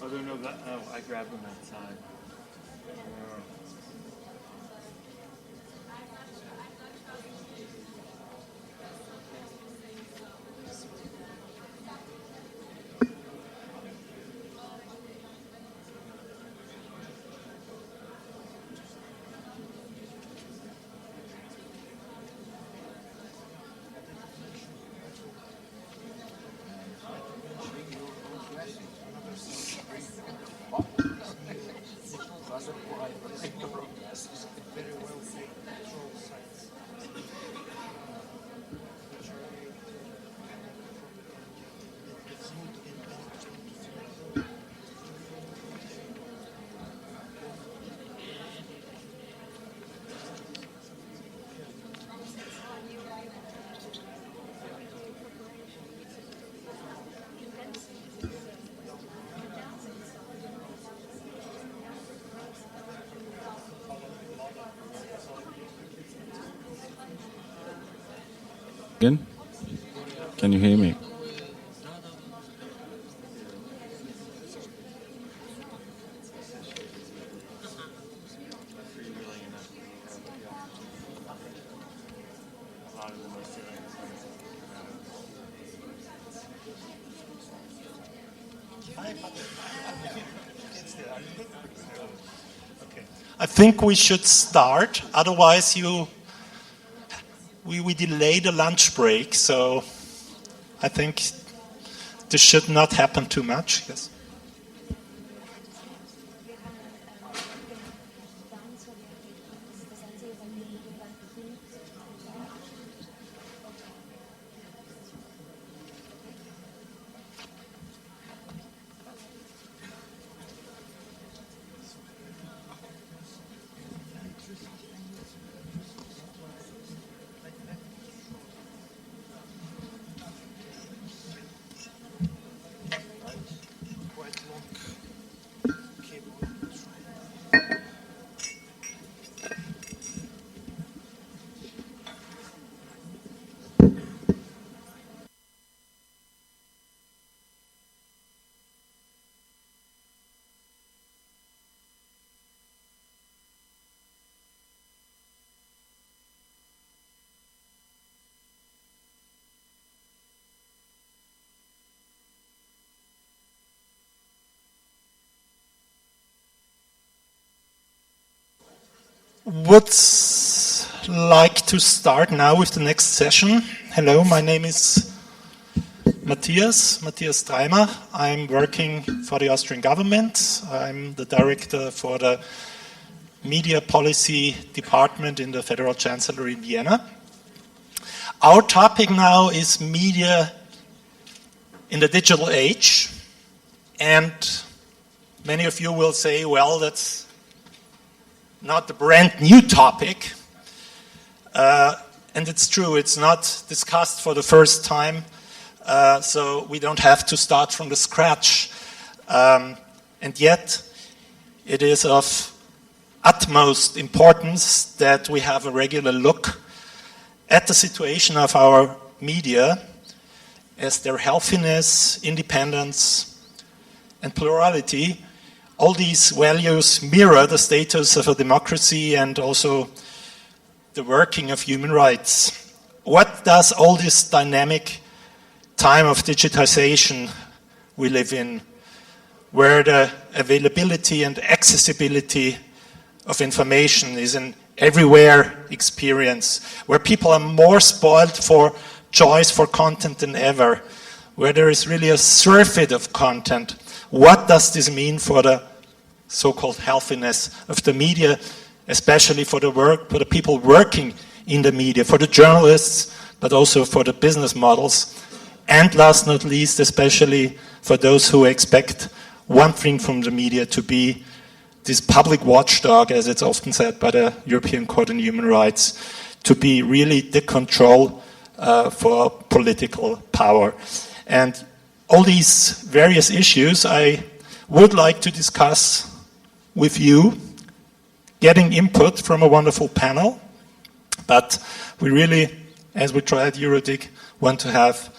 Oh, no, I grabbed them outside. Again? Can you hear me? I think we should start, otherwise we delay the lunch break, so I think this should not happen too much. Yes. Would like to start now with the next session. Hello, my name is Matthias Dreimer. I'm working for the Austrian government. I'm the director for the Media Policy Department in the Federal Chancellery in Vienna. Our topic now is media in the digital age. And many of you will say, well, that's not the brand new topic. and it's true, it's not discussed for the first time, so we don't have to start from the scratch. And yet, it is of utmost importance that we have a regular look at the situation of our media as their healthiness, independence, and plurality. All these values mirror the status of a democracy and also the working of human rights. What does all this dynamic time of digitization we live in, where the availability and accessibility of information is an everywhere experience, where people are more spoiled for choice for content than ever, where there is really a surfeit of content. What does this mean for the so-called healthiness of the media, especially for the people working in the media, for the journalists, but also for the business models, and last not least, especially for those who expect one thing from the media to be this public watchdog, as it's often said by the European Court on Human Rights, to be really the control for political power. And all these various issues I would like to discuss with you, getting input from a wonderful panel, but we really, as we try at EuroDIG, want to have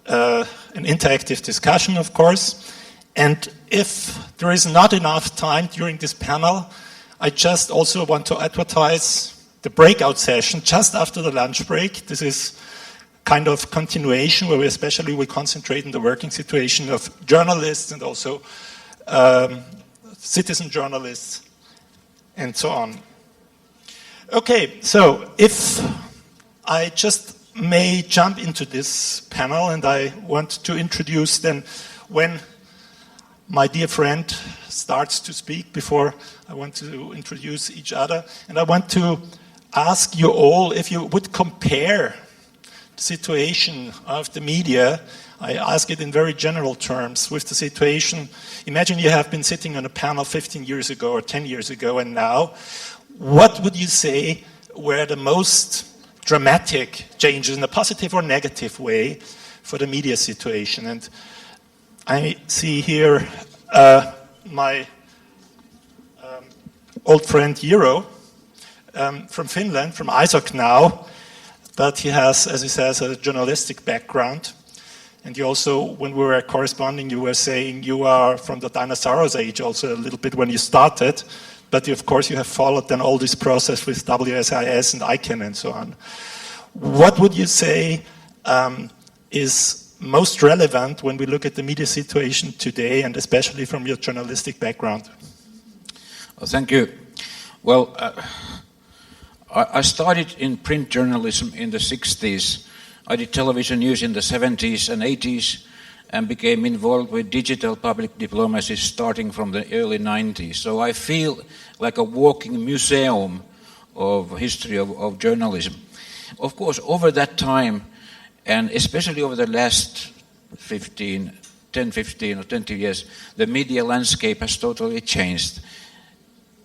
an interactive discussion, of course. And if there is not enough time during this panel, I just also want to advertise the breakout session just after the lunch break. This is kind of continuation where we especially will concentrate on the working situation of journalists and also citizen journalists and so on. Okay, so if I just may jump into this panel, and I want to introduce then when my dear friend starts to speak, before I want to introduce each other. And I want to ask you all if you would compare the situation of the media, I ask it in very general terms, with the situation. Imagine you have been sitting on a panel 15 years ago or 10 years ago and now. What would you say were the most dramatic changes in a positive or negative way for the media situation? And I see here my old friend Eero from Finland, from Isaac now, but he has, as he says, a journalistic background. And you also, when we were corresponding, you were saying you are from the dinosaurs age also a little bit when you started, but of course you have followed then all this process with WSIS and ICANN and so on. What would you say is most relevant when we look at the media situation today, and especially from your journalistic background? Well, thank you. Well, I started in print journalism in the 60s. I did television news in the 70s and 80s and became involved with digital public diplomacy starting from the early 90s. So I feel like a walking museum of history of journalism. Of course, over that time, and especially over the last 10, 15 or 20 years, the media landscape has totally changed.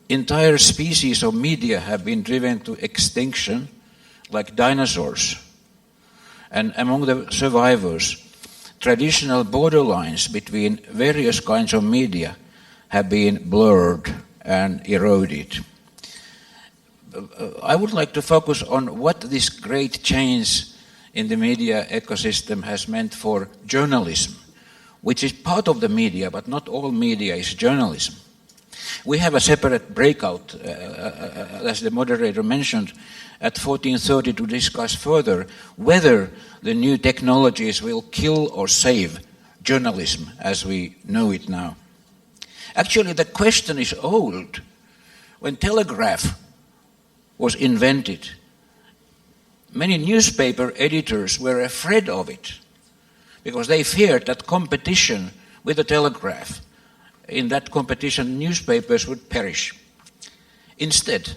Entire species of media have been driven to extinction, like dinosaurs. And among the survivors, traditional borderlines between various kinds of media have been blurred and eroded. I would like to focus on what this great change in the media ecosystem has meant for journalism, which is part of the media, but not all media is journalism. We have a separate breakout, as the moderator mentioned, at 14:30 to discuss further whether the new technologies will kill or save journalism as we know it now. Actually, the question is old. When telegraph was invented, many newspaper editors were afraid of it because they feared that competition with the telegraph, in that competition, newspapers would perish. Instead,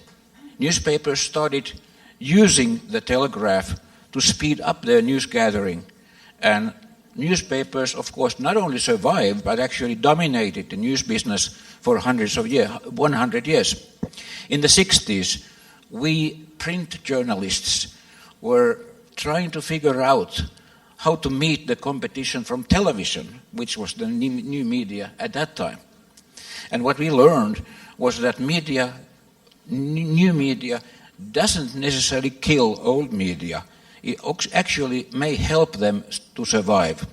newspapers started using the telegraph to speed up their news gathering. And newspapers, of course, not only survived, but actually dominated the news business for 100 years. In the 60s, we print journalists were trying to figure out how to meet the competition from television, which was the new media at that time. And what we learned was that new media doesn't necessarily kill old media. It actually may help them to survive.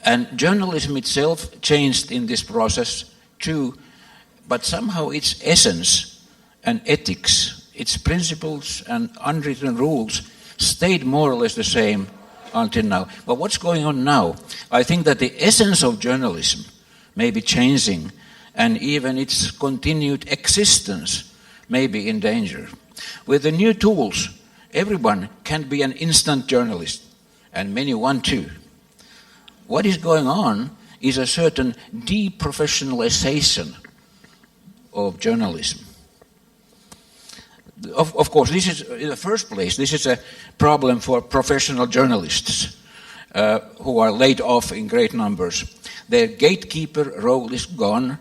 And journalism itself changed in this process too, but somehow its essence and ethics, its principles and unwritten rules stayed more or less the same until now. But what's going on now? I think that the essence of journalism may be changing, and even its continued existence may be in danger. With the new tools, everyone can be an instant journalist, and many want to. What is going on is a certain deprofessionalization of journalism. Of course, this is, in the first place, this is a problem for professional journalists who are laid off in great numbers. Their gatekeeper role is gone,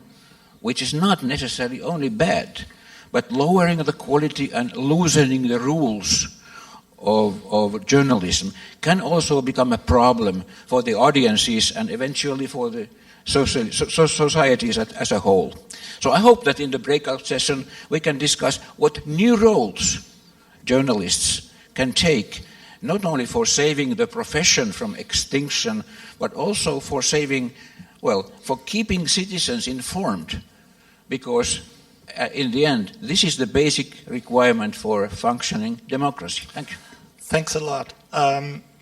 which is not necessarily only bad, but lowering the quality and loosening the rules of journalism can also become a problem for the audiences and eventually for the societies as a whole. So I hope that in the breakout session we can discuss what new roles journalists can take, not only for saving the profession from extinction, but also for saving, well, for keeping citizens informed, because in the end, this is the basic requirement for functioning democracy. Thank you. Thanks a lot.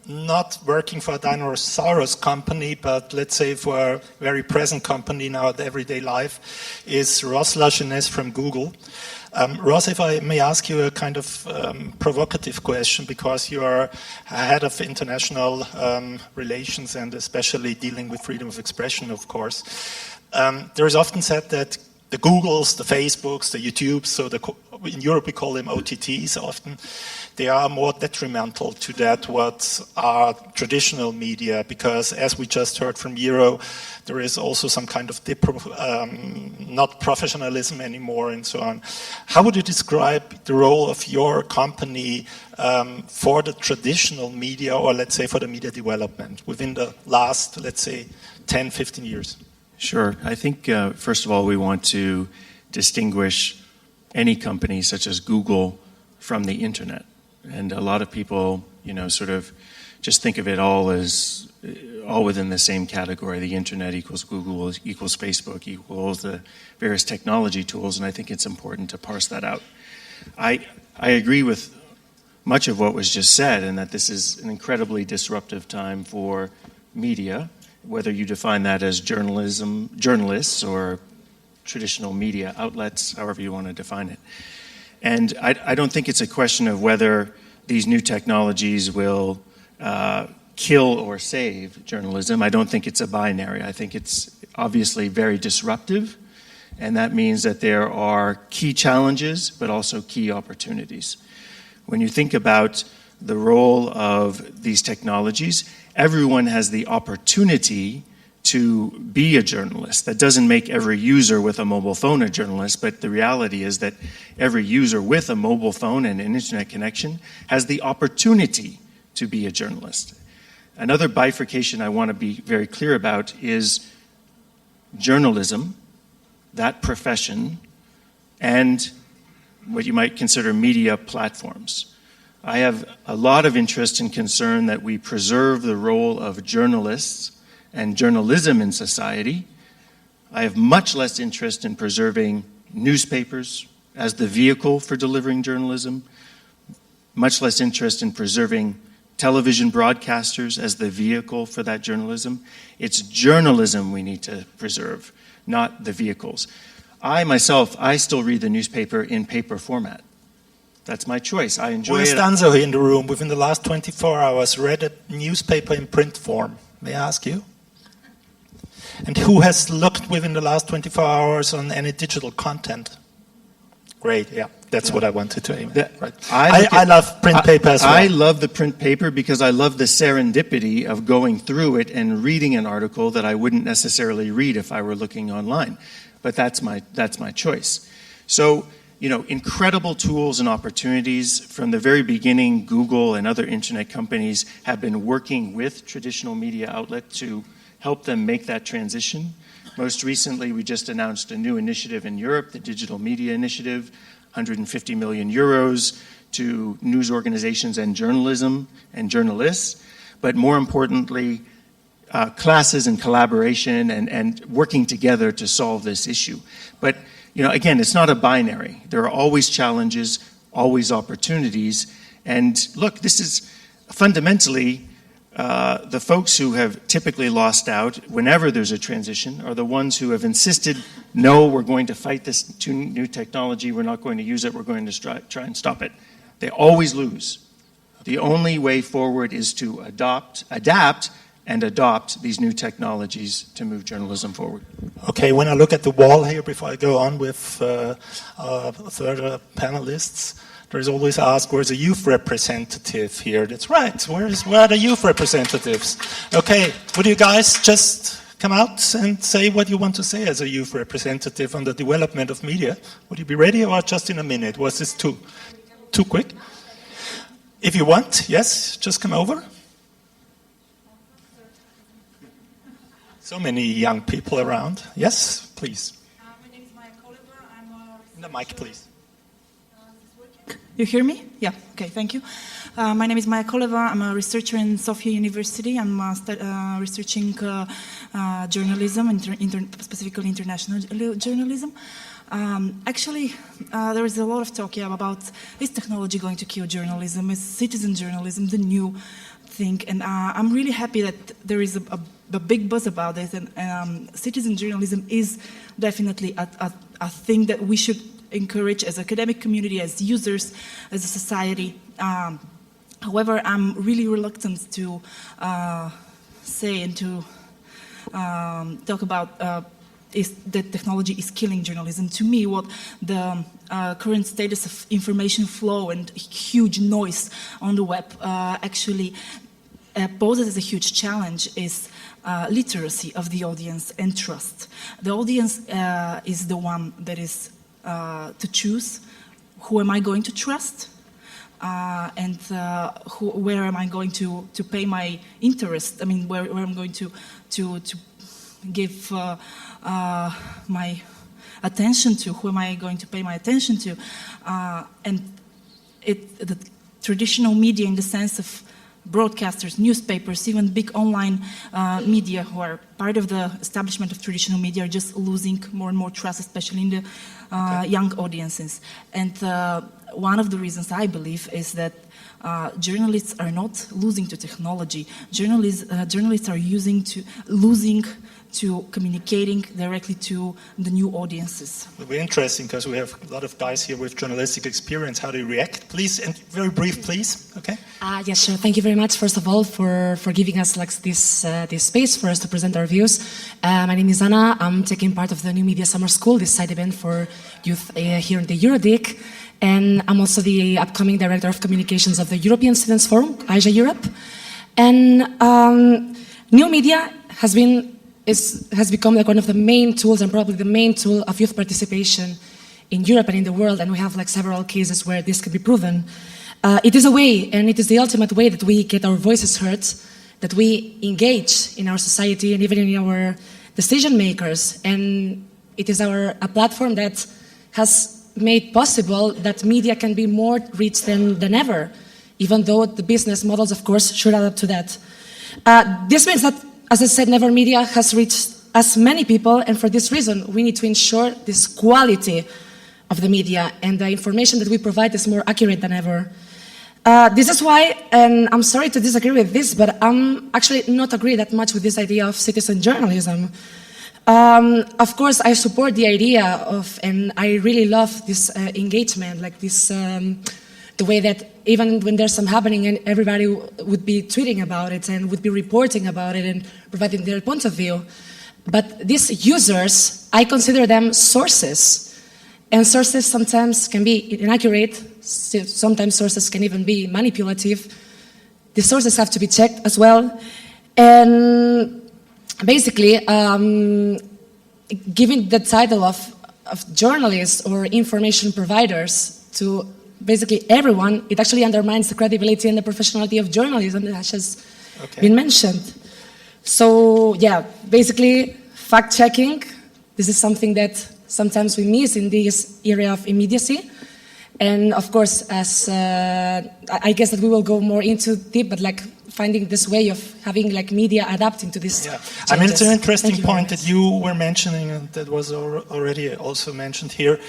Not working for a dinosaurus company, but let's say for a very present company now in everyday life, is Ross Lajeunesse from Google. Ross, if I may ask you a kind of provocative question, because you are head of international relations and especially dealing with freedom of expression, of course. There is often said that the Googles, the Facebooks, the YouTubes, so in Europe we call them OTTs often, they are more detrimental to that what are traditional media, because as we just heard from Euro, there is also some kind of not professionalism anymore and so on. How would you describe the role of your company for the traditional media, or let's say for the media development within the last, let's say, 10, 15 years? Sure. I think, first of all, we want to distinguish any company such as Google from the internet. And a lot of people, sort of just think of it all as all within the same category. The internet equals Google equals Facebook equals the various technology tools, and I think it's important to parse that out. I agree with much of what was just said, and that this is an incredibly disruptive time for media, whether you define that as journalists or traditional media outlets, however you want to define it. And I don't think it's a question of whether these new technologies will kill or save journalism. I don't think it's a binary. I think it's obviously very disruptive, and that means that there are key challenges, but also key opportunities. When you think about the role of these technologies, everyone has the opportunity to be a journalist. That doesn't make every user with a mobile phone a journalist, but the reality is that every user with a mobile phone and an internet connection has the opportunity to be a journalist. Another bifurcation I want to be very clear about is journalism, that profession, and what you might consider media platforms. I have a lot of interest and concern that we preserve the role of journalists and journalism in society. I have much less interest in preserving newspapers as the vehicle for delivering journalism, much less interest in preserving television broadcasters as the vehicle for that journalism. It's journalism we need to preserve, not the vehicles. I still read the newspaper in paper format. That's my choice. I enjoy it. Who stands here in the room within the last 24 hours read a newspaper in print form? May I ask you? And who has looked within the last 24 hours on any digital content? Great, yeah. That's what I wanted to aim at. Right. I love print paper as well. I love the print paper because I love the serendipity of going through it and reading an article that I wouldn't necessarily read if I were looking online. But that's my choice. So, incredible tools and opportunities. From the very beginning, Google and other internet companies have been working with traditional media outlets to help them make that transition. Most recently, we just announced a new initiative in Europe, the Digital Media Initiative, 150 million euros to news organizations and journalism and journalists. But more importantly, classes and collaboration and working together to solve this issue. But again, it's not a binary. There are always challenges, always opportunities. And look, this is fundamentally the folks who have typically lost out whenever there's a transition are the ones who have insisted, no, we're going to fight this new technology, we're not going to use it, we're going to try and stop it. They always lose. The only way forward is to adapt and adopt these new technologies to move journalism forward. Okay, when I look at the wall here, before I go on with third panelists, there's always asked, where's a youth representative here? That's right, where are the youth representatives? Okay, would you guys just come out and say what you want to say as a youth representative on the development of media? Would you be ready, or just in a minute? Was this too quick? If you want, yes, just come over. So many young people around. Yes, please. My name is Maya Koleva. I'm the mic, please. You hear me? Yeah. Okay. Thank you. My name is Maya Koleva. I'm a researcher in Sofia University. I'm researching journalism, specifically international journalism. Actually, there is a lot of talk about, is technology going to kill journalism? Is citizen journalism the new thing? And I'm really happy that there is a big buzz about it. And citizen journalism is definitely a thing that we should encourage as academic community, as users, as a society. However, I'm really reluctant to say and to talk about that technology is killing journalism. To me, what the current status of information flow and huge noise on the web actually poses as a huge challenge is literacy of the audience and trust. The audience is the one that is to choose who am I going to trust and where am I going to pay my interest. I mean, where I'm going to give my attention to, who am I going to pay my attention to. And the traditional media, in the sense of broadcasters, newspapers, even big online media who are part of the establishment of traditional media, are just losing more and more trust, especially in the young audiences. And one of the reasons I believe is that journalists are not losing to technology. Journalists are losing to communicating directly to the new audiences. It'll be interesting because we have a lot of guys here with journalistic experience. How do you react? Please, and very brief, please. Okay. Yes, sure. Thank you very much, first of all, for giving us this space for us to present our views. My name is Anna. I'm taking part of the New Media Summer School, this side event for youth here in the EuroDIG. And I'm also the upcoming Director of Communications of the European Students' Forum, Asia Europe. And new media has become like one of the main tools, and probably the main tool of youth participation in Europe and in the world, and we have several cases where this can be proven. It is a way, and it is the ultimate way that we get our voices heard, that we engage in our society and even in our decision makers. And it is a platform that has made possible that media can be more reached than ever, even though the business models, of course, should add up to that. This means that, as I said, never media has reached as many people, and for this reason, we need to ensure this quality of the media, and the information that we provide is more accurate than ever. This is why, and I'm sorry to disagree with this, but I'm actually not agree that much with this idea of citizen journalism. Of course, I support the idea of, and I really love this engagement, like this, the way that even when there's some happening, and everybody would be tweeting about it and would be reporting about it and providing their point of view. But these users, I consider them sources. And sources sometimes can be inaccurate, sometimes sources can even be manipulative. The sources have to be checked as well. And basically, giving the title of journalists or information providers to basically everyone, it actually undermines the credibility and the professionality of journalism that has been mentioned. So yeah, basically fact-checking, this is something that sometimes we miss in this area of immediacy. And of course, as I guess that we will go more into deep, but like finding this way of having like media adapting to this. Yeah, I mean, it's an interesting point that you were mentioning, and that was already also mentioned here.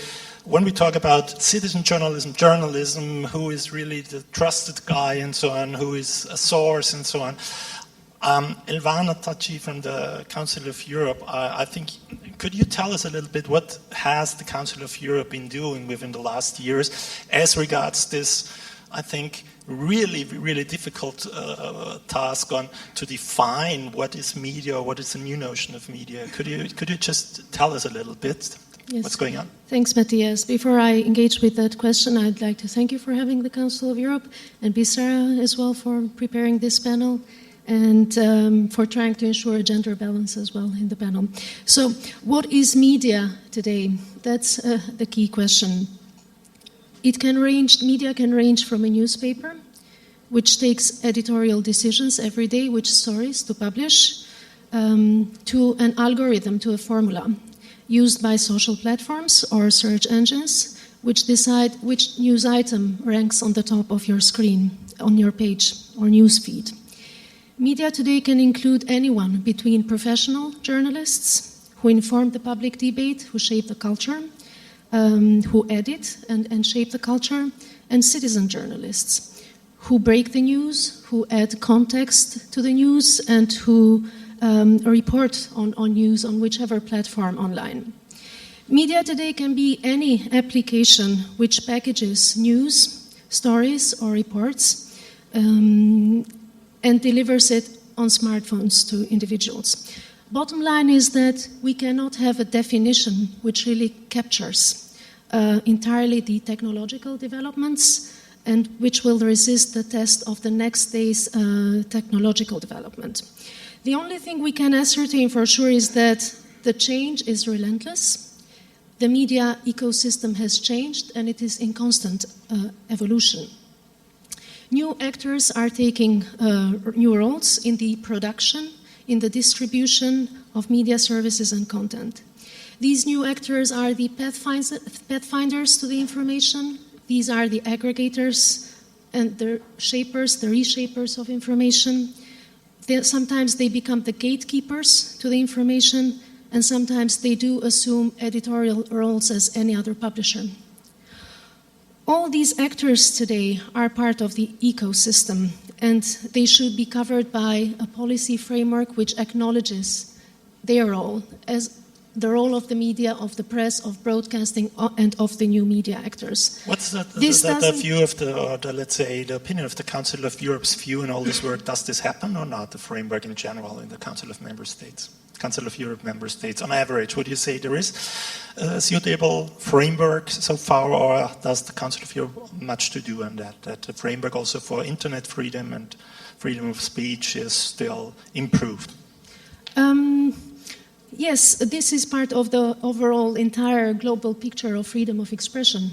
When we talk about citizen journalism, who is really the trusted guy and so on, who is a source and so on. Elvana Tachi from the Council of Europe, I think, could you tell us a little bit what has the Council of Europe been doing within the last years as regards this, I think, really, really difficult task on to define what is media, or what is the new notion of media? Could you just tell us a little bit what's going on? Thanks, Matthias. Before I engage with that question, I'd like to thank you for having the Council of Europe and Bisara as well for preparing this panel, and for trying to ensure a gender balance as well in the panel. So, what is media today? That's the key question. Media can range from a newspaper, which takes editorial decisions every day, which stories to publish, to an algorithm, to a formula, used by social platforms or search engines, which decide which news item ranks on the top of your screen, on your page or news feed. Media today can include anyone between professional journalists who inform the public debate, who shape the culture, who edit and shape the culture, and citizen journalists who break the news, who add context to the news, and who report on news on whichever platform online. Media today can be any application which packages news, stories, or reports, and delivers it on smartphones to individuals. Bottom line is that we cannot have a definition which really captures entirely the technological developments and which will resist the test of the next day's technological development. The only thing we can ascertain for sure is that the change is relentless. The media ecosystem has changed and it is in constant evolution. New actors are taking new roles in the production, in the distribution of media services and content. These new actors are the pathfinders to the information. These are the aggregators and the shapers, the reshapers of information. Sometimes they become the gatekeepers to the information, and sometimes they do assume editorial roles as any other publisher. All these actors today are part of the ecosystem, and they should be covered by a policy framework which acknowledges their role as the role of the media, of the press, of broadcasting, and of the new media actors. What's the view of let's say, the opinion of the Council of Europe's view in all this work? Does this happen or not, the framework in general in the Council of Member States? Council of Europe member states, on average, would you say there is a suitable framework so far, or does the Council of Europe much to do on that? That the framework also for internet freedom and freedom of speech is still improved? Yes, this is part of the overall entire global picture of freedom of expression.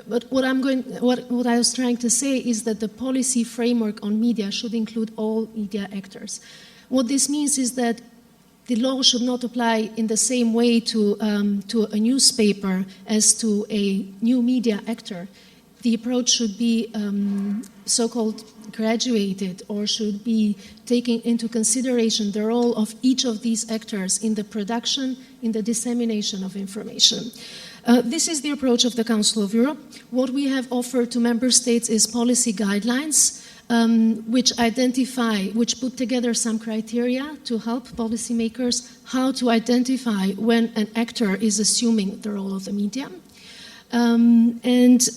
But what I was trying to say is that the policy framework on media should include all media actors. What this means is that the law should not apply in the same way to a newspaper as to a new media actor. The approach should be so-called graduated, or should be taking into consideration the role of each of these actors in the production, in the dissemination of information. This is the approach of the Council of Europe. What we have offered to member states is policy guidelines which put together some criteria to help policymakers how to identify when an actor is assuming the role of the media, and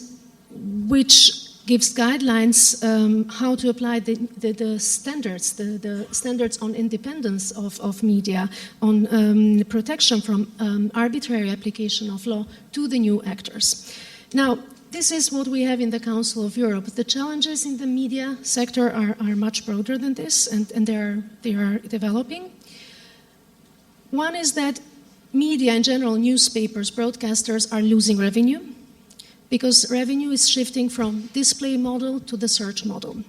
which gives guidelines how to apply the standards, the standards on independence of media, on protection from arbitrary application of law to the new actors. Now, this is what we have in the Council of Europe. The challenges in the media sector are much broader than this, and they are developing. One is that media in general, newspapers, broadcasters are losing revenue because revenue is shifting from display model to the search model.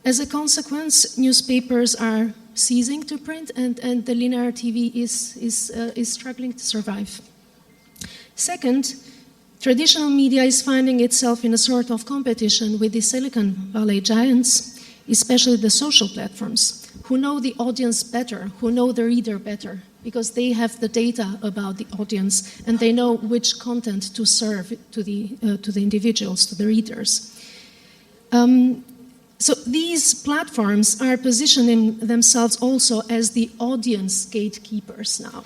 As a consequence, newspapers are ceasing to print and the linear TV is struggling to survive. Second, traditional media is finding itself in a sort of competition with the Silicon Valley giants, especially the social platforms, who know the audience better, who know the reader better, because they have the data about the audience and they know which content to serve to the individuals, to the readers. So these platforms are positioning themselves also as the audience gatekeepers now.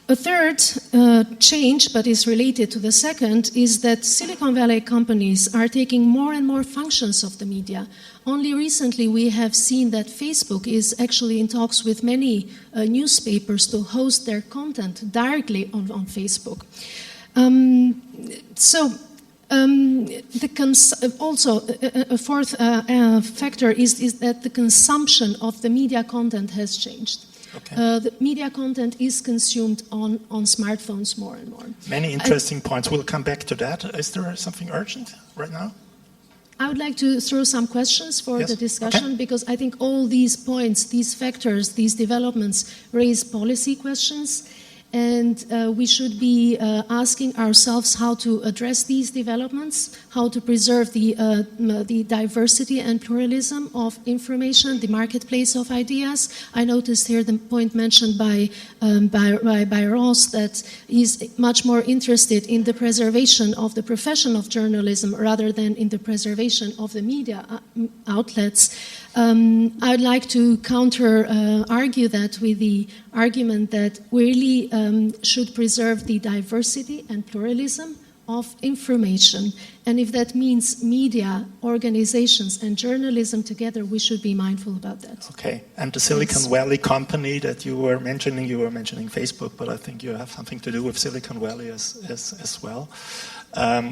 A third change, but is related to the second, is that Silicon Valley companies are taking more and more functions of the media. Only recently we have seen that Facebook is actually in talks with many newspapers to host their content directly on Facebook. Also, a fourth factor is that the consumption of the media content has changed. Okay. The media content is consumed on smartphones more and more. Many interesting points. We'll come back to that. Is there something urgent right now? I would like to throw some questions for the discussion, okay. Because I think all these points, these factors, these developments raise policy questions. And we should be asking ourselves how to address these developments, how to preserve the diversity and pluralism of information, the marketplace of ideas. I noticed here the point mentioned by Ross that he's much more interested in the preservation of the profession of journalism rather than in the preservation of the media outlets. I'd like to argue that with the argument that we really should preserve the diversity and pluralism of information. And if that means media, organizations, and journalism together, we should be mindful about that. Okay. And the Silicon Valley company that you were mentioning Facebook, but I think you have something to do with Silicon Valley as well.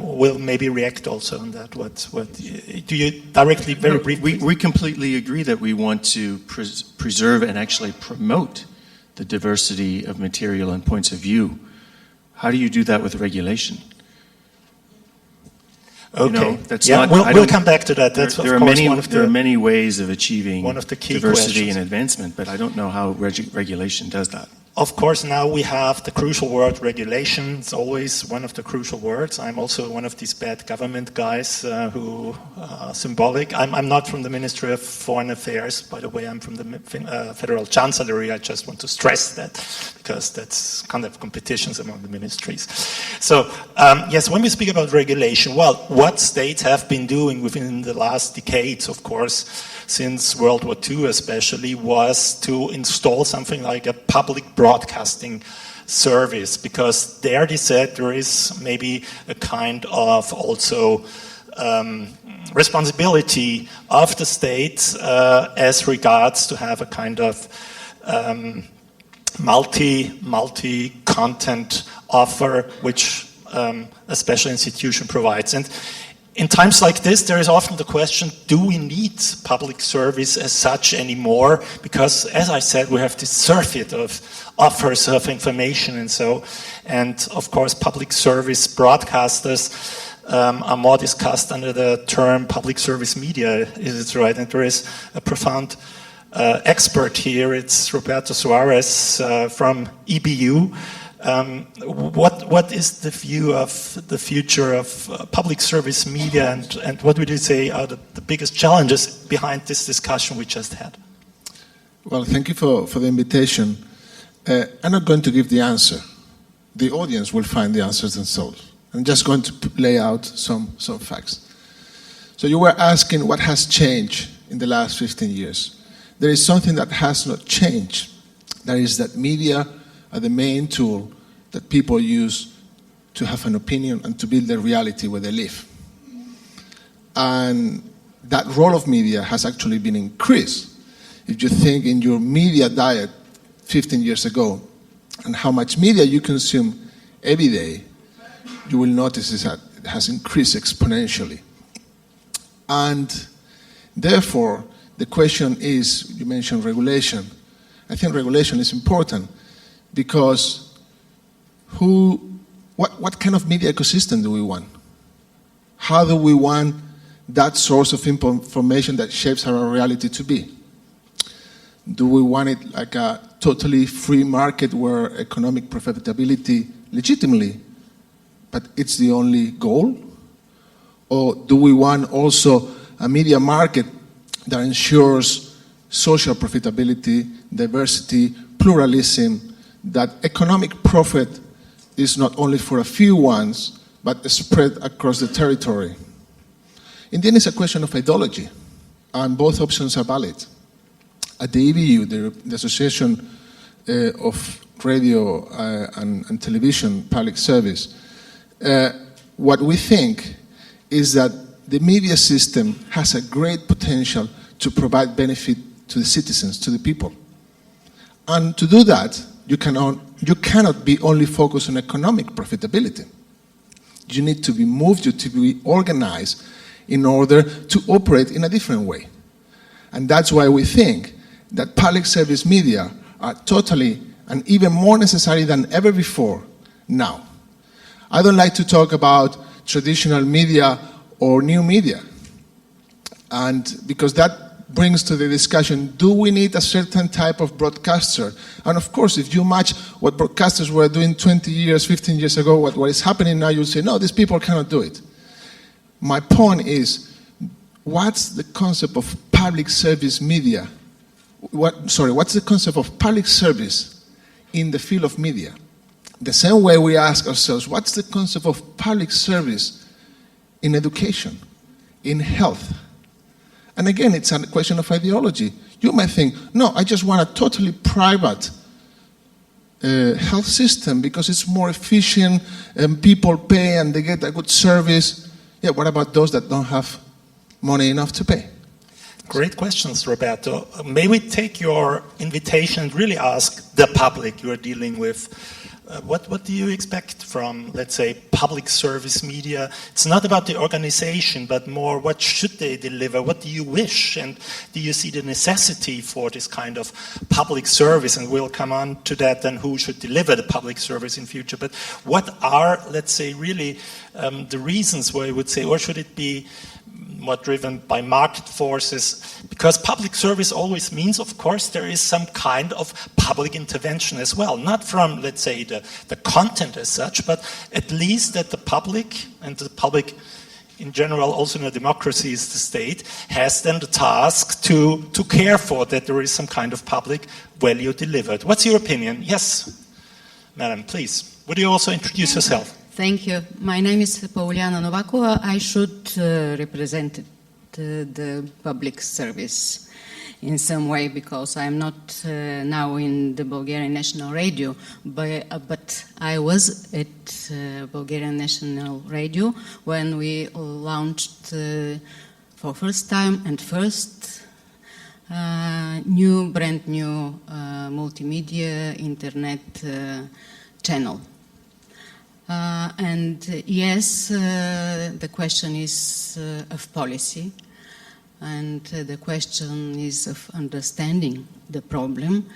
Will maybe react also on that. What do you directly, very briefly? We completely agree that we want to preserve and actually promote the diversity of material and points of view. How do you do that with regulation? Okay. We'll come back to that. That's there are many ways of achieving one of the key diversity questions. and advancement, but I don't know how regulation does that. Of course, now we have the crucial word regulation. It's always one of the crucial words. I'm also one of these bad government guys who are symbolic. I'm not from the Ministry of Foreign Affairs. By the way, I'm from the Federal Chancellery. I just want to stress that because that's kind of competitions among the ministries. So, yes, when we speak about regulation, well, what states have been doing within the last decades, of course, since World War II especially, was to install something like a public broadcasting service, because there they said there is maybe a kind of also responsibility of the state as regards to have a kind of multi-content offer which a special institution provides. And in times like this, there is often the question, do we need public service as such anymore? Because, as I said, we have this surfeit of offers of information and of course, public service broadcasters are more discussed under the term public service media, is it right? And there is a profound expert here, it's Roberto Suarez from EBU. What is the view of the future of public service media, and what would you say are the biggest challenges behind this discussion we just had? Well, thank you for the invitation. I'm not going to give the answer. The audience will find the answers themselves. I'm just going to lay out some facts. So you were asking what has changed in the last 15 years. There is something that has not changed. That is that media are the main tool that people use to have an opinion and to build their reality where they live. And that role of media has actually been increased. If you think in your media diet 15 years ago and how much media you consume every day, you will notice that it has increased exponentially. And therefore, the question is, you mentioned regulation. I think regulation is important because what kind of media ecosystem do we want? How do we want that source of information that shapes our reality to be? Do we want it like a totally free market where economic profitability legitimately, but it's the only goal? Or do we want also a media market that ensures social profitability, diversity, pluralism, that economic profit is not only for a few ones, but spread across the territory? In the end, it's a question of ideology, and both options are valid. At the EBU, the Association of Radio and Television Public Service, what we think is that the media system has a great potential to provide benefit to the citizens, to the people. And to do that, you cannot be only focused on economic profitability. You need to be moved, you need to be organized in order to operate in a different way. And that's why we think that public service media are totally and even more necessary than ever before now. I don't like to talk about traditional media or new media, and because that brings to the discussion, do we need a certain type of broadcaster? And of course, if you match what broadcasters were doing 20 years, 15 years ago, what is happening now, you'll say, no, these people cannot do it. My point is, what's the concept of public service media? What's the concept of public service in the field of media? The same way we ask ourselves, what's the concept of public service in education, in health? And again, it's a question of ideology. You might think, no, I just want a totally private health system because it's more efficient and people pay and they get a good service. Yeah, what about those that don't have money enough to pay? Great questions, Roberto. May we take your invitation and really ask the public you are dealing with, what do you expect from, let's say, public service media? It's not about the organization, but more what should they deliver? What do you wish? And do you see the necessity for this kind of public service? And we'll come on to that, then who should deliver the public service in future. But what are, let's say, really the reasons why you would say, or should it be more driven by market forces? Because public service always means, of course, there is some kind of public intervention as well. Not from, let's say, the content as such, but at least that the public, and the public in general, also in a democracy is the state, has then the task to care for that there is some kind of public value delivered. What's your opinion? Yes, madam, please. Would you also introduce yourself? Thank you. My name is Pauliana Novakova. I should represent the public service in some way because I'm not now in the Bulgarian National Radio, but I was at Bulgarian National Radio when we launched for first time and first brand new multimedia internet channel. And yes, the question is of policy, and the question is of understanding the problem.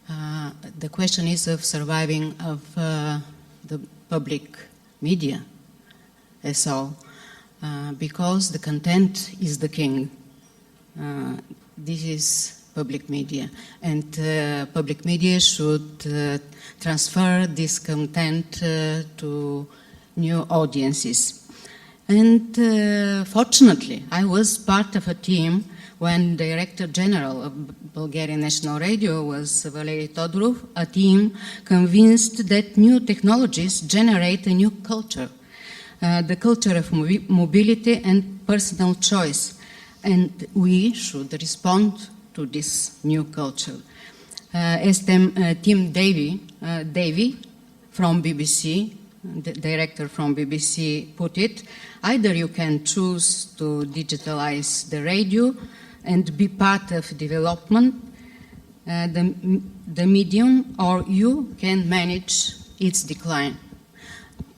The question is of surviving of the public media as all, because the content is the king. This is public media, and public media should transfer this content to new audiences. And fortunately, I was part of a team when Director General of Bulgarian National Radio was Valery Todorov, a team convinced that new technologies generate a new culture, the culture of mobility and personal choice, and we should respond to this new culture. As Tim Davy from BBC, the director from BBC, put it, either you can choose to digitalize the radio and be part of development, the medium, or you can manage its decline.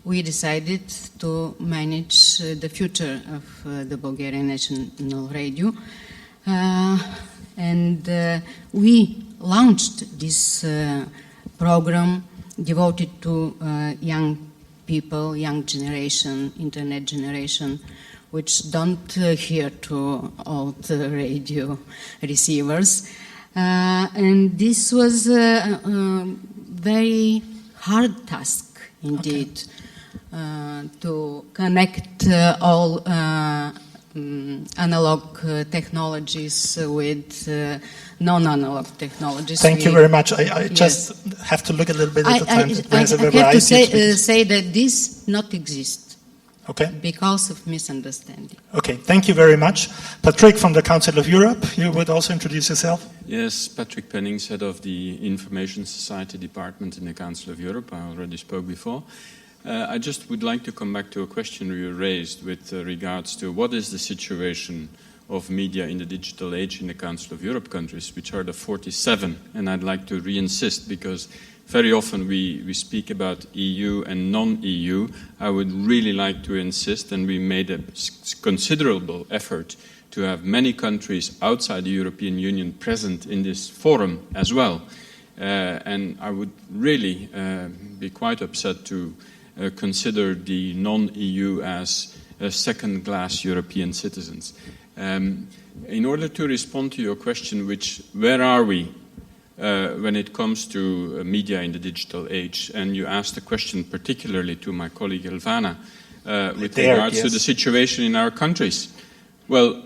We decided to manage the future of the Bulgarian National Radio, and we launched this program devoted to young people, young generation, internet generation, which don't hear to old radio receivers. And this was a very hard task indeed, to connect all analog technologies with non-analog technologies. Thank you very much. I just have to look a little bit at the time. I have to say that this not exists. Okay. Because of misunderstanding. Okay, thank you very much. Patrick from the Council of Europe, you would also introduce yourself? Yes, Patrick Pennings, head of the Information Society Department in the Council of Europe. I already spoke before. I just would like to come back to a question you raised with regards to what is the situation of media in the digital age in the Council of Europe countries, which are the 47. And I'd like to re-insist, because very often we speak about EU and non-EU. I would really like to insist, and we made a considerable effort to have many countries outside the European Union present in this forum as well. And I would really be quite upset to consider the non-EU as second-class European citizens. In order to respond to your question, where are we when it comes to media in the digital age, and you asked a question particularly to my colleague Elvana with regards to the situation in our countries. Well,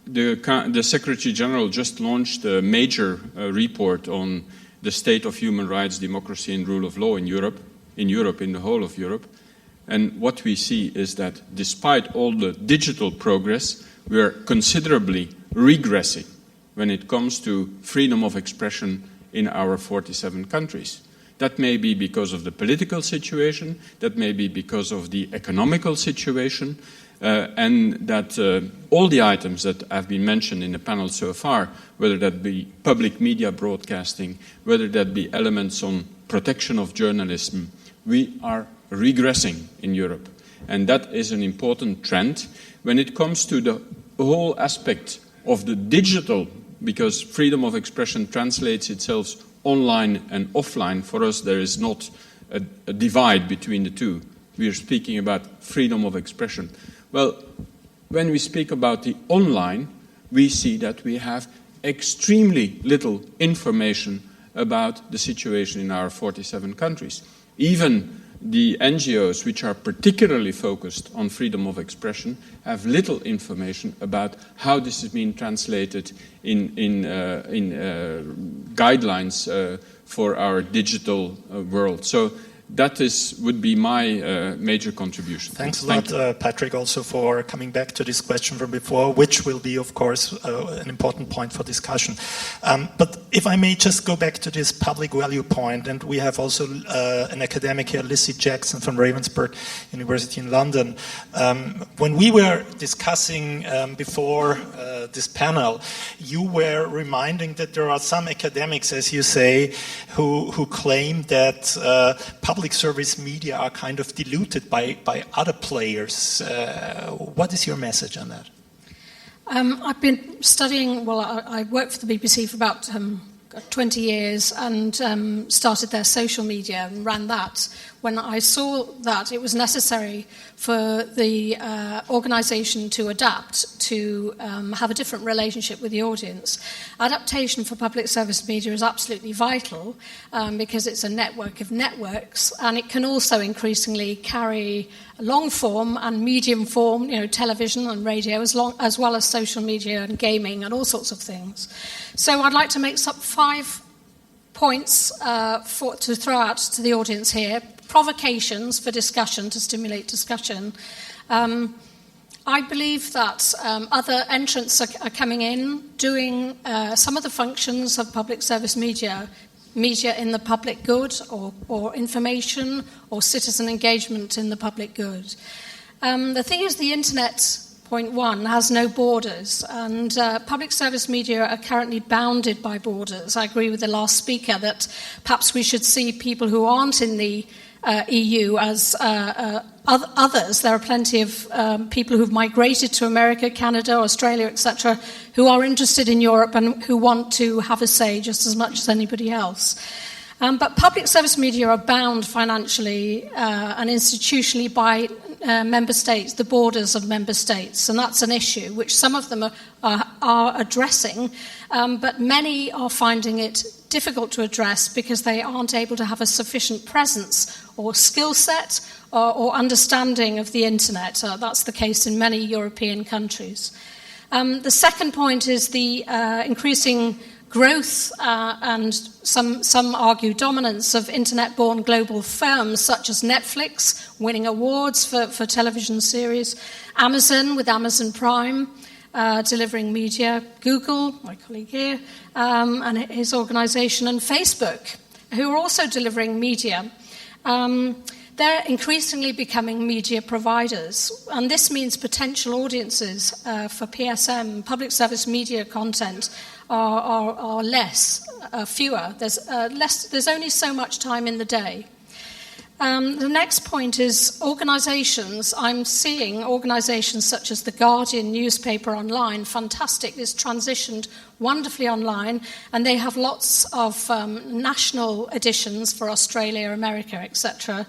the Secretary General just launched a major report on the state of human rights, democracy and rule of law in Europe, in the whole of Europe. And what we see is that despite all the digital progress, we are considerably regressing when it comes to freedom of expression in our 47 countries. That may be because of the political situation, that may be because of the economical situation, and that all the items that have been mentioned in the panel so far, whether that be public media broadcasting, whether that be elements on protection of journalism, we are regressing in Europe. And that is an important trend. When it comes to the whole aspect of the digital, because freedom of expression translates itself online and offline, for us there is not a divide between the two. We are speaking about freedom of expression. Well, when we speak about the online, we see that we have extremely little information about the situation in our 47 countries. Even the NGOs, which are particularly focused on freedom of expression, have little information about how this is being translated in guidelines for our digital world. So that would be my major contribution. Thanks a lot, Patrick, also for coming back to this question from before, which will be, of course, an important point for discussion. But if I may just go back to this public value point, and we have also an academic here, Lizzie Jackson from Ravensbourne University in London. When we were discussing before this panel, you were reminding that there are some academics, as you say, who claim that public service media are kind of diluted by other players. What is your message on that? I've been studying, I worked for the BBC for about 20 years and started their social media and ran that. When I saw that it was necessary for the organisation to adapt, to have a different relationship with the audience, adaptation for public service media is absolutely vital because it's a network of networks, and it can also increasingly carry long form and medium form, television and radio, as well as social media and gaming and all sorts of things. So I'd like to make some 5 points to throw out to the audience here. Provocations for discussion, to stimulate discussion. I believe that other entrants are coming in, doing some of the functions of public service media in the public good, or information, or citizen engagement in the public good. The thing is, the internet, point 1, has no borders, and public service media are currently bounded by borders. I agree with the last speaker that perhaps we should see people who aren't in the EU as others. There are plenty of people who've migrated to America, Canada, Australia, etc., who are interested in Europe and who want to have a say just as much as anybody else. But public service media are bound financially and institutionally by member states, the borders of member states, and that's an issue which some of them are addressing, but many are finding it difficult to address because they aren't able to have a sufficient presence or skill set or understanding of the internet. That's the case in many European countries. The second point is the increasing growth and some argue dominance of internet-born global firms such as Netflix, winning awards for television series, Amazon with Amazon Prime, delivering media, Google, my colleague here, and his organization, and Facebook, who are also delivering media. They're increasingly becoming media providers, and this means potential audiences for PSM, public service media content, are fewer. There's only so much time in the day. The next point is organisations. I'm seeing organisations such as The Guardian newspaper online, fantastic, it's transitioned wonderfully online, and they have lots of national editions for Australia, America, etc.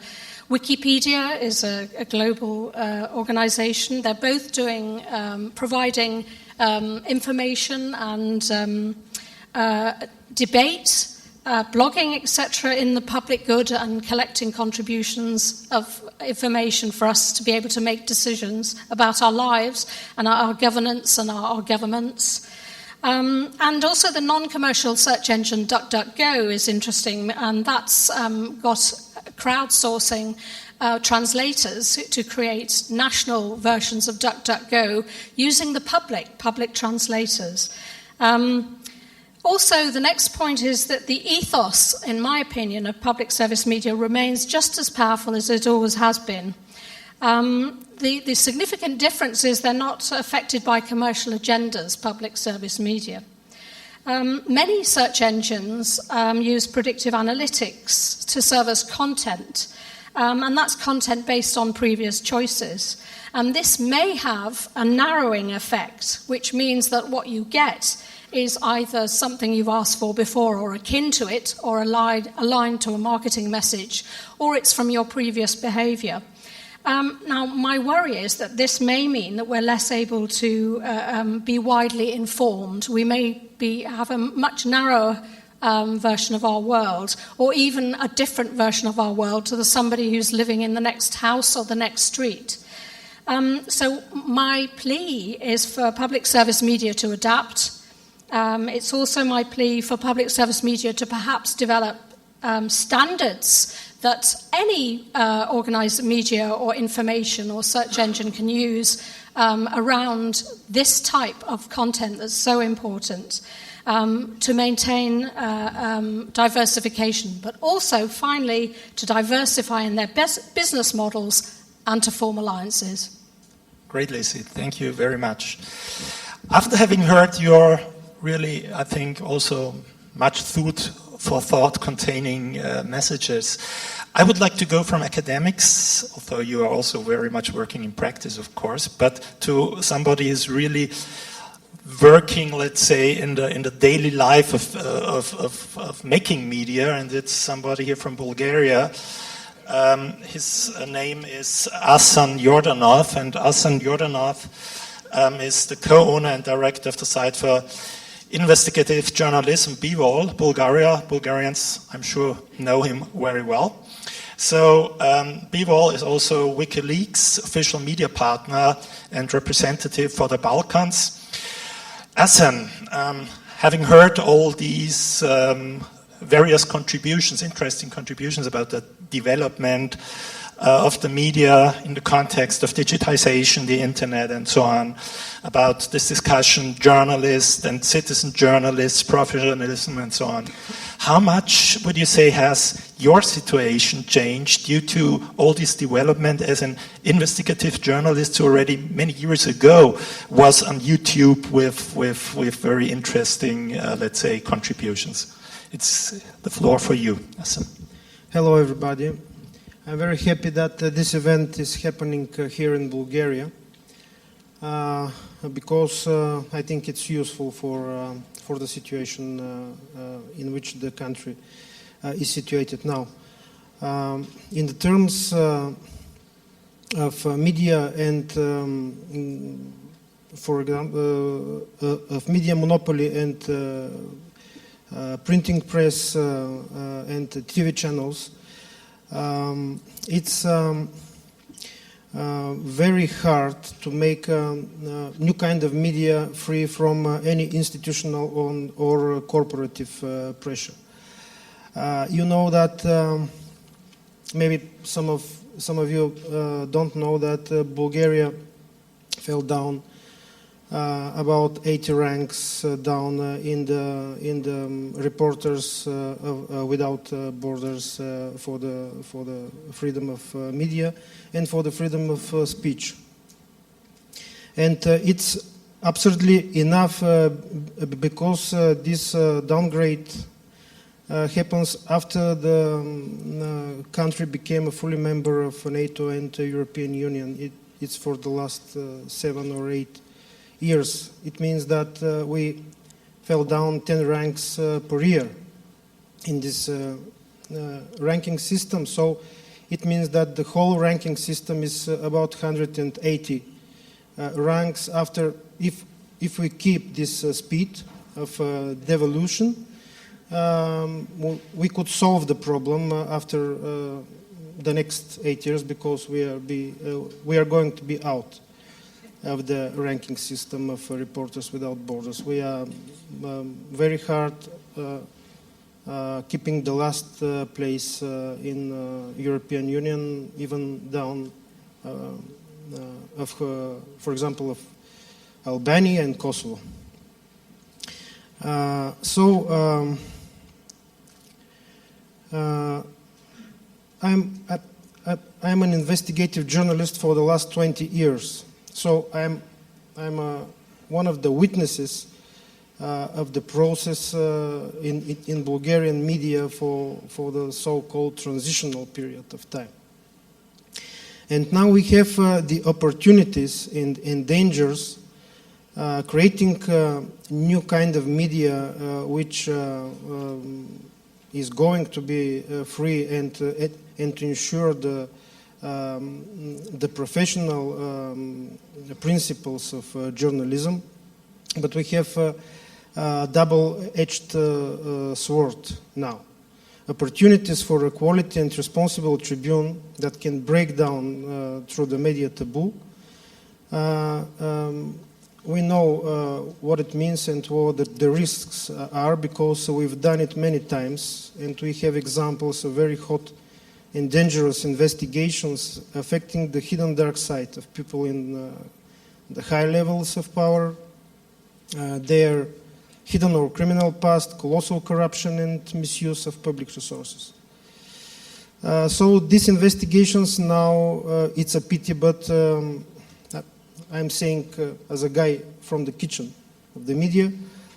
Wikipedia is a global organisation. They're both providing information and debate, blogging, etc., in the public good and collecting contributions of information for us to be able to make decisions about our lives and our governance and our governments. And also the non-commercial search engine DuckDuckGo is interesting, and that's got crowdsourcing translators to create national versions of DuckDuckGo using the public translators. Also, the next point is that the ethos, in my opinion, of public service media remains just as powerful as it always has been. The significant difference is they're not affected by commercial agendas, public service media. Many search engines use predictive analytics to serve as content, and that's content based on previous choices. And this may have a narrowing effect, which means that what you get is either something you've asked for before or akin to it, or aligned to a marketing message, or it's from your previous behaviour. Now, my worry is that this may mean that we're less able to be widely informed. We may have a much narrower version of our world, or even a different version of our world to somebody who's living in the next house or the next street. So my plea is for public service media to adapt. It's also my plea for public service media to perhaps develop standards that any organised media or information or search engine can use around this type of content that's so important to maintain diversification, but also, finally, to diversify in their business models and to form alliances. Great, Lacey. Thank you very much. After having heard your really, I think, also much food for thought containing messages, I would like to go from academics, although you are also very much working in practice, of course, but to somebody who's really working, let's say, in the daily life of making media, and it's somebody here from Bulgaria. His name is Asan Yordanov, and Asan Yordanov is the co-owner and director of the site for investigative journalism, BVOL, Bulgaria. Bulgarians, I'm sure, know him very well. So BVOL is also WikiLeaks' official media partner and representative for the Balkans. Asan, having heard all these various contributions, interesting contributions about the development of the media in the context of digitization, the internet, and so on, about this discussion, journalists and citizen journalists, professionalism, and so on. How much would you say has your situation changed due to all this development as an investigative journalist who already many years ago was on YouTube with very interesting, let's say, contributions? It's the floor for you, Asan. Hello, everybody. I'm very happy that this event is happening here in Bulgaria because I think it's useful for the situation in which the country is situated now. In the terms of media and, for example, of media monopoly and printing press and TV channels, it's very hard to make a new kind of media free from any institutional or corporative pressure. You know that maybe some of you don't know that Bulgaria fell down about 80 ranks down in the Reporters Without Borders for the freedom of media and for the freedom of speech. And it's absurdly enough because this downgrade happens after the country became a fully member of NATO and the European Union. It's for the last 7 or 8 years. It means that we fell down 10 ranks per year in this ranking system. So it means that the whole ranking system is about 180 ranks after, if we keep this speed of devolution, we could solve the problem after the next 8 years, because we are going to be out of the ranking system of Reporters Without Borders. We are very hard keeping the last place in European Union, even down of, for example, of Albania and Kosovo. I'm an investigative journalist for the last 20 years. So I'm one of the witnesses of the process in Bulgarian media for the so-called transitional period of time. And now we have the opportunities and dangers creating a new kind of media which is going to be free and to ensure the professional principles of journalism. But we have a double-edged sword now. Opportunities for a quality and responsible tribune that can break down through the media taboo. We know what it means and what the risks are, because we've done it many times, and we have examples of very hot and dangerous investigations affecting the hidden dark side of people in the high levels of power, their hidden or criminal past, colossal corruption and misuse of public resources. So these investigations now, it's a pity, but I'm saying as a guy from the kitchen of the media,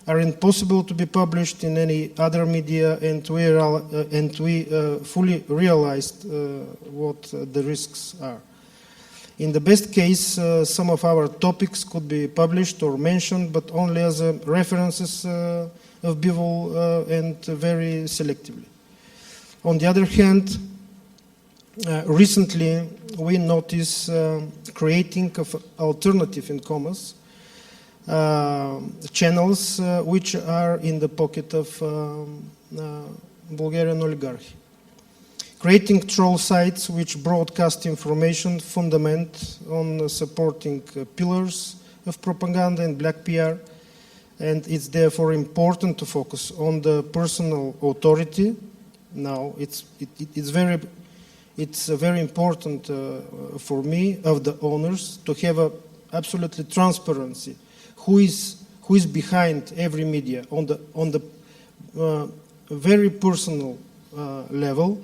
are impossible to be published in any other media, and we fully realized what the risks are. In the best case, some of our topics could be published or mentioned, but only as references of people and very selectively. On the other hand, recently we noticed creating of alternative in commas channels which are in the pocket of Bulgarian oligarchy. Creating troll sites which broadcast information fundament on supporting pillars of propaganda and black PR, and it's therefore important to focus on the personal authority. Now it's very important for me, of the owners, to have a absolutely transparency. Who is behind every media on the very personal level,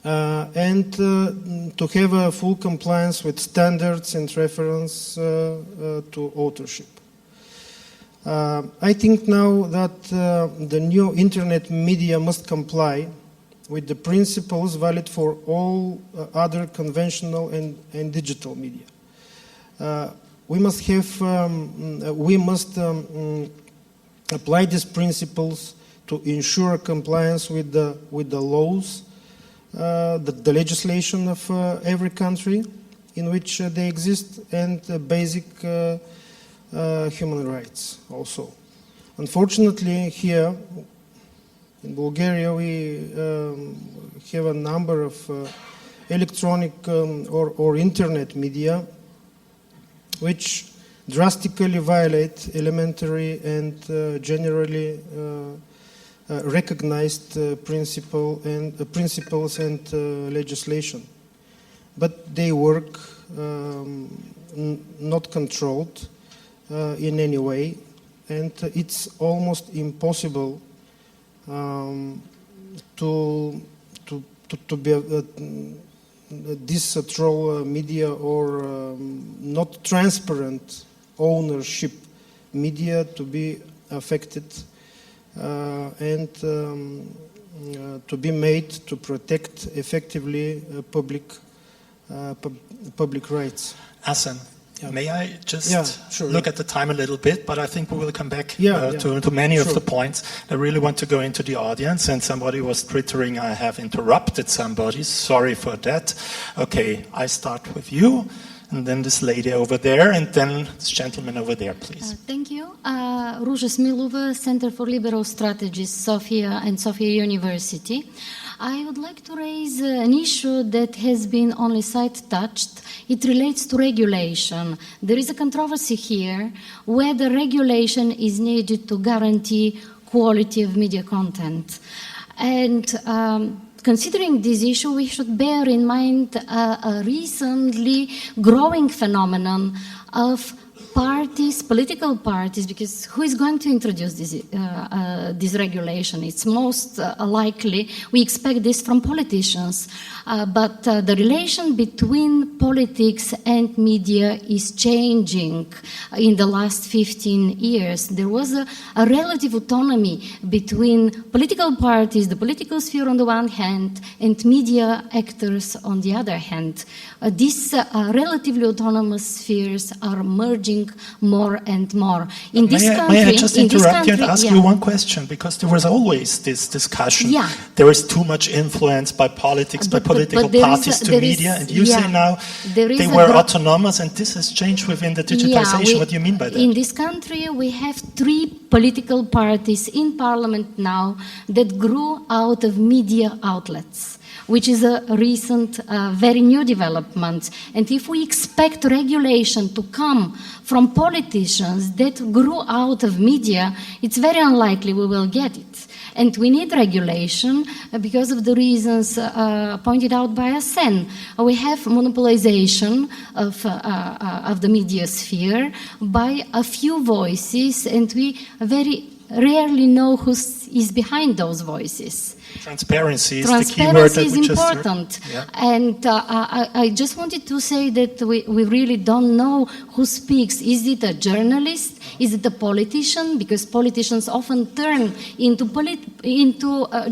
and to have a full compliance with standards and reference to authorship. I think now that the new internet media must comply with the principles valid for all other conventional and digital media. We must apply these principles to ensure compliance with the laws, the legislation of every country in which they exist, and basic human rights also. Unfortunately, here in Bulgaria, we have a number of electronic or internet media which drastically violate elementary and generally recognized principles and legislation. But they work not controlled in any way, and it's almost impossible to be this troll media or not transparent ownership media to be affected and to be made to protect effectively public rights. Asen, may I just sure, look at the time a little bit, but I think we will come back to many sure. of the points. I really want to go into the audience, and somebody was twittering I have interrupted somebody. Sorry for that. Okay, I start with you, and then this lady over there, and then this gentleman over there, please. Thank you. Ruža Smilova, Center for Liberal Strategies, Sofia and Sofia University. I would like to raise an issue that has been only side-touched. It relates to regulation. There is a controversy here whether regulation is needed to guarantee quality of media content. And considering this issue, we should bear in mind a recently growing phenomenon of parties, political parties, because who is going to introduce this regulation? It's most likely, we expect this from politicians, but the relation between politics and media is changing in the last 15 years. There was a relative autonomy between political parties, the political sphere on the one hand, and media actors on the other hand. These relatively autonomous spheres are merging more and more. In this country, may I just interrupt you and ask you one question? Because there was always this discussion. Yeah. There is too much influence by politics, by political parties to media, and you say now they were autonomous, and this has changed within the digitization. What do you mean by that? In this country, we have 3 political parties in parliament now that grew out of media outlets, which is a recent, very new development. And if we expect regulation to come from politicians that grew out of media, it's very unlikely we will get it. And we need regulation because of the reasons pointed out by Asen. We have monopolization of the media sphere by a few voices, and we very rarely know who is behind those voices. Transparency is the key word that we just heard. Transparency is important. And I just wanted to say that we really don't know who speaks. Is it a journalist? Is it a politician? Because politicians often turn into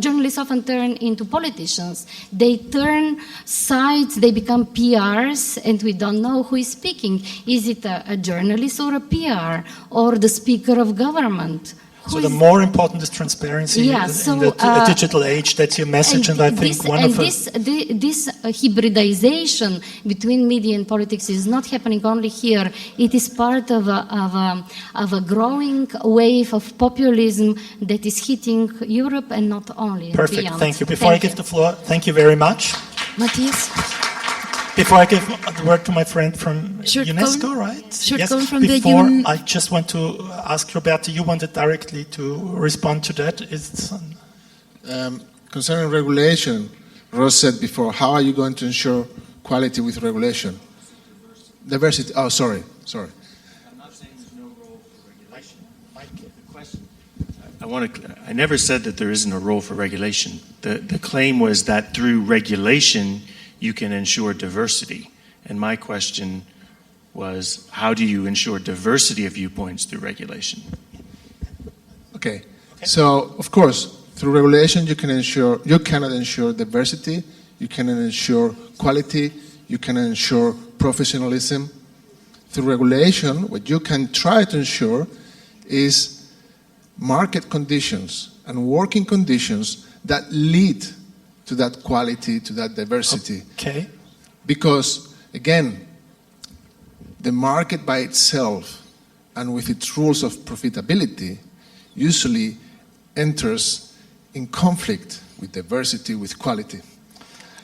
journalists often turn into politicians. They turn sides, they become PRs, and we don't know who is speaking. Is it a journalist or a PR or the speaker of government? So the more important is transparency in the digital age. That's your message, and I think this hybridization between media and politics is not happening only here. It is part of a growing wave of populism that is hitting Europe and not only. Perfect. Beyond. Thank you. Before I give the floor, thank you very much. Matthias. Before I give the word to my friend from UNESCO, right? Yes. Before, I just want to ask Roberta, you wanted directly to respond to that. Concerning regulation, Rose said before, how are you going to ensure quality with regulation? Diversity. Oh, sorry. I'm not saying there's no role for regulation. The question, I never said that there isn't a role for regulation. The claim was that through regulation, you can ensure diversity. And my question was, how do you ensure diversity of viewpoints through regulation? Okay. So, of course, through regulation, you cannot ensure diversity, you cannot ensure quality, you cannot ensure professionalism. Through regulation, what you can try to ensure is market conditions and working conditions that lead to that quality, to that diversity. Okay. Because, again, the market by itself and with its rules of profitability usually enters in conflict with diversity, with quality.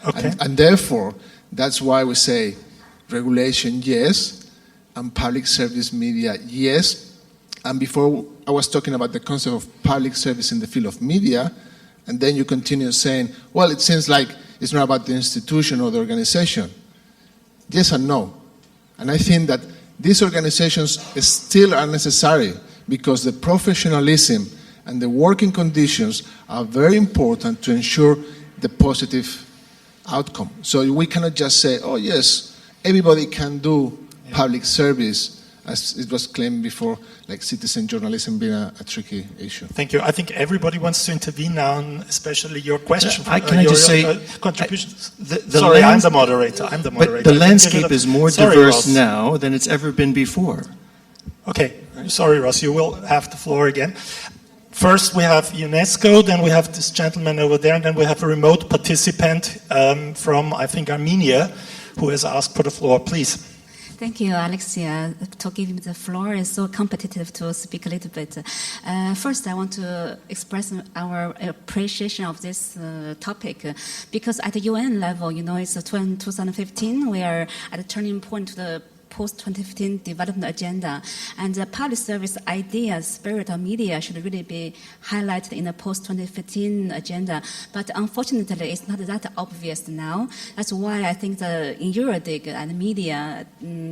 Okay. And therefore, that's why we say regulation, yes, and public service media, yes. And before I was talking about the concept of public service in the field of media, and then you continue saying, well, it seems like it's not about the institution or the organization. Yes and no. And I think that these organizations still are necessary because the professionalism and the working conditions are very important to ensure the positive outcome. So we cannot just say, oh yes, everybody can do public service, as it was claimed before, like citizen journalism being a tricky issue. Thank you. I think everybody wants to intervene now, and especially your question. Can I just say, contributions? Sorry, I'm the moderator. But the landscape is more diverse Ross. now than it's ever been before. Okay, sorry, Ross, you will have the floor again. First, we have UNESCO, then we have this gentleman over there, and then we have a remote participant from, I think, Armenia, who has asked for the floor. Please. Thank you, Alexia, to give me the floor. It's so competitive to speak a little bit. First, I want to express our appreciation of this topic because at the UN level, you know, it's 2015. We are at a turning point to the post-2015 development agenda. And the public service idea, spirit of media should really be highlighted in the post-2015 agenda. But unfortunately, it's not that obvious now. That's why I think the in EuroDIG and media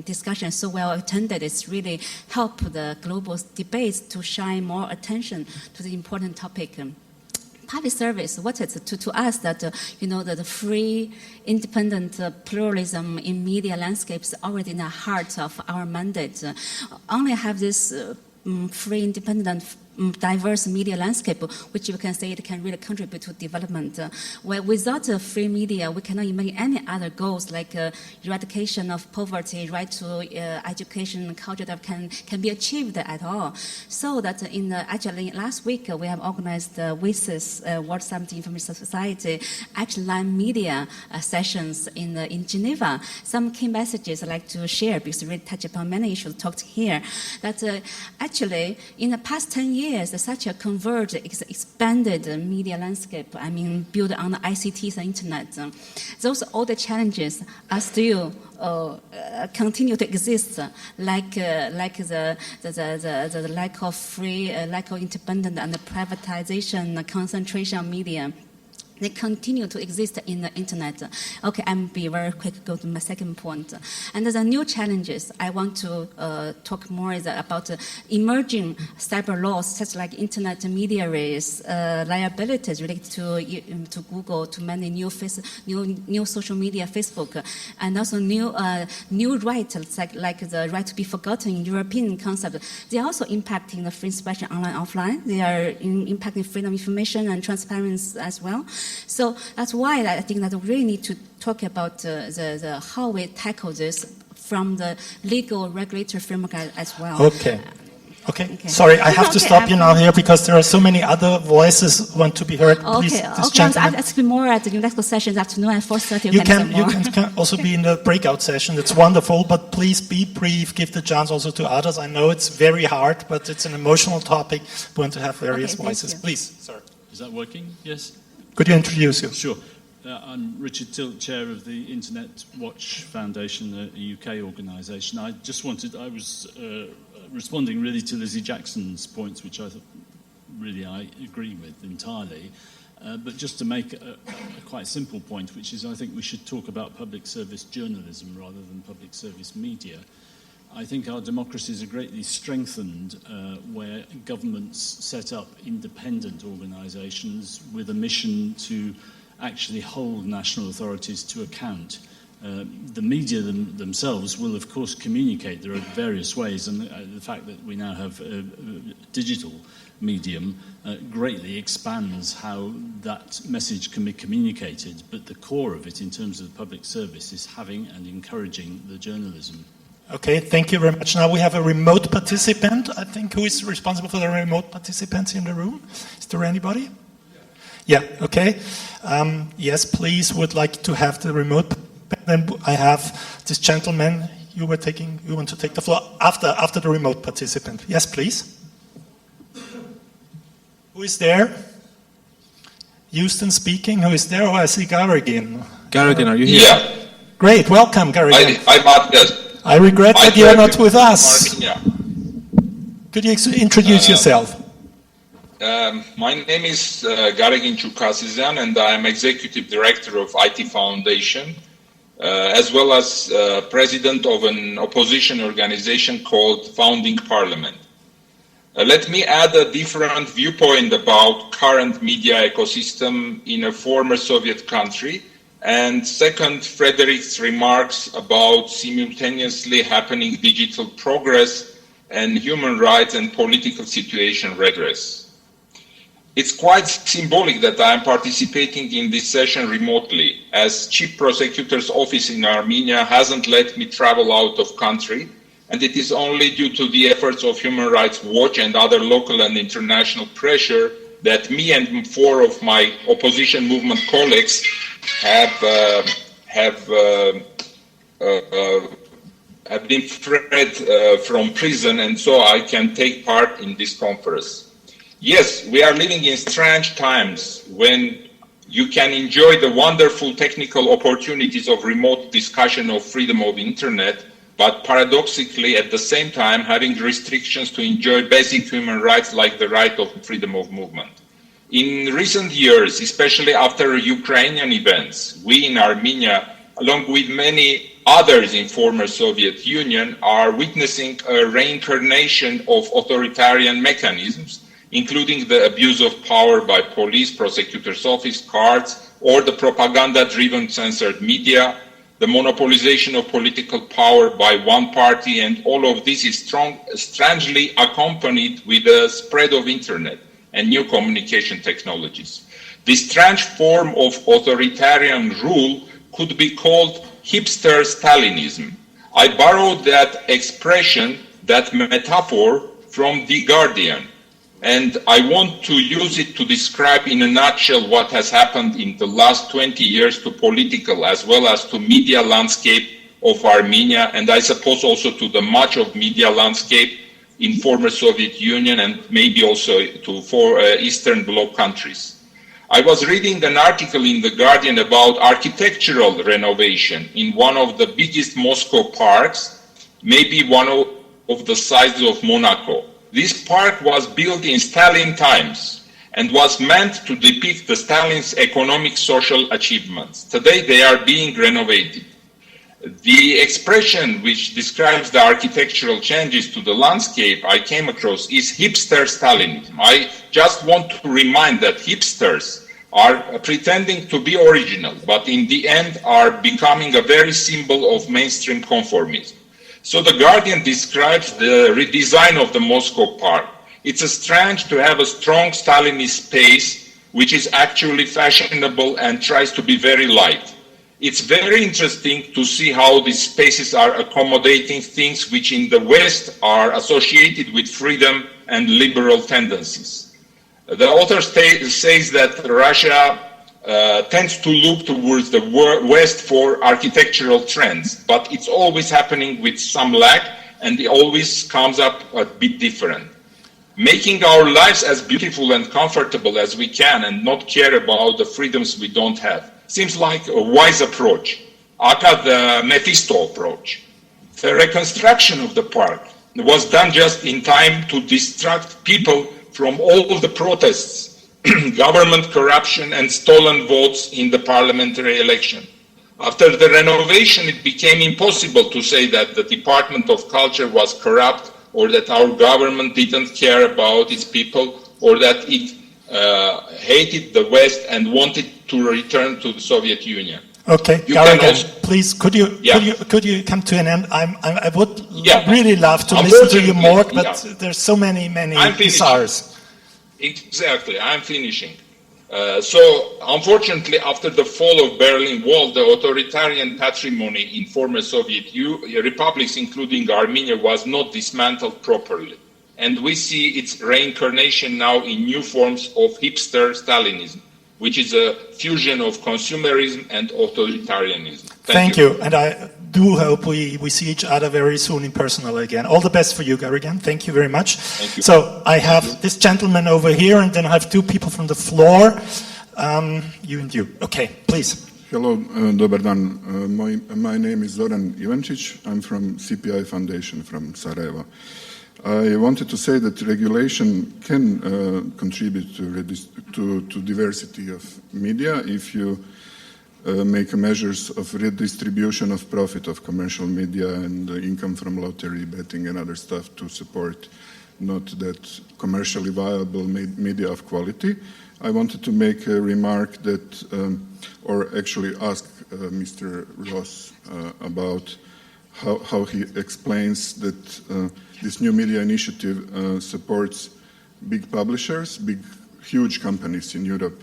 discussion is so well attended. It's really help the global debates to shine more attention to the important topic. Public service, what is it to us that, you know, the free, independent pluralism in media landscapes already in the heart of our mandate. Only have this free, independent, diverse media landscape, which you can say it can really contribute to development. Where without free media, we cannot imagine any other goals like eradication of poverty, right to education and culture that can be achieved at all. So that actually last week we have organized the WISIS, World Summit Information Society, Action Line Media sessions in Geneva. Some key messages I'd like to share because we really touch upon many issues talked here. That actually in the past 10 years, such a converged, expanded media landscape, I mean, built on the ICTs and internet. Those all the challenges are still continue to exist, like the lack of free, lack of independent, and the privatization, the concentration of media. They continue to exist in the internet. Okay, I'm be very quick, go to my second point. And the new challenges I want to talk more is about emerging cyber laws, such like internet intermediaries, liabilities related to Google, to many new social media, Facebook, and also new rights like the right to be forgotten, European concept. They are also impacting the free expression online, offline. They are impacting freedom of information and transparency as well. So that's why I think that we really need to talk about the how we tackle this from the legal regulatory framework as well. Okay. Sorry, I have to stop you now here because there are so many other voices want to be heard. Please, this gentleman. I'll ask you more at the UNESCO session this afternoon at 4:30. You can also be in the breakout session. It's wonderful, but please be brief. Give the chance also to others. I know it's very hard, but it's an emotional topic. We want to have various voices. Please, sir. Is that working? Yes. Could you introduce you? Sure. I'm Richard Tilt, chair of the Internet Watch Foundation, a UK organisation. I was responding really to Lizzie Jackson's points, which I agree with entirely. But just to make a quite simple point, which is I think we should talk about public service journalism rather than public service media. I think our democracies are greatly strengthened where governments set up independent organisations with a mission to actually hold national authorities to account. The media themselves will, of course, communicate. There are various ways, and the fact that we now have a digital medium greatly expands how that message can be communicated. But the core of it, in terms of the public service, is having and encouraging the journalism. Okay, thank you very much. Now we have a remote participant, I think. Who is responsible for the remote participants in the room? Is there anybody? Yeah, okay. Yes, please, would like to have the remote. Then I have this gentleman. You want to take the floor after the remote participant. Yes, please. Who is there? Houston speaking. Who is there? Oh, I see Garrigan. Garrigan, are you here? Yeah. Great, welcome, Garrigan. I'm Matthias. I regret that you are not with us. Yeah. Could you introduce yourself? My name is Garrigan Chukasizyan, and I'm Executive Director of IT Foundation, as well as President of an opposition organization called Founding Parliament. Let me add a different viewpoint about current media ecosystem in a former Soviet country, and second, Frederick's remarks about simultaneously happening digital progress and human rights and political situation regress. It's quite symbolic that I am participating in this session remotely, as Chief Prosecutor's Office in Armenia hasn't let me travel out of country, and it is only due to the efforts of Human Rights Watch and other local and international pressure that me and 4 of my opposition movement colleagues have been freed from prison, and so I can take part in this conference. Yes, we are living in strange times when you can enjoy the wonderful technical opportunities of remote discussion of freedom of internet, but paradoxically at the same time having restrictions to enjoy basic human rights like the right of freedom of movement. In recent years, especially after Ukrainian events, we in Armenia, along with many others in former Soviet Union, are witnessing a reincarnation of authoritarian mechanisms, including the abuse of power by police, prosecutor's office, cards, or the propaganda-driven censored media, the monopolization of political power by one party, and all of this is strangely accompanied with the spread of internet and new communication technologies. This strange form of authoritarian rule could be called hipster Stalinism. I borrowed that expression, that metaphor, from The Guardian, and I want to use it to describe in a nutshell what has happened in the last 20 years to political as well as to media landscape of Armenia, and I suppose also to the much of media landscape in former Soviet Union and maybe also to Eastern Bloc countries. I was reading an article in The Guardian about architectural renovation in one of the biggest Moscow parks, maybe one of the size of Monaco. This park was built in Stalin times and was meant to depict the Stalin's economic social achievements. Today they are being renovated. The expression which describes the architectural changes to the landscape I came across is hipster Stalinism. I just want to remind that hipsters are pretending to be original, but in the end are becoming a very symbol of mainstream conformism. So The Guardian describes the redesign of the Moscow park. It's strange to have a strong Stalinist space which is actually fashionable and tries to be very light. It's very interesting to see how these spaces are accommodating things which in the West are associated with freedom and liberal tendencies. The author says that Russia tends to look towards the West for architectural trends, but it's always happening with some lag, and it always comes up a bit different. Making our lives as beautiful and comfortable as we can and not care about the freedoms we don't have seems like a wise approach, aka the Mephisto approach. The reconstruction of the park was done just in time to distract people from all the protests, government corruption and stolen votes in the parliamentary election. After the renovation, it became impossible to say that the Department of Culture was corrupt or that our government didn't care about its people or that it hated the West and wanted to return to the Soviet Union. Okay, Garrigan, please, could you come to an end? I would really love to listen to you more, but there's so many desires. Exactly, I'm finishing. So, unfortunately, after the fall of Berlin Wall, the authoritarian patrimony in former Soviet republics, including Armenia, was not dismantled properly. And we see its reincarnation now in new forms of hipster Stalinism, which is a fusion of consumerism and authoritarianism. Thank you. And I do hope we see each other very soon in person again. All the best for you, Garigan. Thank you very much. Thank you. So I have this gentleman over here, and then I have two people from the floor. You and you. Okay, please. Hello, dobar dan. My name is Zoran Ivančić. I'm from CPI Foundation from Sarajevo. I wanted to say that regulation can contribute to diversity of media if you make measures of redistribution of profit of commercial media and income from lottery, betting and other stuff to support not that commercially viable media of quality. I wanted to make a remark that, or actually ask Mr. Ross about how he explains that this new media initiative supports big publishers, huge companies in Europe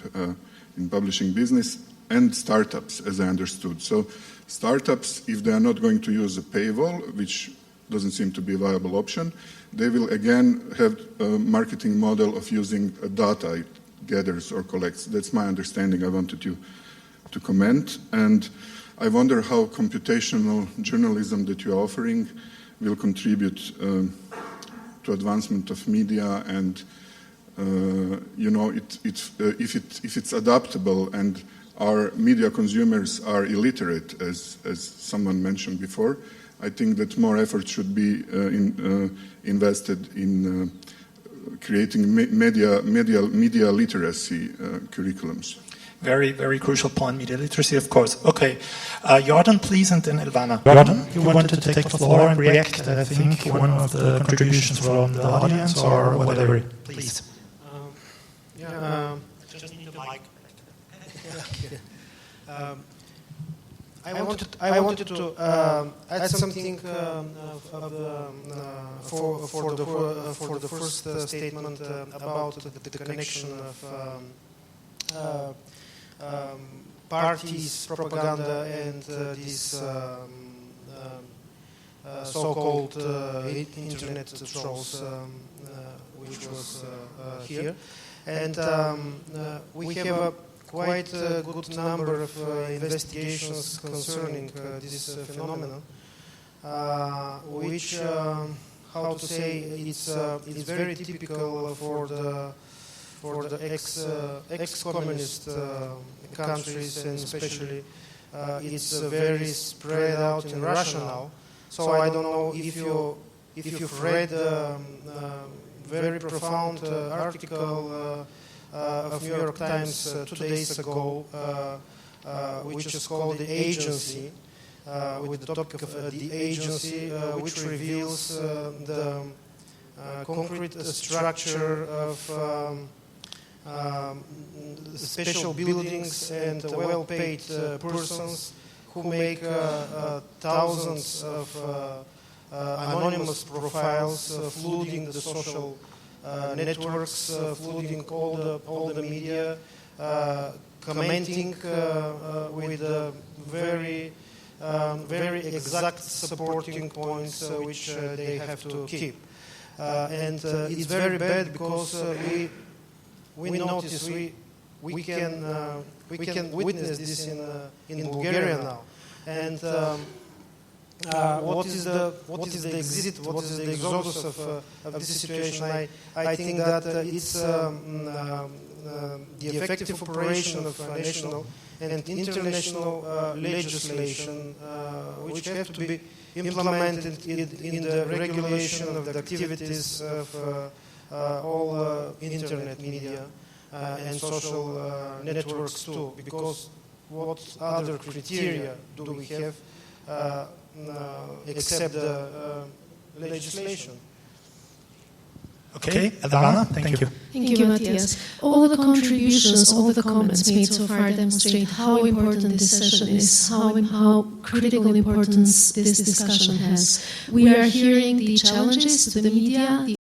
in publishing business, and startups, as I understood. So startups, if they are not going to use a paywall, which doesn't seem to be a viable option, they will again have a marketing model of using data it gathers or collects. That's my understanding. I wanted you to comment. And I wonder how computational journalism that you're offering will contribute to advancement of media, and if it's adaptable and our media consumers are illiterate, as someone mentioned before, I think that more effort should be invested in creating media literacy curriculums. Very, very crucial point, media literacy, of course. Okay, Jordan, please, and then Elvana. Jordan, you wanted to take the floor and react, I think, one of the contributions from the audience, or whatever, please. Just need the mic. I wanted to add something for the first statement about the connection of parties, propaganda, and these so-called internet trolls, which was here. And we have a quite a good number of investigations concerning this phenomenon, which, how to say, it's very typical for the ex-communist countries, and especially it's very spread out in Russia now. So I don't know if you've read a very profound article of New York Times 2 days ago, which is called The Agency, with the topic of the agency, which reveals the concrete structure of special buildings and well-paid persons who make thousands of anonymous profiles, flooding the social networks, flooding all the media, commenting with very exact supporting points which they have to keep. And it's very bad because we notice we can witness this in Bulgaria now. And what is the exit? What is the exodus of this situation? I think that it's the effective operation of national and international legislation, which have to be implemented in the regulation of the activities of all internet media and social networks too. Because what other criteria do we have except the legislation? Okay, Adana, thank you. Thank you, Matthias. All the contributions, all the comments made so far demonstrate how important this session is, how critical importance this discussion has. We are hearing the challenges to the media, the